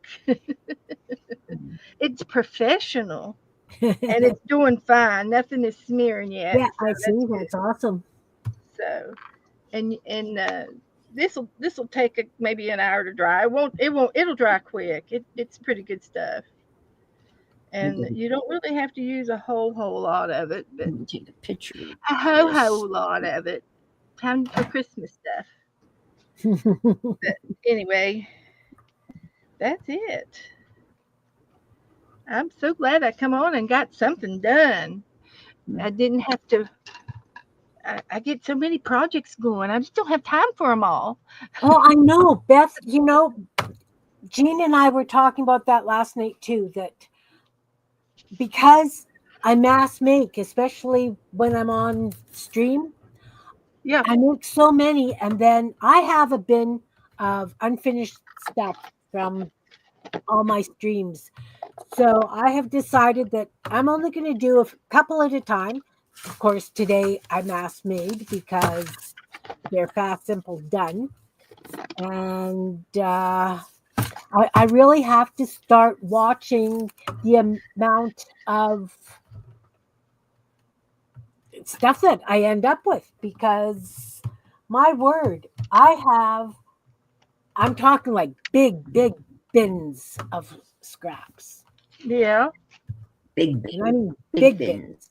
S5: Mhm.
S2: It's professional and
S1: Yeah,
S2: it's doing fine. Nothing is smearing yet. So
S1: I see.
S2: that's good.
S1: That's awesome.
S2: So and this will take maybe an hour to dry. It'll dry quick. It's pretty good stuff.
S5: I'm
S2: And
S5: going
S2: you don't really have to use a whole lot of it, but
S5: to take a picture
S2: a
S5: of this.
S2: whole lot of it. Time for Christmas stuff. Anyway, that's it. I'm so glad I come on and got something done. I didn't have to. I get so many projects going. I just don't have time for them all.
S1: Oh, I know, Beth. Jean and I were talking about that last night too. That because I mass make, especially when I'm on stream,
S2: Yeah.
S1: I make so many, and then I have a bin of unfinished stuff from all my streams. So I have decided that I'm only going to do a couple at a time. Of course, today I mass made because they're fast, simple, done. And I really have to start watching the amount of stuff that I end up with because my word, I'm talking like big bins of scraps.
S2: Yeah.
S5: Big,
S1: And I mean
S5: big
S1: big
S5: bin.
S1: bins.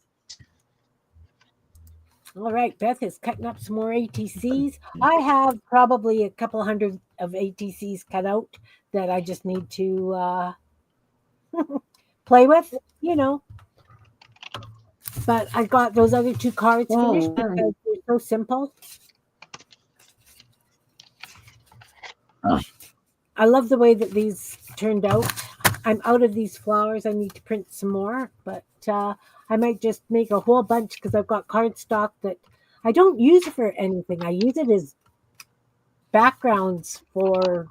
S1: All right, Beth is cutting up some more ATCs. I have probably a couple hundred of ATCs cut out that I just need to play with. But I got those other 2 cards finished
S5: Oh,
S1: because they're so simple.
S5: oh,
S1: I love the way that these turned out. I'm out of these flowers. I need to print some more, but I might just make a whole bunch because I've got cardstock that I don't use for anything. I use it as backgrounds for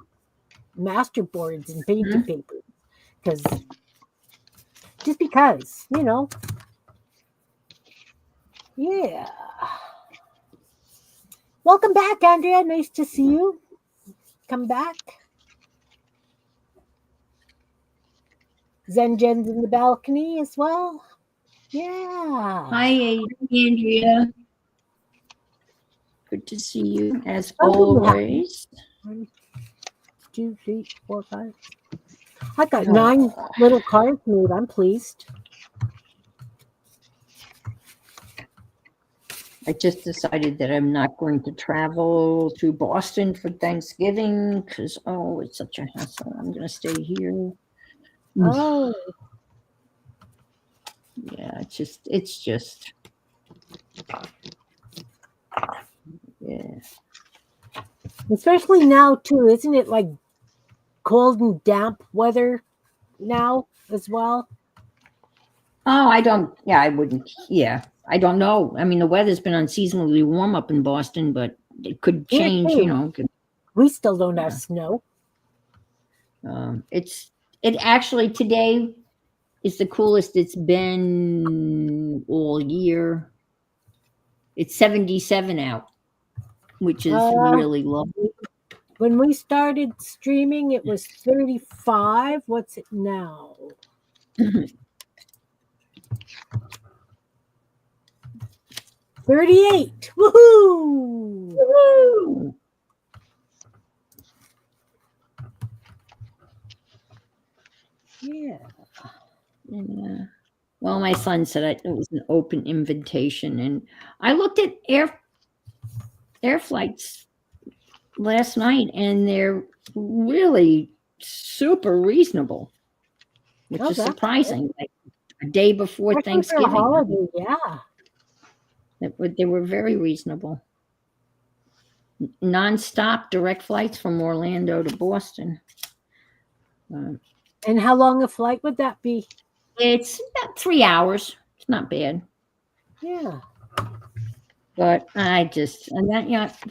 S1: masterboards and painted
S5: mhm.
S1: paper because just because. Yeah. Welcome back, Andrea. Nice to see you. Come back. Zenjen's in the balcony as well. Yeah.
S5: Hi, Andrea. Good to see you as
S1: Something happened.
S5: always.
S1: 1, 2, 3, 4, 5. I got 9 little cards made. I'm pleased.
S5: I just decided that I'm not going to travel to Boston for Thanksgiving because, oh, it's such a hassle. I'm going to stay here.
S1: Oh,
S5: Yeah, it's just, yeah.
S1: especially now too, isn't it like cold and damp weather now as well?
S5: Oh, I wouldn't, yeah. I don't know. I mean, the weather's been unseasonably warm up in Boston, but it could
S1: Here
S5: change,
S1: too. We still don't have
S5: Yeah.
S1: snow.
S5: It actually today is the coolest it's been all year. It's 77 out, which is
S1: Uh,
S5: really lovely.
S1: when we started streaming, it was 35. What's it now? 38. Woohoo!
S5: Woo! Yeah. Yeah. Well, my son said it was an open invitation, and I looked at air flights last night, and they're really super reasonable, which
S1: Oh,
S5: is
S1: that's
S5: surprising. Like a day before
S1: especially for a
S5: Thanksgiving,
S1: holiday. Yeah.
S5: they were very reasonable. Non-stop direct flights from Orlando to Boston.
S1: And how long a flight would that be?
S5: It's about 3 hours. It's not bad.
S1: Yeah.
S5: But and that, if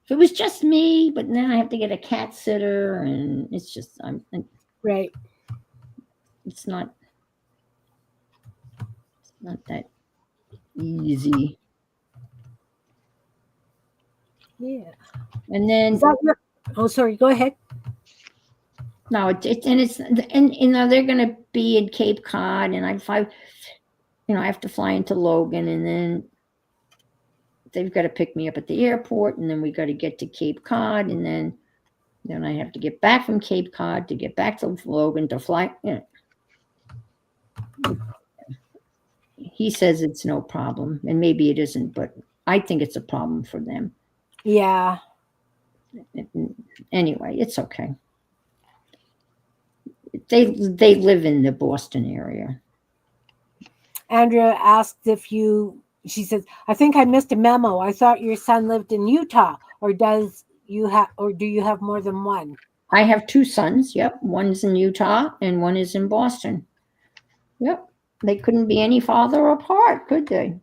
S5: it was just me, but then I have to get a cat sitter, and it's just,
S1: Right.
S5: it's not that easy.
S1: Yeah.
S5: And then,
S1: Is that your, oh, sorry. Go ahead.
S5: no, and they're going to be in Cape Cod, and I have to fly into Logan, and then they've got to pick me up at the airport, and then we got to get to Cape Cod, and then I have to get back from Cape Cod to get back to Logan to fly. He says it's no problem, and maybe it isn't, but I think it's a problem for them.
S1: Yeah.
S5: Anyway, it's okay. They live in the Boston area.
S1: Andrea asked she says, I think I missed a memo. I thought your son lived in Utah, or do you have more than one?
S5: I have 2 sons. Yep. One's in Utah and one is in Boston. Yep. They couldn't be any farther apart, could they?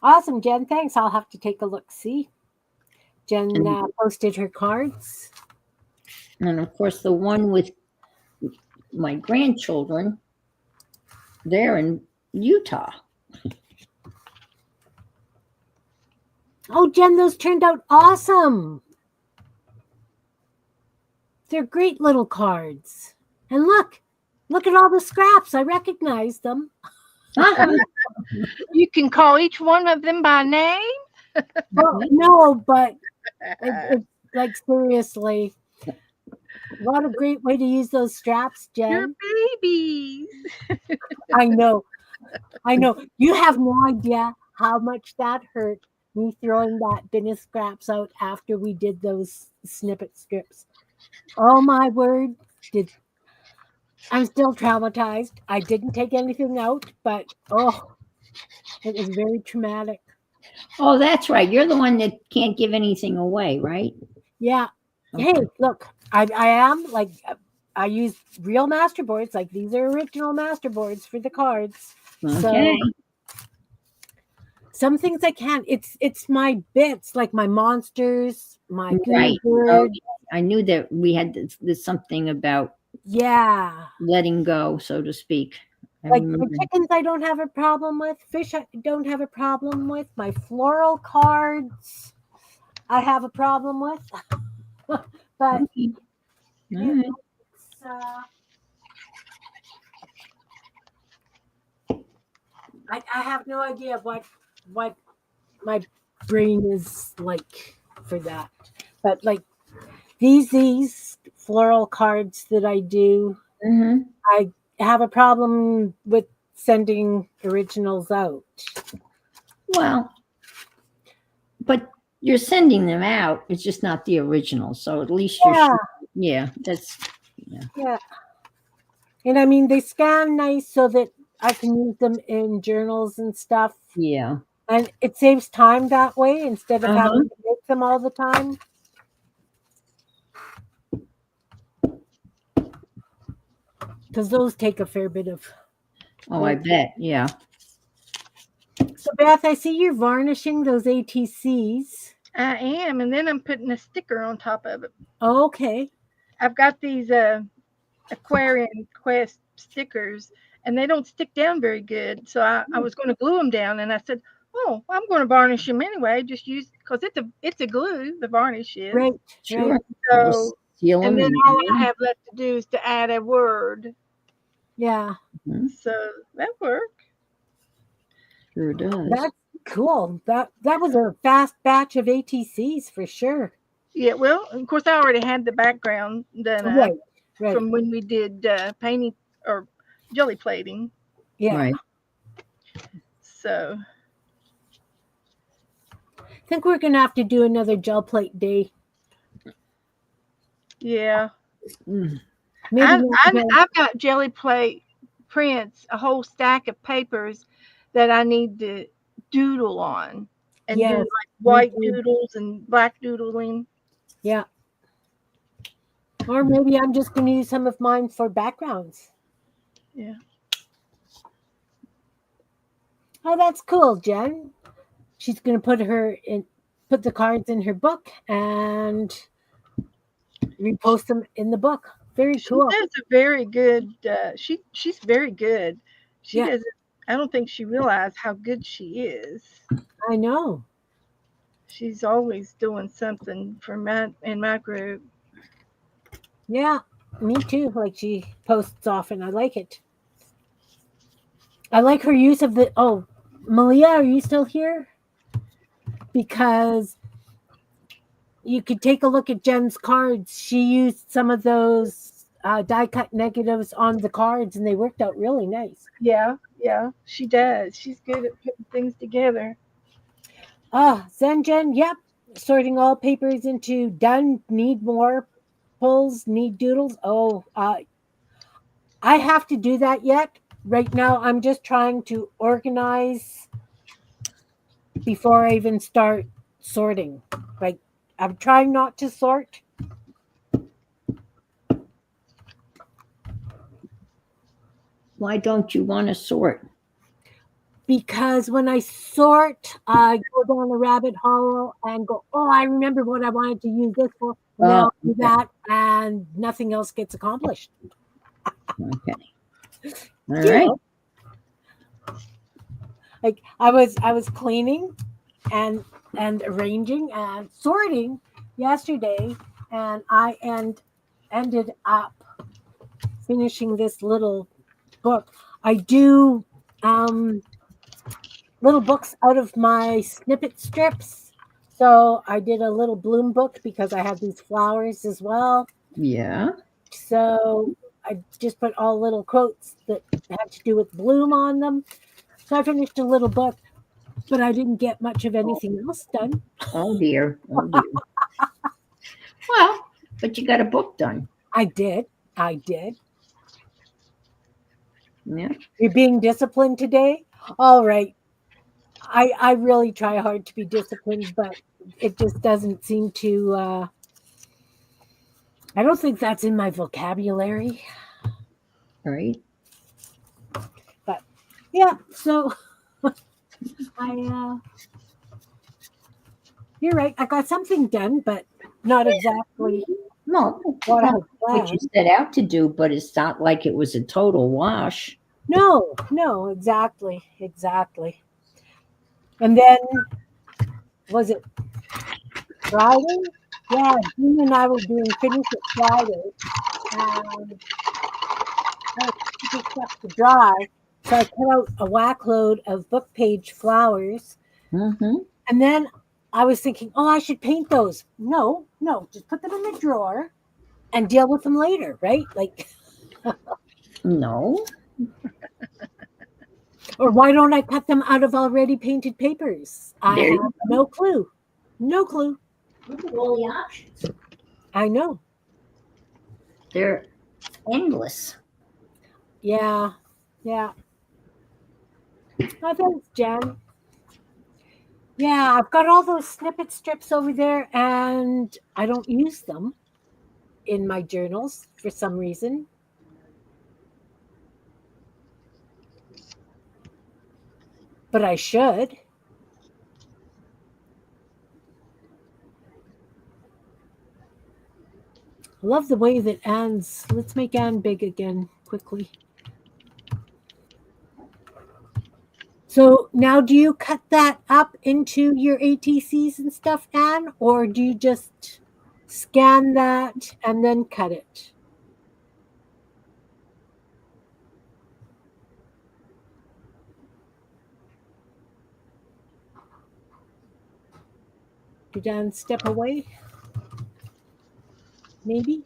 S1: Awesome, Jen. Thanks. I'll have to take a look. See, Jen posted her cards.
S5: And of course, the one with my grandchildren, they're in Utah.
S1: Oh, Jen, those turned out awesome. They're great little cards. And look at all the scraps. I recognize them.
S2: You can call each one of them by name.
S1: Well, no, but it's like seriously. What a great way to use those straps, Jen.
S2: Your babies.
S1: I know. You have no idea how much that hurt me throwing that bin of scraps out after we did those snippet strips. Oh my word. I'm still traumatized. I didn't take anything out, but it was very traumatic.
S5: Oh, that's right. You're the one that can't give anything away, right?
S1: Yeah.
S5: Okay.
S1: Hey, look, I am like, I use real Masterboards. Like these are original Masterboards for the cards.
S5: Okay.
S1: So some things I can't. It's my bits, like my monsters, my
S5: Right.
S1: Bird.
S5: Oh, I knew that we had this something about letting go, so to speak.
S1: Like my chickens, I don't have a problem with. Fish, I don't have a problem with. My floral cards, I have a problem with. But
S5: Okay. All right.
S1: I have no idea what my brain is like for that. But like these floral cards that I do,
S5: Hmm.
S1: I have a problem with sending originals out.
S5: Well, but you're sending them out. It's just not the original. So at least you're
S1: Yeah,
S5: sure. Yeah, that's yeah.
S1: yeah. And I mean, they scan nice so that I can use them in journals and stuff.
S5: Yeah.
S1: And it saves time that way instead of
S5: Uh-huh.
S1: having to make them all the time. Because those take a fair bit of
S5: Oh, I
S1: work.
S5: bet. Yeah.
S1: So, Beth, I see you're varnishing those ATCs.
S2: I am, and then I'm putting a sticker on top of it.
S1: Oh, okay.
S2: I've got these Aquarian Quest stickers, and they don't stick down very good. So I was going to glue them down, and I said, "Oh, I'm going to varnish them anyway. Just use because it's a glue. The varnish is
S1: Right,
S5: Sure.
S1: right.
S5: We'll
S2: so."
S5: seal
S2: And
S5: them.
S2: then all I have left to do is to add a word.
S1: Yeah,
S2: So that worked.
S5: Sure does.
S1: that's cool. That was a fast batch of ATCs for sure.
S2: Yeah, well, of course, I already had the background done up
S1: Right, right.
S2: from when we did painting or jelly plating.
S1: Yeah.
S5: Right.
S2: So
S1: I think we're going to have to do another gel plate day.
S2: yeah,
S5: Mm.
S1: Maybe not again.
S2: I've got jelly plate prints, a whole stack of papers that I need to doodle on and do
S1: Yes,
S2: like
S1: me
S2: white
S1: too.
S2: doodles and black doodling.
S1: Yeah. Or maybe I'm just going to use some of mine for backgrounds.
S2: Yeah.
S1: Oh, that's cool, Jen. She's going to put the cards in her book and repost them in the book. Very
S2: She
S1: cool.
S2: does a very good. She's very good. She
S1: Yeah,
S2: doesn't. I don't think she realized how good she is.
S1: I know.
S2: She's always doing something for my group.
S1: Yeah, me too. Like she posts often. I like it. I like her use of the. Oh, Malia, are you still here? Because you could take a look at Jen's cards. She used some of those die cut negatives on the cards, and they worked out really nice.
S2: Yeah, yeah, she does. She's good at putting things together.
S1: Ah, Zen yep. Sorting all papers into done, need more pulls, need doodles. Oh, I have to do that yet. Right now, I'm just trying to organize before I even start sorting. Like, I'm trying not to sort.
S5: Why don't you want to sort?
S1: Because when I sort, I go down a rabbit hole and go, oh, I remember what I wanted to use this for. And then
S5: Oh,
S1: I'll do
S5: okay.
S1: that, and nothing else gets accomplished.
S5: Okay. All
S1: You
S5: right.
S1: know, like I was cleaning and arranging and sorting yesterday, and I ended up finishing this little book. I do little books out of my snippet strips. So I did a little bloom book because I had these flowers as well.
S5: Yeah.
S1: So I just put all little quotes that had to do with bloom on them. So I finished a little book, but I didn't get much of anything else done.
S5: Oh dear. Oh dear. Well, but you got a book done.
S1: I did. I did.
S5: Yeah.
S1: You're being disciplined today? All right. I really try hard to be disciplined, but it just doesn't seem to I don't think that's in my vocabulary.
S5: Right.
S1: But yeah, so I you're right. I got something done, but not exactly
S5: No,
S1: what I
S5: not
S1: had
S5: what you
S1: planned.
S5: set out to do, but it's not like it was a total wash.
S1: No, exactly. And then was it Friday? Yeah, Jean and I were doing finish it Friday, and I took stuff to dry. So I cut out a whack load of book page flowers,
S5: Mm-hmm.
S1: and then I was thinking, oh, I should paint those. No, just put them in the drawer and deal with them later, right? Like,
S5: No.
S1: or why don't I cut them out of already painted papers? I
S5: There
S1: have
S5: you
S1: no clue. No clue.
S5: Look at all the options.
S1: I know.
S5: They're endless.
S1: Yeah. Yeah. Oh, thanks, Jen. Yeah, I've got all those snippet strips over there and I don't use them in my journals for some reason. But I should. I love the way that Anne's. Let's make Anne big again quickly. So now do you cut that up into your ATCs and stuff, Anne? Or do you just scan that and then cut it? Did Anne step away? Maybe?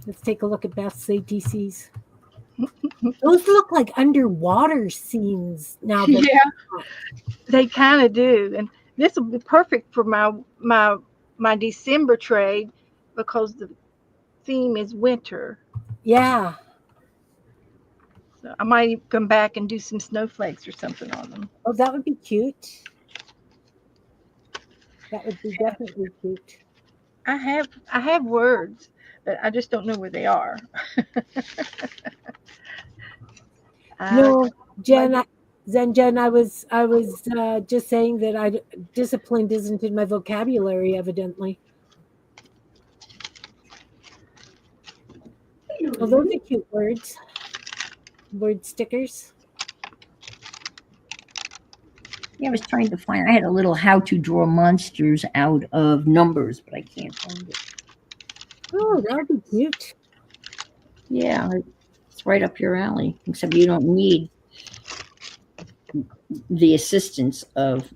S1: Let's take a look at Beth's ATCs. Those look like underwater scenes now. That
S2: Yeah, they kind of do. And this will be perfect for my December trade because the theme is winter.
S1: Yeah.
S2: So I might come back and do some snowflakes or something on them.
S1: Oh, that would be cute. That would be definitely cute.
S2: I have words, but I just don't know where they are.
S1: No, Jen,
S2: my-
S1: Jen, I was just saying that disciplined isn't in my vocabulary, evidently. Well, those are cute words. Word stickers.
S5: Yeah, I was trying to find. I had a little how to draw monsters out of numbers, but I can't find it.
S1: Oh, that would be cute.
S5: Yeah, it's right up your alley. Except you don't need the assistance of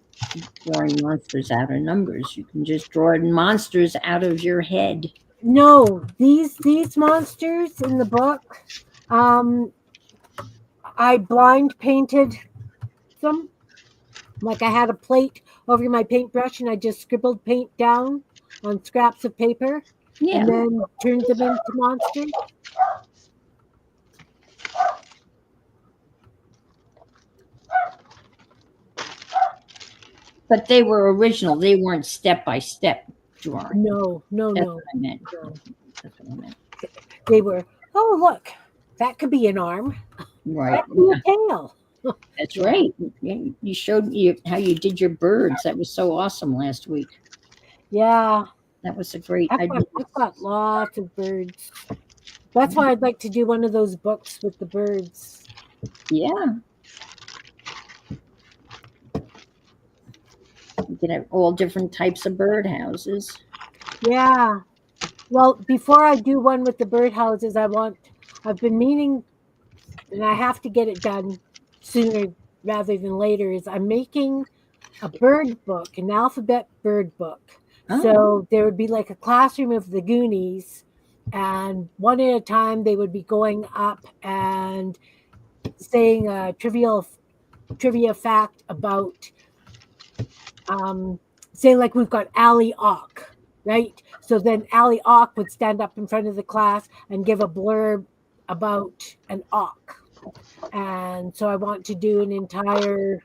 S5: drawing monsters out of numbers. You can just draw monsters out of your head.
S1: No, these monsters in the book, I blind painted them. Like I had a plate over my paintbrush and I just scribbled paint down on scraps of paper
S5: Yeah.
S1: and then turned them into monsters.
S5: But they were original. They weren't step by step drawing.
S1: No.
S5: That's what I meant.
S1: No.
S5: That's what I meant.
S1: They were, oh, look, that could be an arm.
S5: Right.
S1: That could be a tail.
S5: That's right. You showed me how you did your birds. That was so awesome last week.
S1: Yeah.
S5: That was a great
S1: I've
S5: idea.
S1: got lots of birds. That's why I'd like to do one of those books with the birds.
S5: Yeah. You can have all different types of bird houses.
S1: Yeah. Well, before I do one with the birdhouses, I've been meaning, and I have to get it done sooner rather than later, is I'm making a bird book, an alphabet bird book.
S5: Oh.
S1: So there would be like a classroom of the Goonies, and one at a time they would be going up and saying a trivia fact about, say like we've got Allie Ock, right? So then Allie Ock would stand up in front of the class and give a blurb about an auk. And so I want to do an entire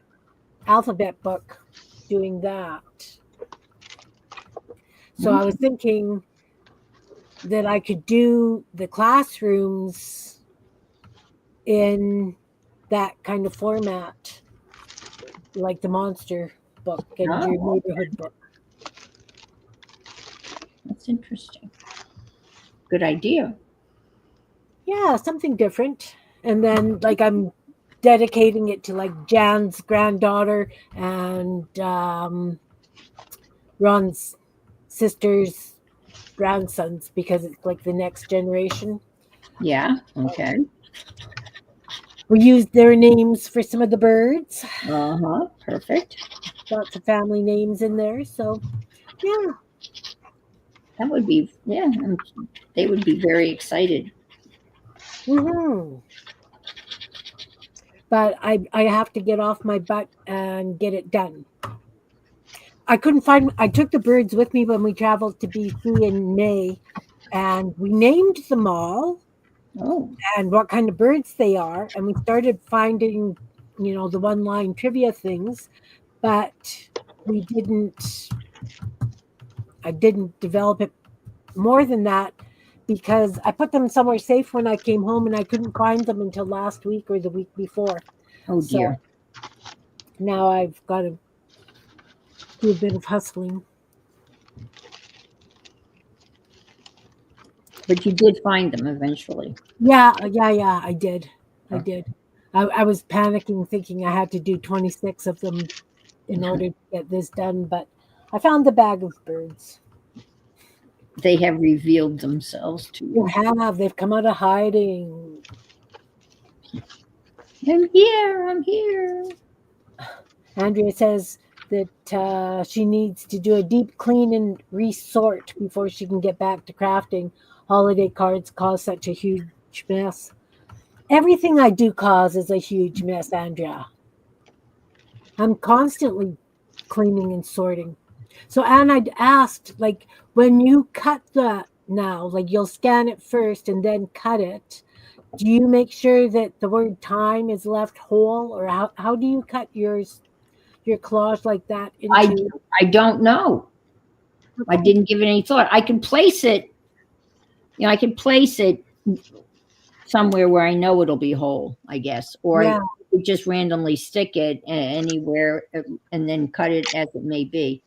S1: alphabet book doing that. So I was thinking that I could do the classrooms in that kind of format, like the monster book and your neighborhood book.
S5: That's interesting. Good idea.
S1: Yeah, something different. And then like I'm dedicating it to like Jan's granddaughter and Ron's sister's grandsons because it's like the next generation.
S5: Yeah. Okay.
S1: We used their names for some of the birds.
S5: Perfect.
S1: lots of family names in there. So yeah.
S5: That would be, yeah, they would be very excited.
S1: Hmm. But I have to get off my butt and get it done. I couldn't find. I took the birds with me when we traveled to BC in May, and we named them all
S5: Oh,
S1: and what kind of birds they are, and we started finding, the one line trivia things, but we didn't. I didn't develop it more than that because I put them somewhere safe when I came home, and I couldn't find them until last week or the week before.
S5: oh
S1: So
S5: dear.
S1: now I've got to do a bit of hustling.
S5: But you did find them eventually.
S1: Yeah, I did. I did. I was panicking, thinking I had to do 26 of them in order to get this done, but I found the bag of birds.
S5: They have revealed themselves to
S1: You
S5: you.
S1: have. They've come out of hiding.
S5: I'm here. I'm here.
S1: Andrea says that she needs to do a deep clean and resort before she can get back to crafting. Holiday cards cause such a huge mess. Everything I do causes a huge mess, Andrea. I'm constantly cleaning and sorting. So, Anne, I'd asked, like, when you cut the now, like, you'll scan it first and then cut it. Do you make sure that the word time is left whole, or how do you cut your collage like that
S5: I
S1: into?
S5: I don't know. I didn't give it any thought. I can place it. I can place it somewhere where I know it'll be whole, I guess, or I
S1: Yeah,
S5: could just randomly stick it anywhere and then cut it as it may be.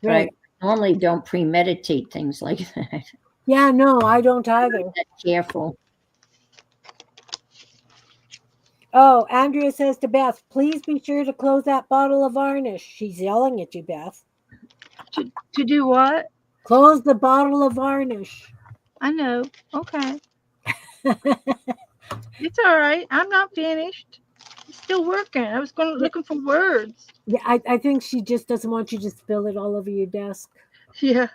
S5: But I
S1: right.
S5: normally don't premeditate things like that.
S1: Yeah, no, I don't
S5: I'm not
S1: either.
S5: that careful.
S1: Oh, Andrea says to Beth, please be sure to close that bottle of varnish. She's yelling at you, Beth.
S2: To do what?
S1: Close the bottle of varnish.
S2: I know. Okay. It's all right. I'm not finished. I'm still working. I was looking for words.
S1: Yeah, I think she just doesn't want you to spill it all over your desk.
S2: Yeah.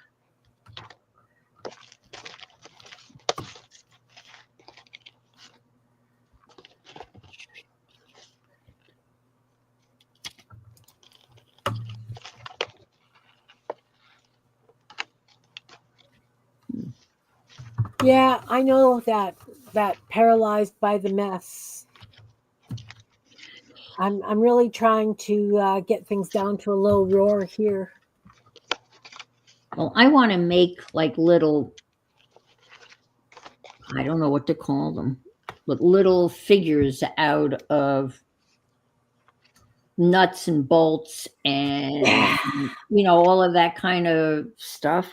S1: Yeah, I know that paralyzed by the mess. I'm really trying to get things down to a low roar here.
S5: Well, I want to make like little, I don't know what to call them, but little figures out of nuts and bolts and
S1: Yeah,
S5: all of that kind of stuff.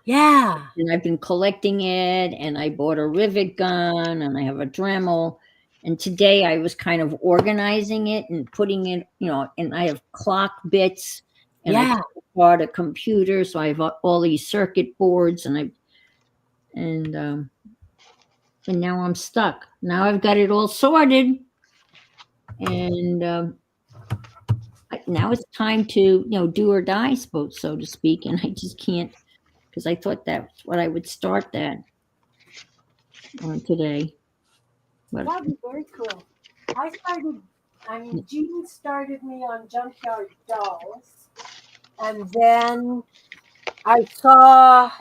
S1: yeah,
S5: And I've been collecting it, and I bought a rivet gun, and I have a Dremel. And today I was kind of organizing it and putting it, and I have clock bits, and I
S1: yeah.
S5: took apart a computer, so I have all these circuit boards, and now I'm stuck. Now I've got it all sorted, and now it's time to do or die, so to speak, and I just can't because I thought that's what I would start that on today. But
S1: That'd be very cool. Jean started me on Junkyard Dolls, and then I saw,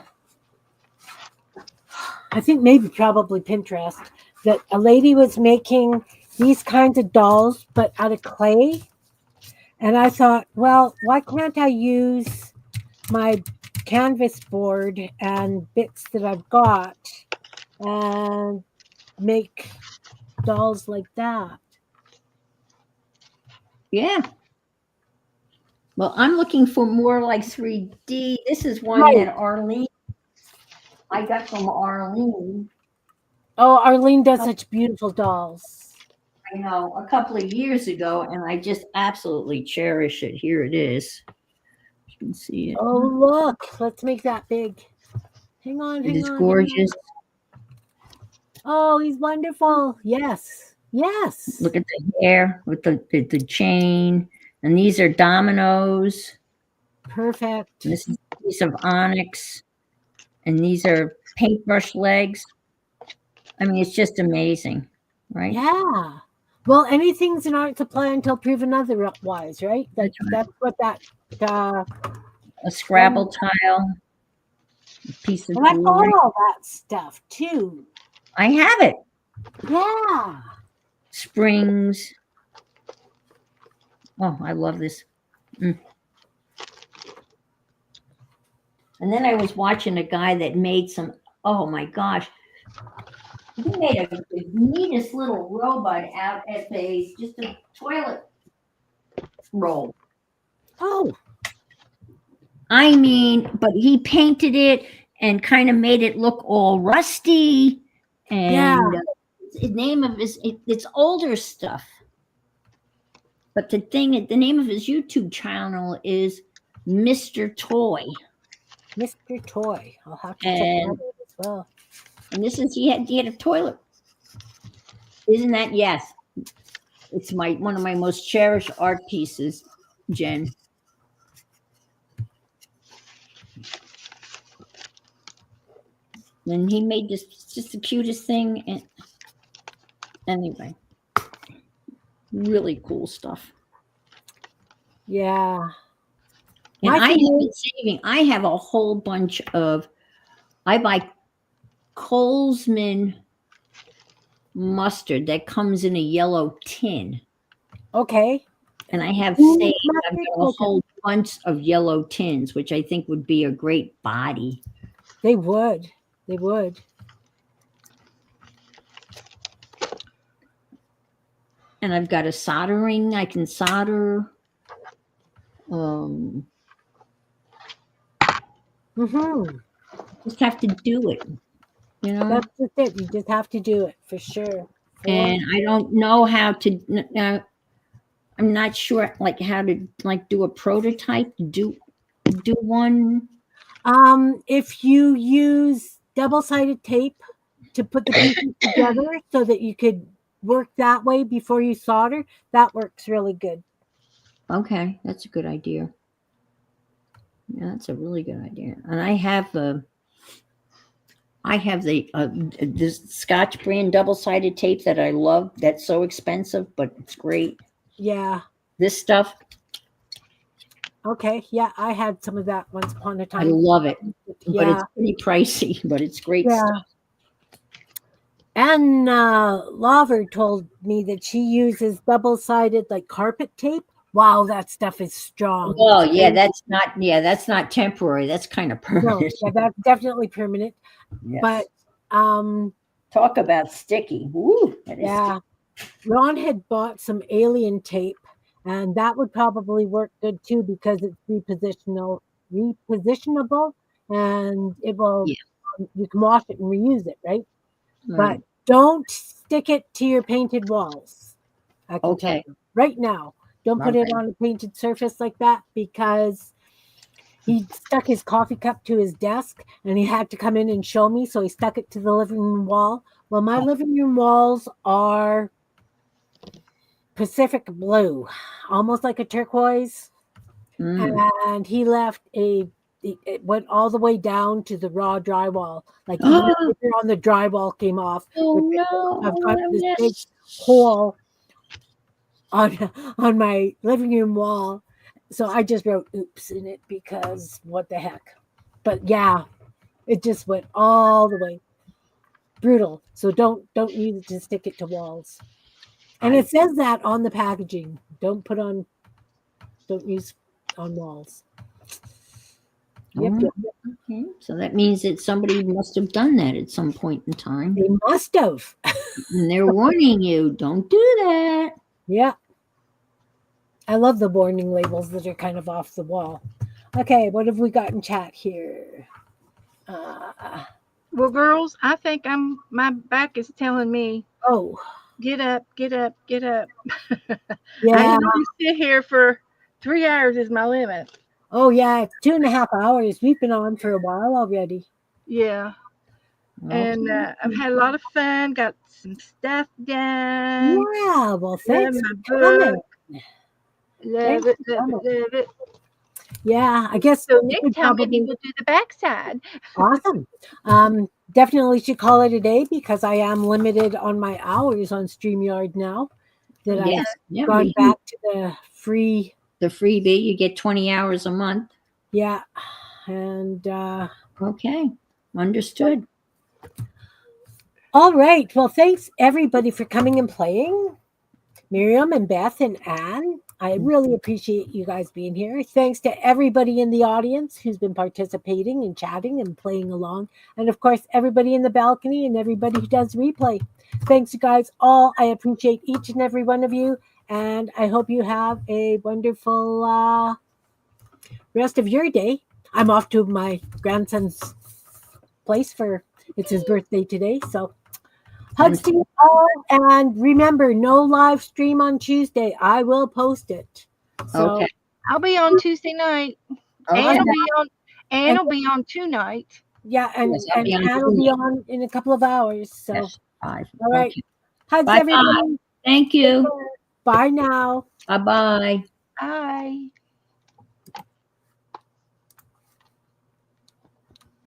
S1: I think maybe probably Pinterest, that a lady was making these kinds of dolls, but out of clay. And I thought, well, why can't I use my canvas board and bits that I've got and make dolls like that?
S5: yeah, well, I'm looking for more like 3D. This is one
S1: Right.
S5: that Arlene I got from Arlene.
S1: Oh, Arlene does such beautiful dolls.
S5: A couple of years ago, and I just absolutely cherish it. Here it is. You can see it.
S1: Oh, look. Let's make that big. Hang on,
S5: It
S1: hang
S5: is
S1: on, hang on.
S5: gorgeous.
S1: Oh, he's wonderful. Yes. Yes.
S5: Look at the hair with the chain And these are dominoes.
S1: Perfect.
S5: And this is a piece of onyx. And these are paintbrush legs. I mean, it's just amazing, right?
S1: Yeah. Well, anything's an art supply until proven otherwise, right?
S5: That's right.
S1: That's what that.
S5: A Scrabble tile, a piece of
S1: And I bought
S5: jewelry.
S1: all that stuff too.
S5: I have it.
S1: Yeah.
S5: Springs. Oh, I love this. And then I was watching a guy that made some, oh my gosh. He made the neatest little robot out at just a toilet roll.
S1: Oh.
S5: I mean, but he painted it and kind of made it look all rusty. And the name of it's older stuff. But the name of his YouTube channel is Mr. Toy.
S1: Mr. Toy. I'll have to check that out as well.
S5: And this is he had a toilet. Isn't that yes? It's one of my most cherished art pieces, Jen. And he made this just the cutest thing. And anyway, really cool stuff.
S1: Yeah.
S5: And I have been saving. I have a whole bunch of. I buy Colesman mustard that comes in a yellow tin.
S1: Okay.
S5: And I have saved. I've got a whole bunch of yellow tins, which I think would be a great body.
S1: They would. They would.
S5: And I've got a soldering. I can solder. Just have to do it. You know.
S1: That's just it. You just have to do it for sure.
S5: And I don't know how to. I'm not sure, like how to do a prototype. Do one.
S1: If you use double-sided tape to put the pieces together so that you could work that way before you solder, that works really good.
S5: Okay, that's a good idea. Yeah, that's a really good idea. And I have the this Scotch brand double-sided tape that I love. That's so expensive, but it's great.
S1: Yeah.
S5: This stuff.
S1: Okay. Yeah, I had some of that once upon a time.
S5: I love it.
S1: Yeah.
S5: But it's pretty pricey, but it's great stuff.
S1: And Lover told me that she uses double-sided like carpet tape. Wow, that stuff is strong.
S5: Oh yeah, that's not temporary. That's kind of permanent.
S1: No, yeah, that's definitely permanent.
S5: Yes.
S1: But
S5: talk about sticky. Woo,
S1: yeah. Ron had bought some alien tape, and that would probably work good too because it's repositionable, and it will. Yeah. You can wash it and reuse it, right? But don't stick it to your painted walls. I can tell you right now. Don't put it on a painted surface like that because he stuck his coffee cup to his desk and he had to come in and show me. So he stuck it to the living room wall. Well, my living room walls are Pacific blue, almost like a turquoise. And he left it went all the way down to the raw drywall. Like on the drywall came off.
S5: Oh no!
S1: I've got this big hole on my living room wall. So I just wrote oops in it because what the heck. But yeah, it just went all the way. Brutal. So don't use it to stick it to walls. And it says that on the packaging. Don't use on walls. Yep.
S5: Okay. So that means that somebody must have done that at some point in time.
S1: They must have.
S5: And they're warning you, don't do that.
S1: Yeah. I love the warning labels that are kind of off the wall. Okay, what have we got in chat here?
S2: Well, girls, I think my back is telling me,
S1: oh,
S2: get up, get up, get up.
S1: Yeah.
S2: I can only sit here for 3 hours is my limit.
S1: Oh, yeah, it's 2.5 hours. We've been on for a while already.
S2: Yeah. And I've had a lot of fun, got some stuff done.
S1: Yeah, well, thanks
S2: for coming. Love it, love it, love it.
S1: Yeah, I guess
S2: So
S1: we
S2: next
S1: could
S2: time maybe
S1: probably
S2: we'll do the backside.
S1: awesome. Definitely should call it a day because I am limited on my hours on StreamYard now that I've
S5: Yes. Yeah.
S1: gone back to the free.
S5: The freebie, you get 20 hours a month.
S1: Yeah, and
S5: Okay. Understood.
S1: all right. Well, thanks everybody for coming and playing. Miriam and Beth and Anne, I really appreciate you guys being here. Thanks to everybody in the audience who's been participating and chatting and playing along. And of course, everybody in the balcony and everybody who does replay. Thanks, you guys all. I appreciate each and every one of you. And I hope you have a wonderful rest of your day. I'm off to my grandson's place for it's his birthday today. So hugs to you all, and remember, no live stream on Tuesday. I will post it. So
S5: Okay.
S2: I'll be on Tuesday night.
S5: All
S2: Ann
S5: right.
S2: will be on. Ann
S1: And-
S2: will be on tonight.
S1: yeah, and
S5: Yes, I'll be on
S1: Anne will be
S5: Tuesday.
S1: on in a couple of hours. So
S5: Yes. 5.
S1: all right,
S5: Okay.
S1: hugs
S5: Bye-bye.
S1: everybody.
S5: Thank you.
S1: Bye now.
S5: Bye-bye.
S2: Bye.